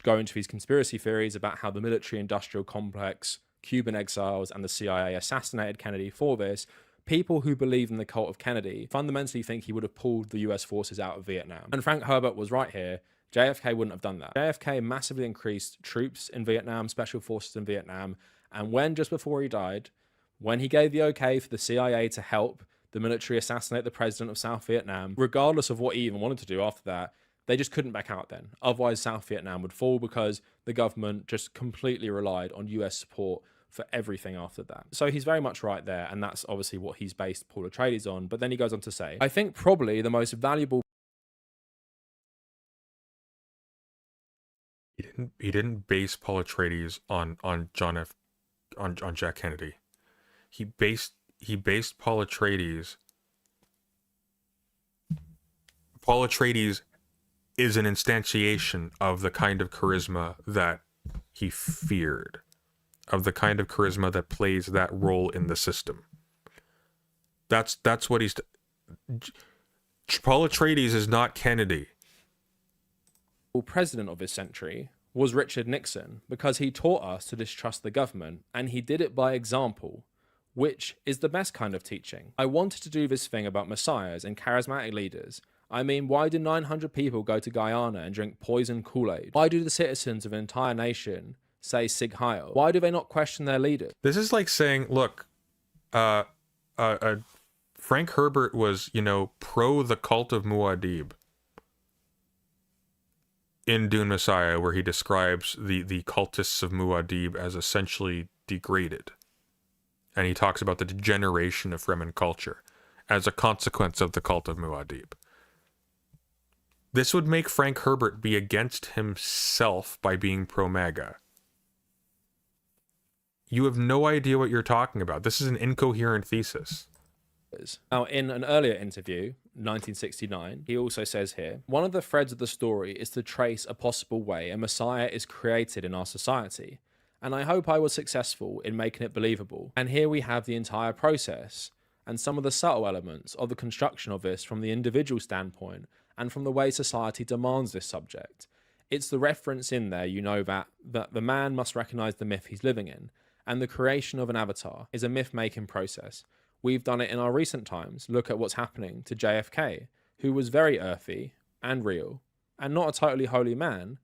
go into these conspiracy theories about how the military-industrial complex, Cuban exiles, and the CIA assassinated Kennedy for this. People who believe in the cult of Kennedy fundamentally think he would have pulled the US forces out of Vietnam. And Frank Herbert was right here. JFK wouldn't have done that. JFK massively increased troops in Vietnam, special forces in Vietnam, and when, just before he died, when he gave the okay for the CIA to help the military assassinate the president of South Vietnam, regardless of what he even wanted to do after that, they just couldn't back out then. Otherwise, South Vietnam would fall because the government just completely relied on US support for everything after that. So he's very much right there, and that's obviously what he's based Paul Atreides on. But then he goes on to say, I think probably the most valuable... He didn't base Paul Atreides on Jack Kennedy. He based Paul Atreides. Paul Atreides is an instantiation of the kind of charisma that he feared, of the kind of charisma that plays that role in the system. That's what he's... Paul Atreides is not Kennedy. President of this century was Richard Nixon, because he taught us to distrust the government, and he did it by example, which is the best kind of teaching. I wanted to do this thing about messiahs and charismatic leaders. I mean, why do 900 people go to Guyana and drink poison Kool-Aid? Why do the citizens of an entire nation say Sig Heil? Why do they not question their leaders? This is like saying, look, Frank Herbert was, pro the cult of Muad'Dib in Dune Messiah, where he describes the cultists of Muad'Dib as essentially degraded. And he talks about the degeneration of Fremen culture as a consequence of the cult of Muad'Dib. This would make Frank Herbert be against himself by being pro-MAGA. You have no idea what you're talking about. This is an incoherent thesis. Now, in an earlier interview, 1969, he also says here, one of the threads of the story is to trace a possible way a Messiah is created in our society, and I hope I was successful in making it believable. And here we have the entire process, and some of the subtle elements of the construction of this from the individual standpoint, and from the way society demands this subject. It's the reference in there, that the man must recognize the myth he's living in, and the creation of an avatar is a myth-making process. We've done it in our recent times. Look at what's happening to JFK, who was very earthy and real, and not a totally holy man.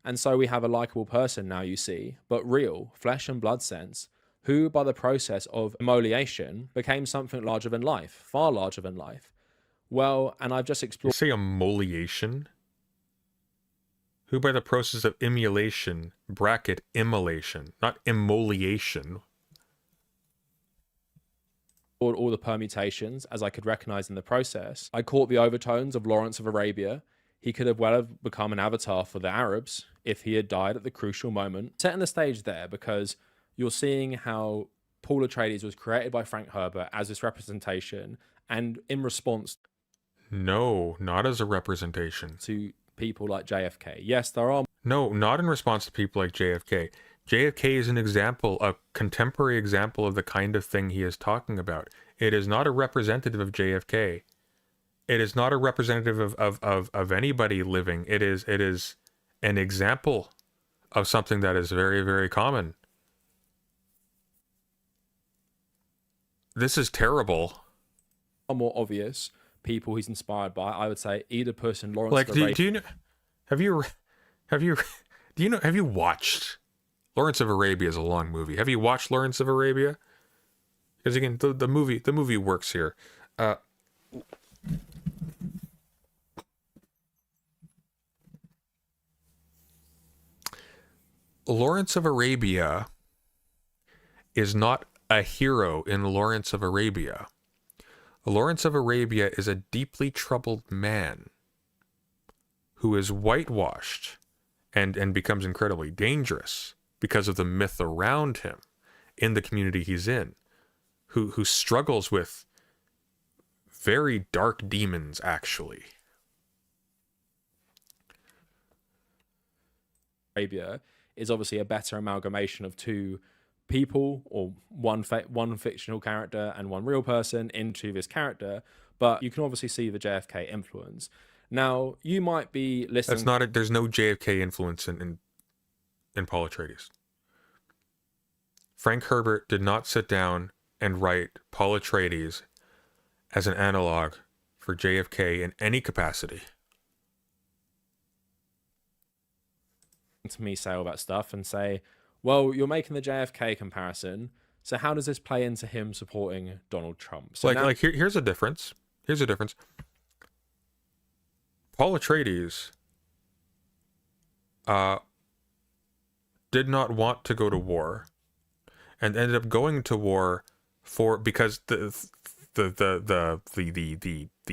And so we have a likable person now, you see, but real, flesh and blood sense, who by the process of immolation became something larger than life, far larger than life. Well, and I've just explored... You say immolation? Who by the process of immolation, bracket immolation, not immolation. All the permutations as I could recognize in the process. I caught the overtones of Lawrence of Arabia. He could have well have become an avatar for the Arabs if he had died at the crucial moment. Setting the stage there because you're seeing how Paul Atreides was created by Frank Herbert as this representation, and in response... No, not as a representation. ...to people like JFK. Yes, there are... No, not in response to people like JFK. JFK is an example, a contemporary example of the kind of thing he is talking about. It is not a representative of JFK. It is not a representative of anybody living. It is an example of something that is very, very common. This is terrible. More obvious people he's inspired by, I would say Oedipus and Lawrence. Like, do you know? Have you watched? Lawrence of Arabia is a long movie. Have you watched Lawrence of Arabia? Because again, the movie works here. Lawrence of Arabia is not a hero in Lawrence of Arabia. Lawrence of Arabia is a deeply troubled man who is whitewashed and becomes incredibly dangerous because of the myth around him in the community he's in, who struggles with very dark demons, actually. Arabia is obviously a better amalgamation of two people, or one fictional character and one real person into this character, but you can obviously see the JFK influence. Now, you might be listening... There's no JFK influence in Paul Atreides. Frank Herbert did not sit down and write Paul Atreides as an analog for JFK in any capacity. To me say all that stuff and say, well, you're making the JFK comparison, so how does this play into him supporting Donald Trump? So here's a difference. Here's a difference. Paul Atreides did not want to go to war, and ended up going to war because the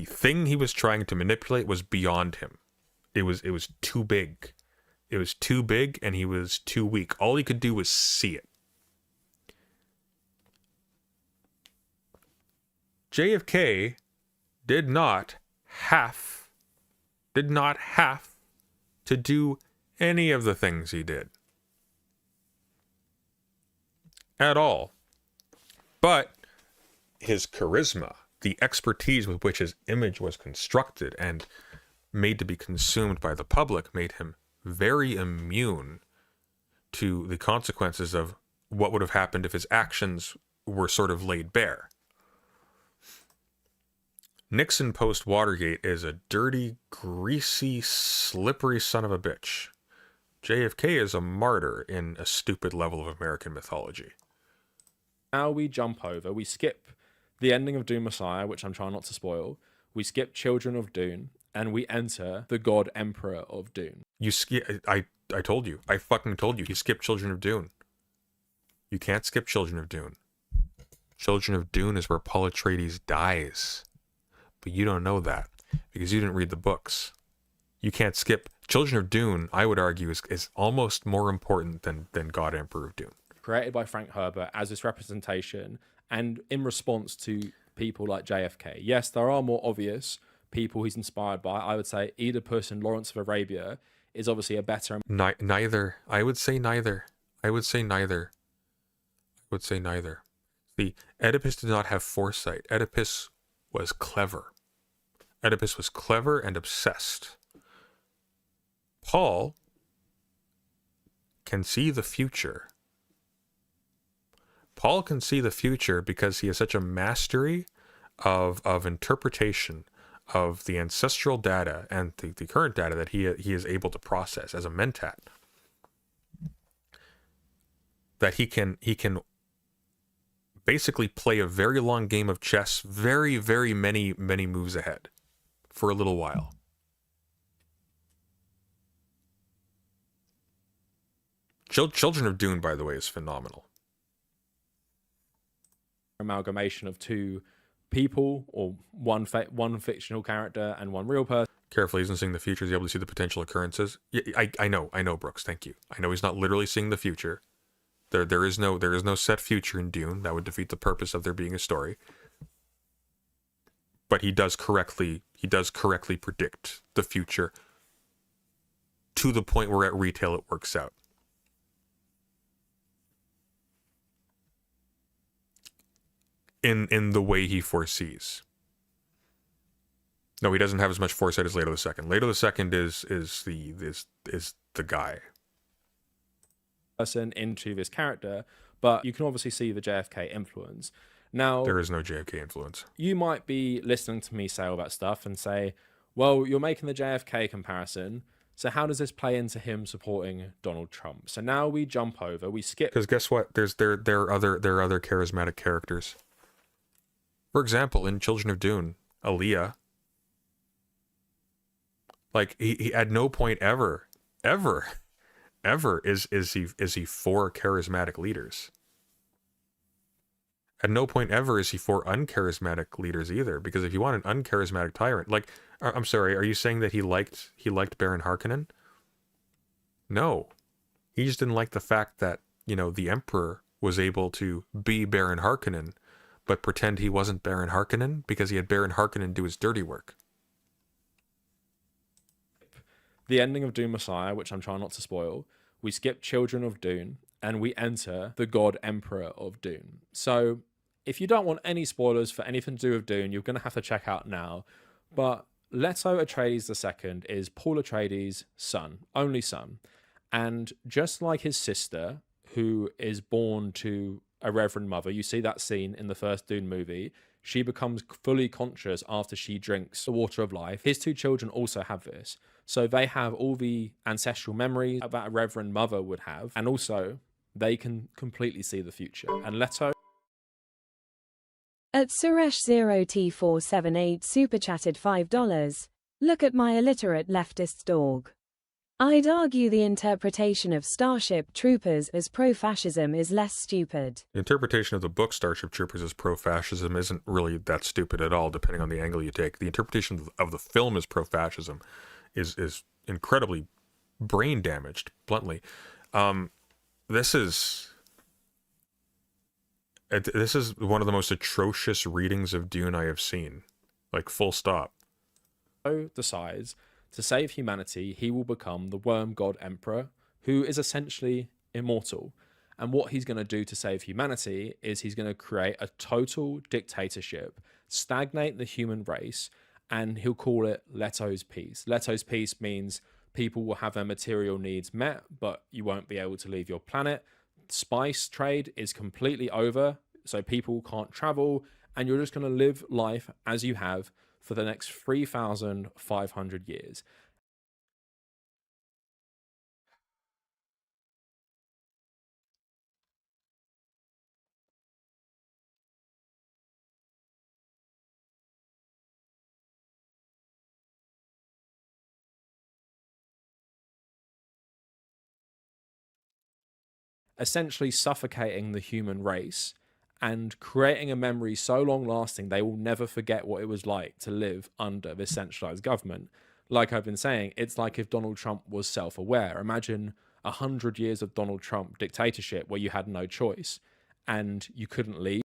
thing he was trying to manipulate was beyond him. It was too big. It was too big, and he was too weak. All he could do was see it. JFK did not have to do any of the things he did. At all. But his charisma, the expertise with which his image was constructed and made to be consumed by the public, made him very immune to the consequences of what would have happened if his actions were sort of laid bare. Nixon post-Watergate is a dirty, greasy, slippery son of a bitch. JFK is a martyr in a stupid level of American mythology. Now we skip the ending of Dune Messiah, which I'm trying not to spoil, we skip Children of Dune, and we enter the God Emperor of Dune. I told you. I fucking told you. You skip Children of Dune. You can't skip Children of Dune. Children of Dune is where Paul Atreides dies. But you don't know that because you didn't read the books. You can't skip Children of Dune. I would argue is almost more important than God Emperor of Dune. Created by Frank Herbert as this representation, and in response to people like JFK. Yes, there are more obvious people he's inspired by. I would say Oedipus and Lawrence of Arabia is obviously a better. Neither. I would say neither. I would say neither. I would say neither. See, Oedipus did not have foresight. Oedipus was clever. Oedipus was clever and obsessed. Paul can see the future. Paul can see the future because he has such a mastery of interpretation of the ancestral data and the current data that he is able to process as a mentat. That he can basically play a very long game of chess, very, very many moves ahead for a little while. Children of Dune, by the way, is phenomenal. Amalgamation of two people, or one fictional character and one real person. Carefully, he's not seeing the future. He's able to see the potential occurrences. Yeah, I know, Brooks. Thank you. I know he's not literally seeing the future. There is no set future in Dune. That would defeat the purpose of there being a story. But he does correctly predict the future to the point where at retail it works out. In the way he foresees. No, he doesn't have as much foresight as Leto the Second. Leto the Second is the guy. Person into this character, but you can obviously see the JFK influence. Now, there is no JFK influence. You might be listening to me say all that stuff and say, well, you're making the JFK comparison, so how does this play into him supporting Donald Trump? So now we jump over, we skip. Because guess what? There are other charismatic characters. For example, in Children of Dune, Aaliyah, like he at no point ever is he for charismatic leaders. At no point ever is he for uncharismatic leaders either. Because if you want an uncharismatic tyrant, like, I'm sorry, are you saying that he liked Baron Harkonnen? No, he just didn't like the fact that, you know, the Emperor was able to be Baron Harkonnen, but pretend he wasn't Baron Harkonnen because he had Baron Harkonnen do his dirty work. The ending of Dune Messiah, which I'm trying not to spoil, we skip Children of Dune, and we enter the God Emperor of Dune. So if you don't want any spoilers for anything to do with Dune, you're going to have to check out now. But Leto Atreides II is Paul Atreides' son, only son. And just like his sister, who is born to a reverend mother, you see that scene in the first Dune movie, she becomes fully conscious after she drinks the water of life. His two children also have this. So they have all the ancestral memories that a reverend mother would have. And also, they can completely see the future. And Leto... At Suresh0T478 super chatted $5. Look at my illiterate leftist's dog. I'd argue the interpretation of Starship Troopers as pro-fascism is less stupid. The interpretation of the book Starship Troopers as pro-fascism isn't really that stupid at all, depending on the angle you take. The interpretation of the film as pro-fascism is incredibly brain damaged, bluntly. This is one of the most atrocious readings of Dune I have seen. Like, full stop. Decides to save humanity, he will become the worm god emperor, who is essentially immortal. And what he's going to do to save humanity is he's going to create a total dictatorship, stagnate the human race, and he'll call it Leto's Peace. Leto's Peace means people will have their material needs met, but you won't be able to leave your planet. Spice trade is completely over, so people can't travel, and you're just going to live life as you have for the next 3,500 years. essentially suffocating the human race and creating a memory so long lasting they will never forget what it was like to live under this centralized government. Like I've been saying, it's like if Donald Trump was self-aware. Imagine 100 years of Donald Trump dictatorship where you had no choice and you couldn't leave.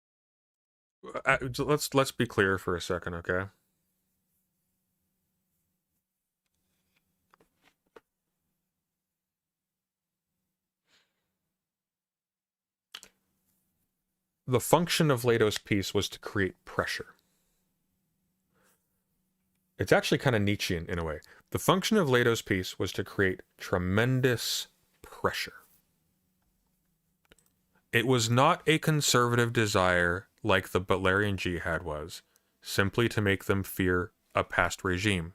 Let's be clear for a second, okay? The function of Leto's piece was to create pressure. It's actually kind of Nietzschean in a way. The function of Leto's piece was to create tremendous pressure. It was not a conservative desire like the Butlerian Jihad was, simply to make them fear a past regime.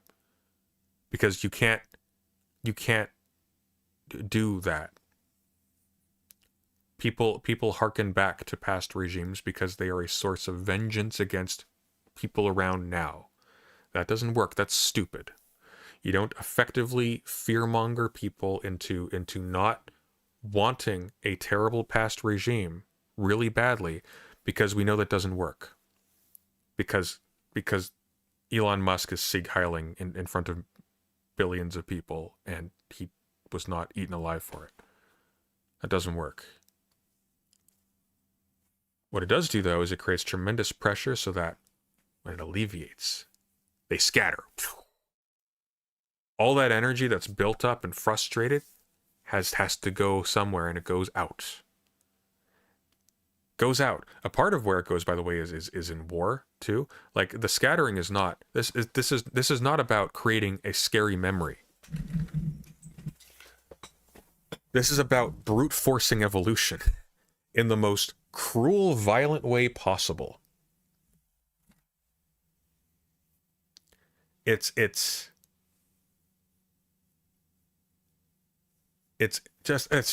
Because you can't do that. People hearken back to past regimes because they are a source of vengeance against people around now. That doesn't work. That's stupid. You don't effectively fearmonger people into not wanting a terrible past regime really badly, because we know that doesn't work. Because Elon Musk is Sieg Heiling in front of billions of people, and he was not eaten alive for it. That doesn't work. What it does do, though, is it creates tremendous pressure so that when it alleviates, they scatter. All that energy that's built up and frustrated has to go somewhere, and it goes out. Goes out. A part of where it goes, by the way, is in war too. Like, the scattering is not. This is not about creating a scary memory. This is about brute forcing evolution in the most cruel, violent way possible. It's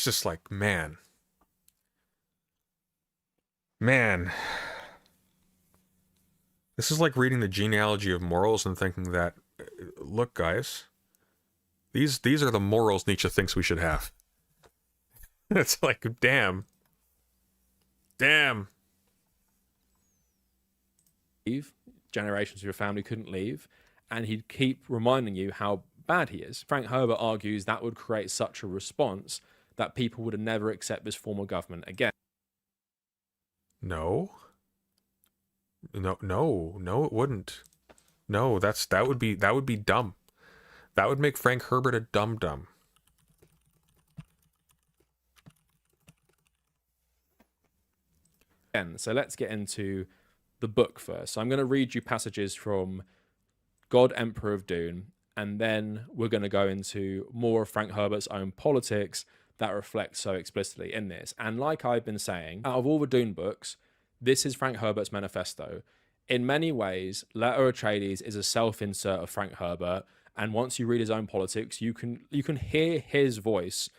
just like, man. This is like reading the genealogy of morals and thinking that, look, guys, these are the morals Nietzsche thinks we should have. It's like, damn. Generations of your family couldn't leave, and he'd keep reminding you how bad he is. Frank Herbert argues that would create such a response that people would never accept this form of government again. No, it wouldn't. No, that would be dumb. That would make Frank Herbert a dum-dum. So let's get into the book first. So I'm going to read you passages from God, Emperor of Dune, and then we're going to go into more of Frank Herbert's own politics that reflect so explicitly in this. And like I've been saying, out of all the Dune books, this is Frank Herbert's manifesto. In many ways, Leto Atreides is a self-insert of Frank Herbert, and once you read his own politics, you can hear his voice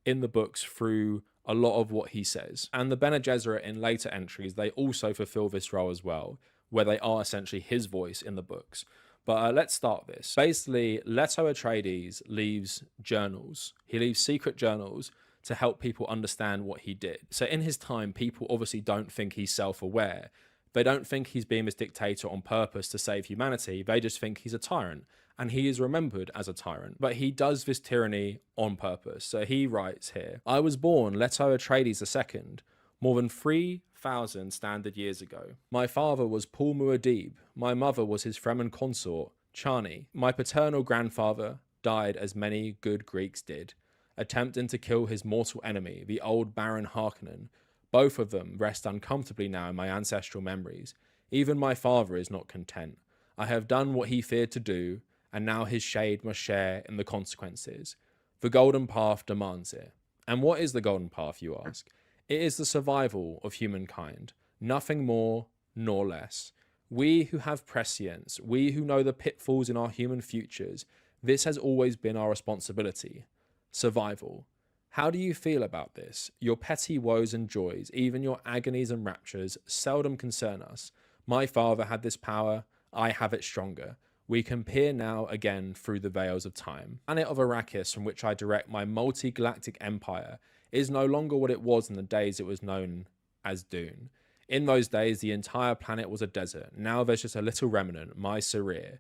in the books through a lot of what he says. And the Bene Gesserit in later entries, they also fulfill this role as well, where they are essentially his voice in the books. But let's start this. Basically, Leto Atreides leaves journals. He leaves secret journals to help people understand what he did. So in his time, people obviously don't think he's self-aware. They don't think he's being this dictator on purpose to save humanity. They just think he's a tyrant. And he is remembered as a tyrant. But he does this tyranny on purpose. So he writes here, I was born Leto Atreides II, more than 3,000 standard years ago. My father was Paul Muad'Dib. My mother was his Fremen consort, Chani. My paternal grandfather died as many good Greeks did, attempting to kill his mortal enemy, the old Baron Harkonnen. Both of them rest uncomfortably now in my ancestral memories. Even my father is not content. I have done what he feared to do, and now his shade must share in the consequences. The Golden Path demands it. And what is the Golden Path, you ask? It is the survival of humankind, nothing more nor less. We who have prescience, we who know the pitfalls in our human futures, this has always been our responsibility. Survival. How do you feel about this? Your petty woes and joys, even your agonies and raptures, seldom concern us. My father had this power, I have it stronger. We can peer now again through the veils of time. The planet of Arrakis, from which I direct my multi-galactic empire, is no longer what it was in the days it was known as Dune. In those days, the entire planet was a desert. Now there's just a little remnant, my Sarir.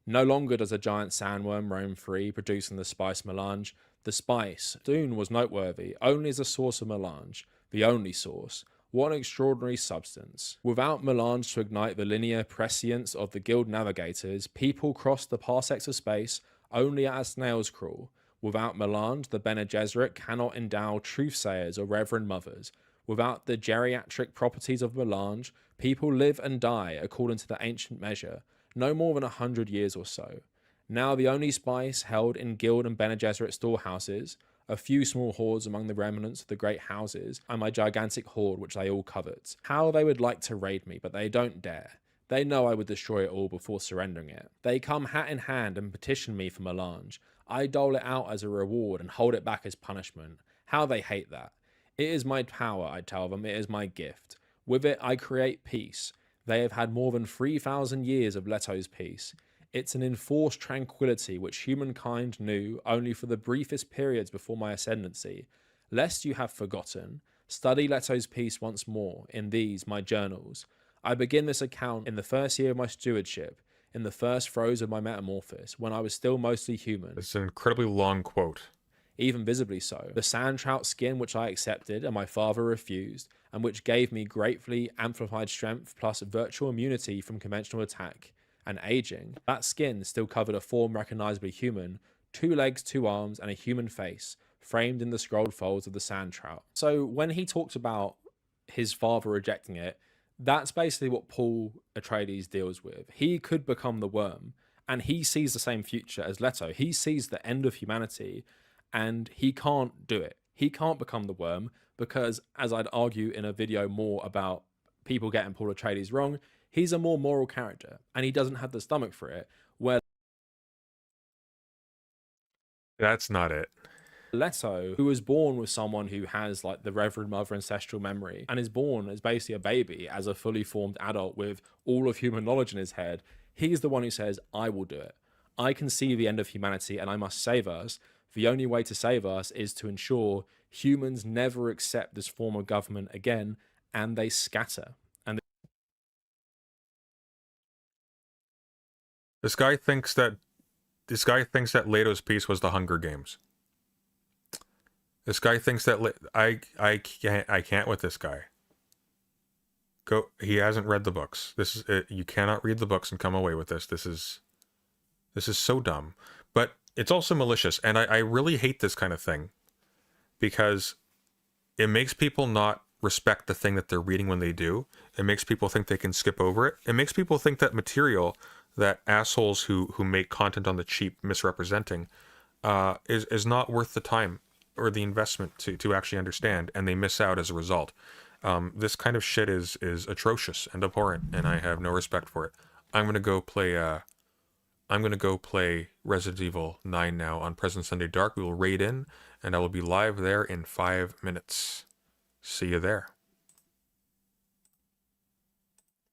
No longer does a giant sandworm roam free, producing the spice melange. The spice, Dune, was noteworthy only as a source of melange, the only source. What an extraordinary substance. Without melange to ignite the linear prescience of the guild navigators, people crossed the parsecs of space only at a snail's crawl. Without melange, the Bene Gesserit cannot endow truthsayers or reverend mothers. Without the geriatric properties of melange, people live and die according to the ancient measure, no more than 100 years or so. Now the only spice held in guild and Bene Gesserit storehouses, a few small hoards among the remnants of the great houses, and my gigantic hoard which they all covet. How they would like to raid me, but they don't dare. They know I would destroy it all before surrendering it. They come hat in hand and petition me for melange. I dole it out as a reward and hold it back as punishment. How they hate that. It is my power, I tell them, it is my gift. With it I create peace. They have had more than 3,000 years of Leto's peace. It's an enforced tranquility which humankind knew only for the briefest periods before my ascendancy. Lest you have forgotten, study Leto's peace once more in these, my journals. I begin this account in the first year of my stewardship, in the first throes of my metamorphosis, when I was still mostly human. It's an incredibly long quote. Even visibly so. The sand trout skin which I accepted and my father refused, and which gave me gratefully amplified strength plus virtual immunity from conventional attack and aging, that skin still covered a form recognizably human, 2 legs, 2 arms, and a human face, framed in the scrolled folds of the sand trout. So when he talks about his father rejecting it, that's basically what Paul Atreides deals with. He could become the worm, and he sees the same future as Leto. He sees the end of humanity, and he can't do it. He can't become the worm because, as I'd argue in a video more about people getting Paul Atreides wrong, he's a more moral character, and he doesn't have the stomach for it, where that's not it. Leto, who was born with someone who has like the Reverend Mother ancestral memory and is born as basically a baby, as a fully formed adult with all of human knowledge in his head, he's the one who says, I will do it. I can see the end of humanity and I must save us. The only way to save us is to ensure humans never accept this form of government again, and they scatter. And this guy thinks that Leto's piece was the Hunger Games. This guy thinks that I can't with this guy. He hasn't read the books. This is you cannot read the books and come away with this. This is so dumb. But it's also malicious, and I really hate this kind of thing because it makes people not respect the thing that they're reading when they do. It makes people think they can skip over it. It makes people think that material that assholes who make content on the cheap misrepresenting is not worth the time or the investment to actually understand, and they miss out as a result. This kind of shit is atrocious and abhorrent, and I have no respect for it. I'm gonna go play Resident Evil 9 now on Present Sunday Dark. We will raid in, and I will be live there in 5 minutes. See you there.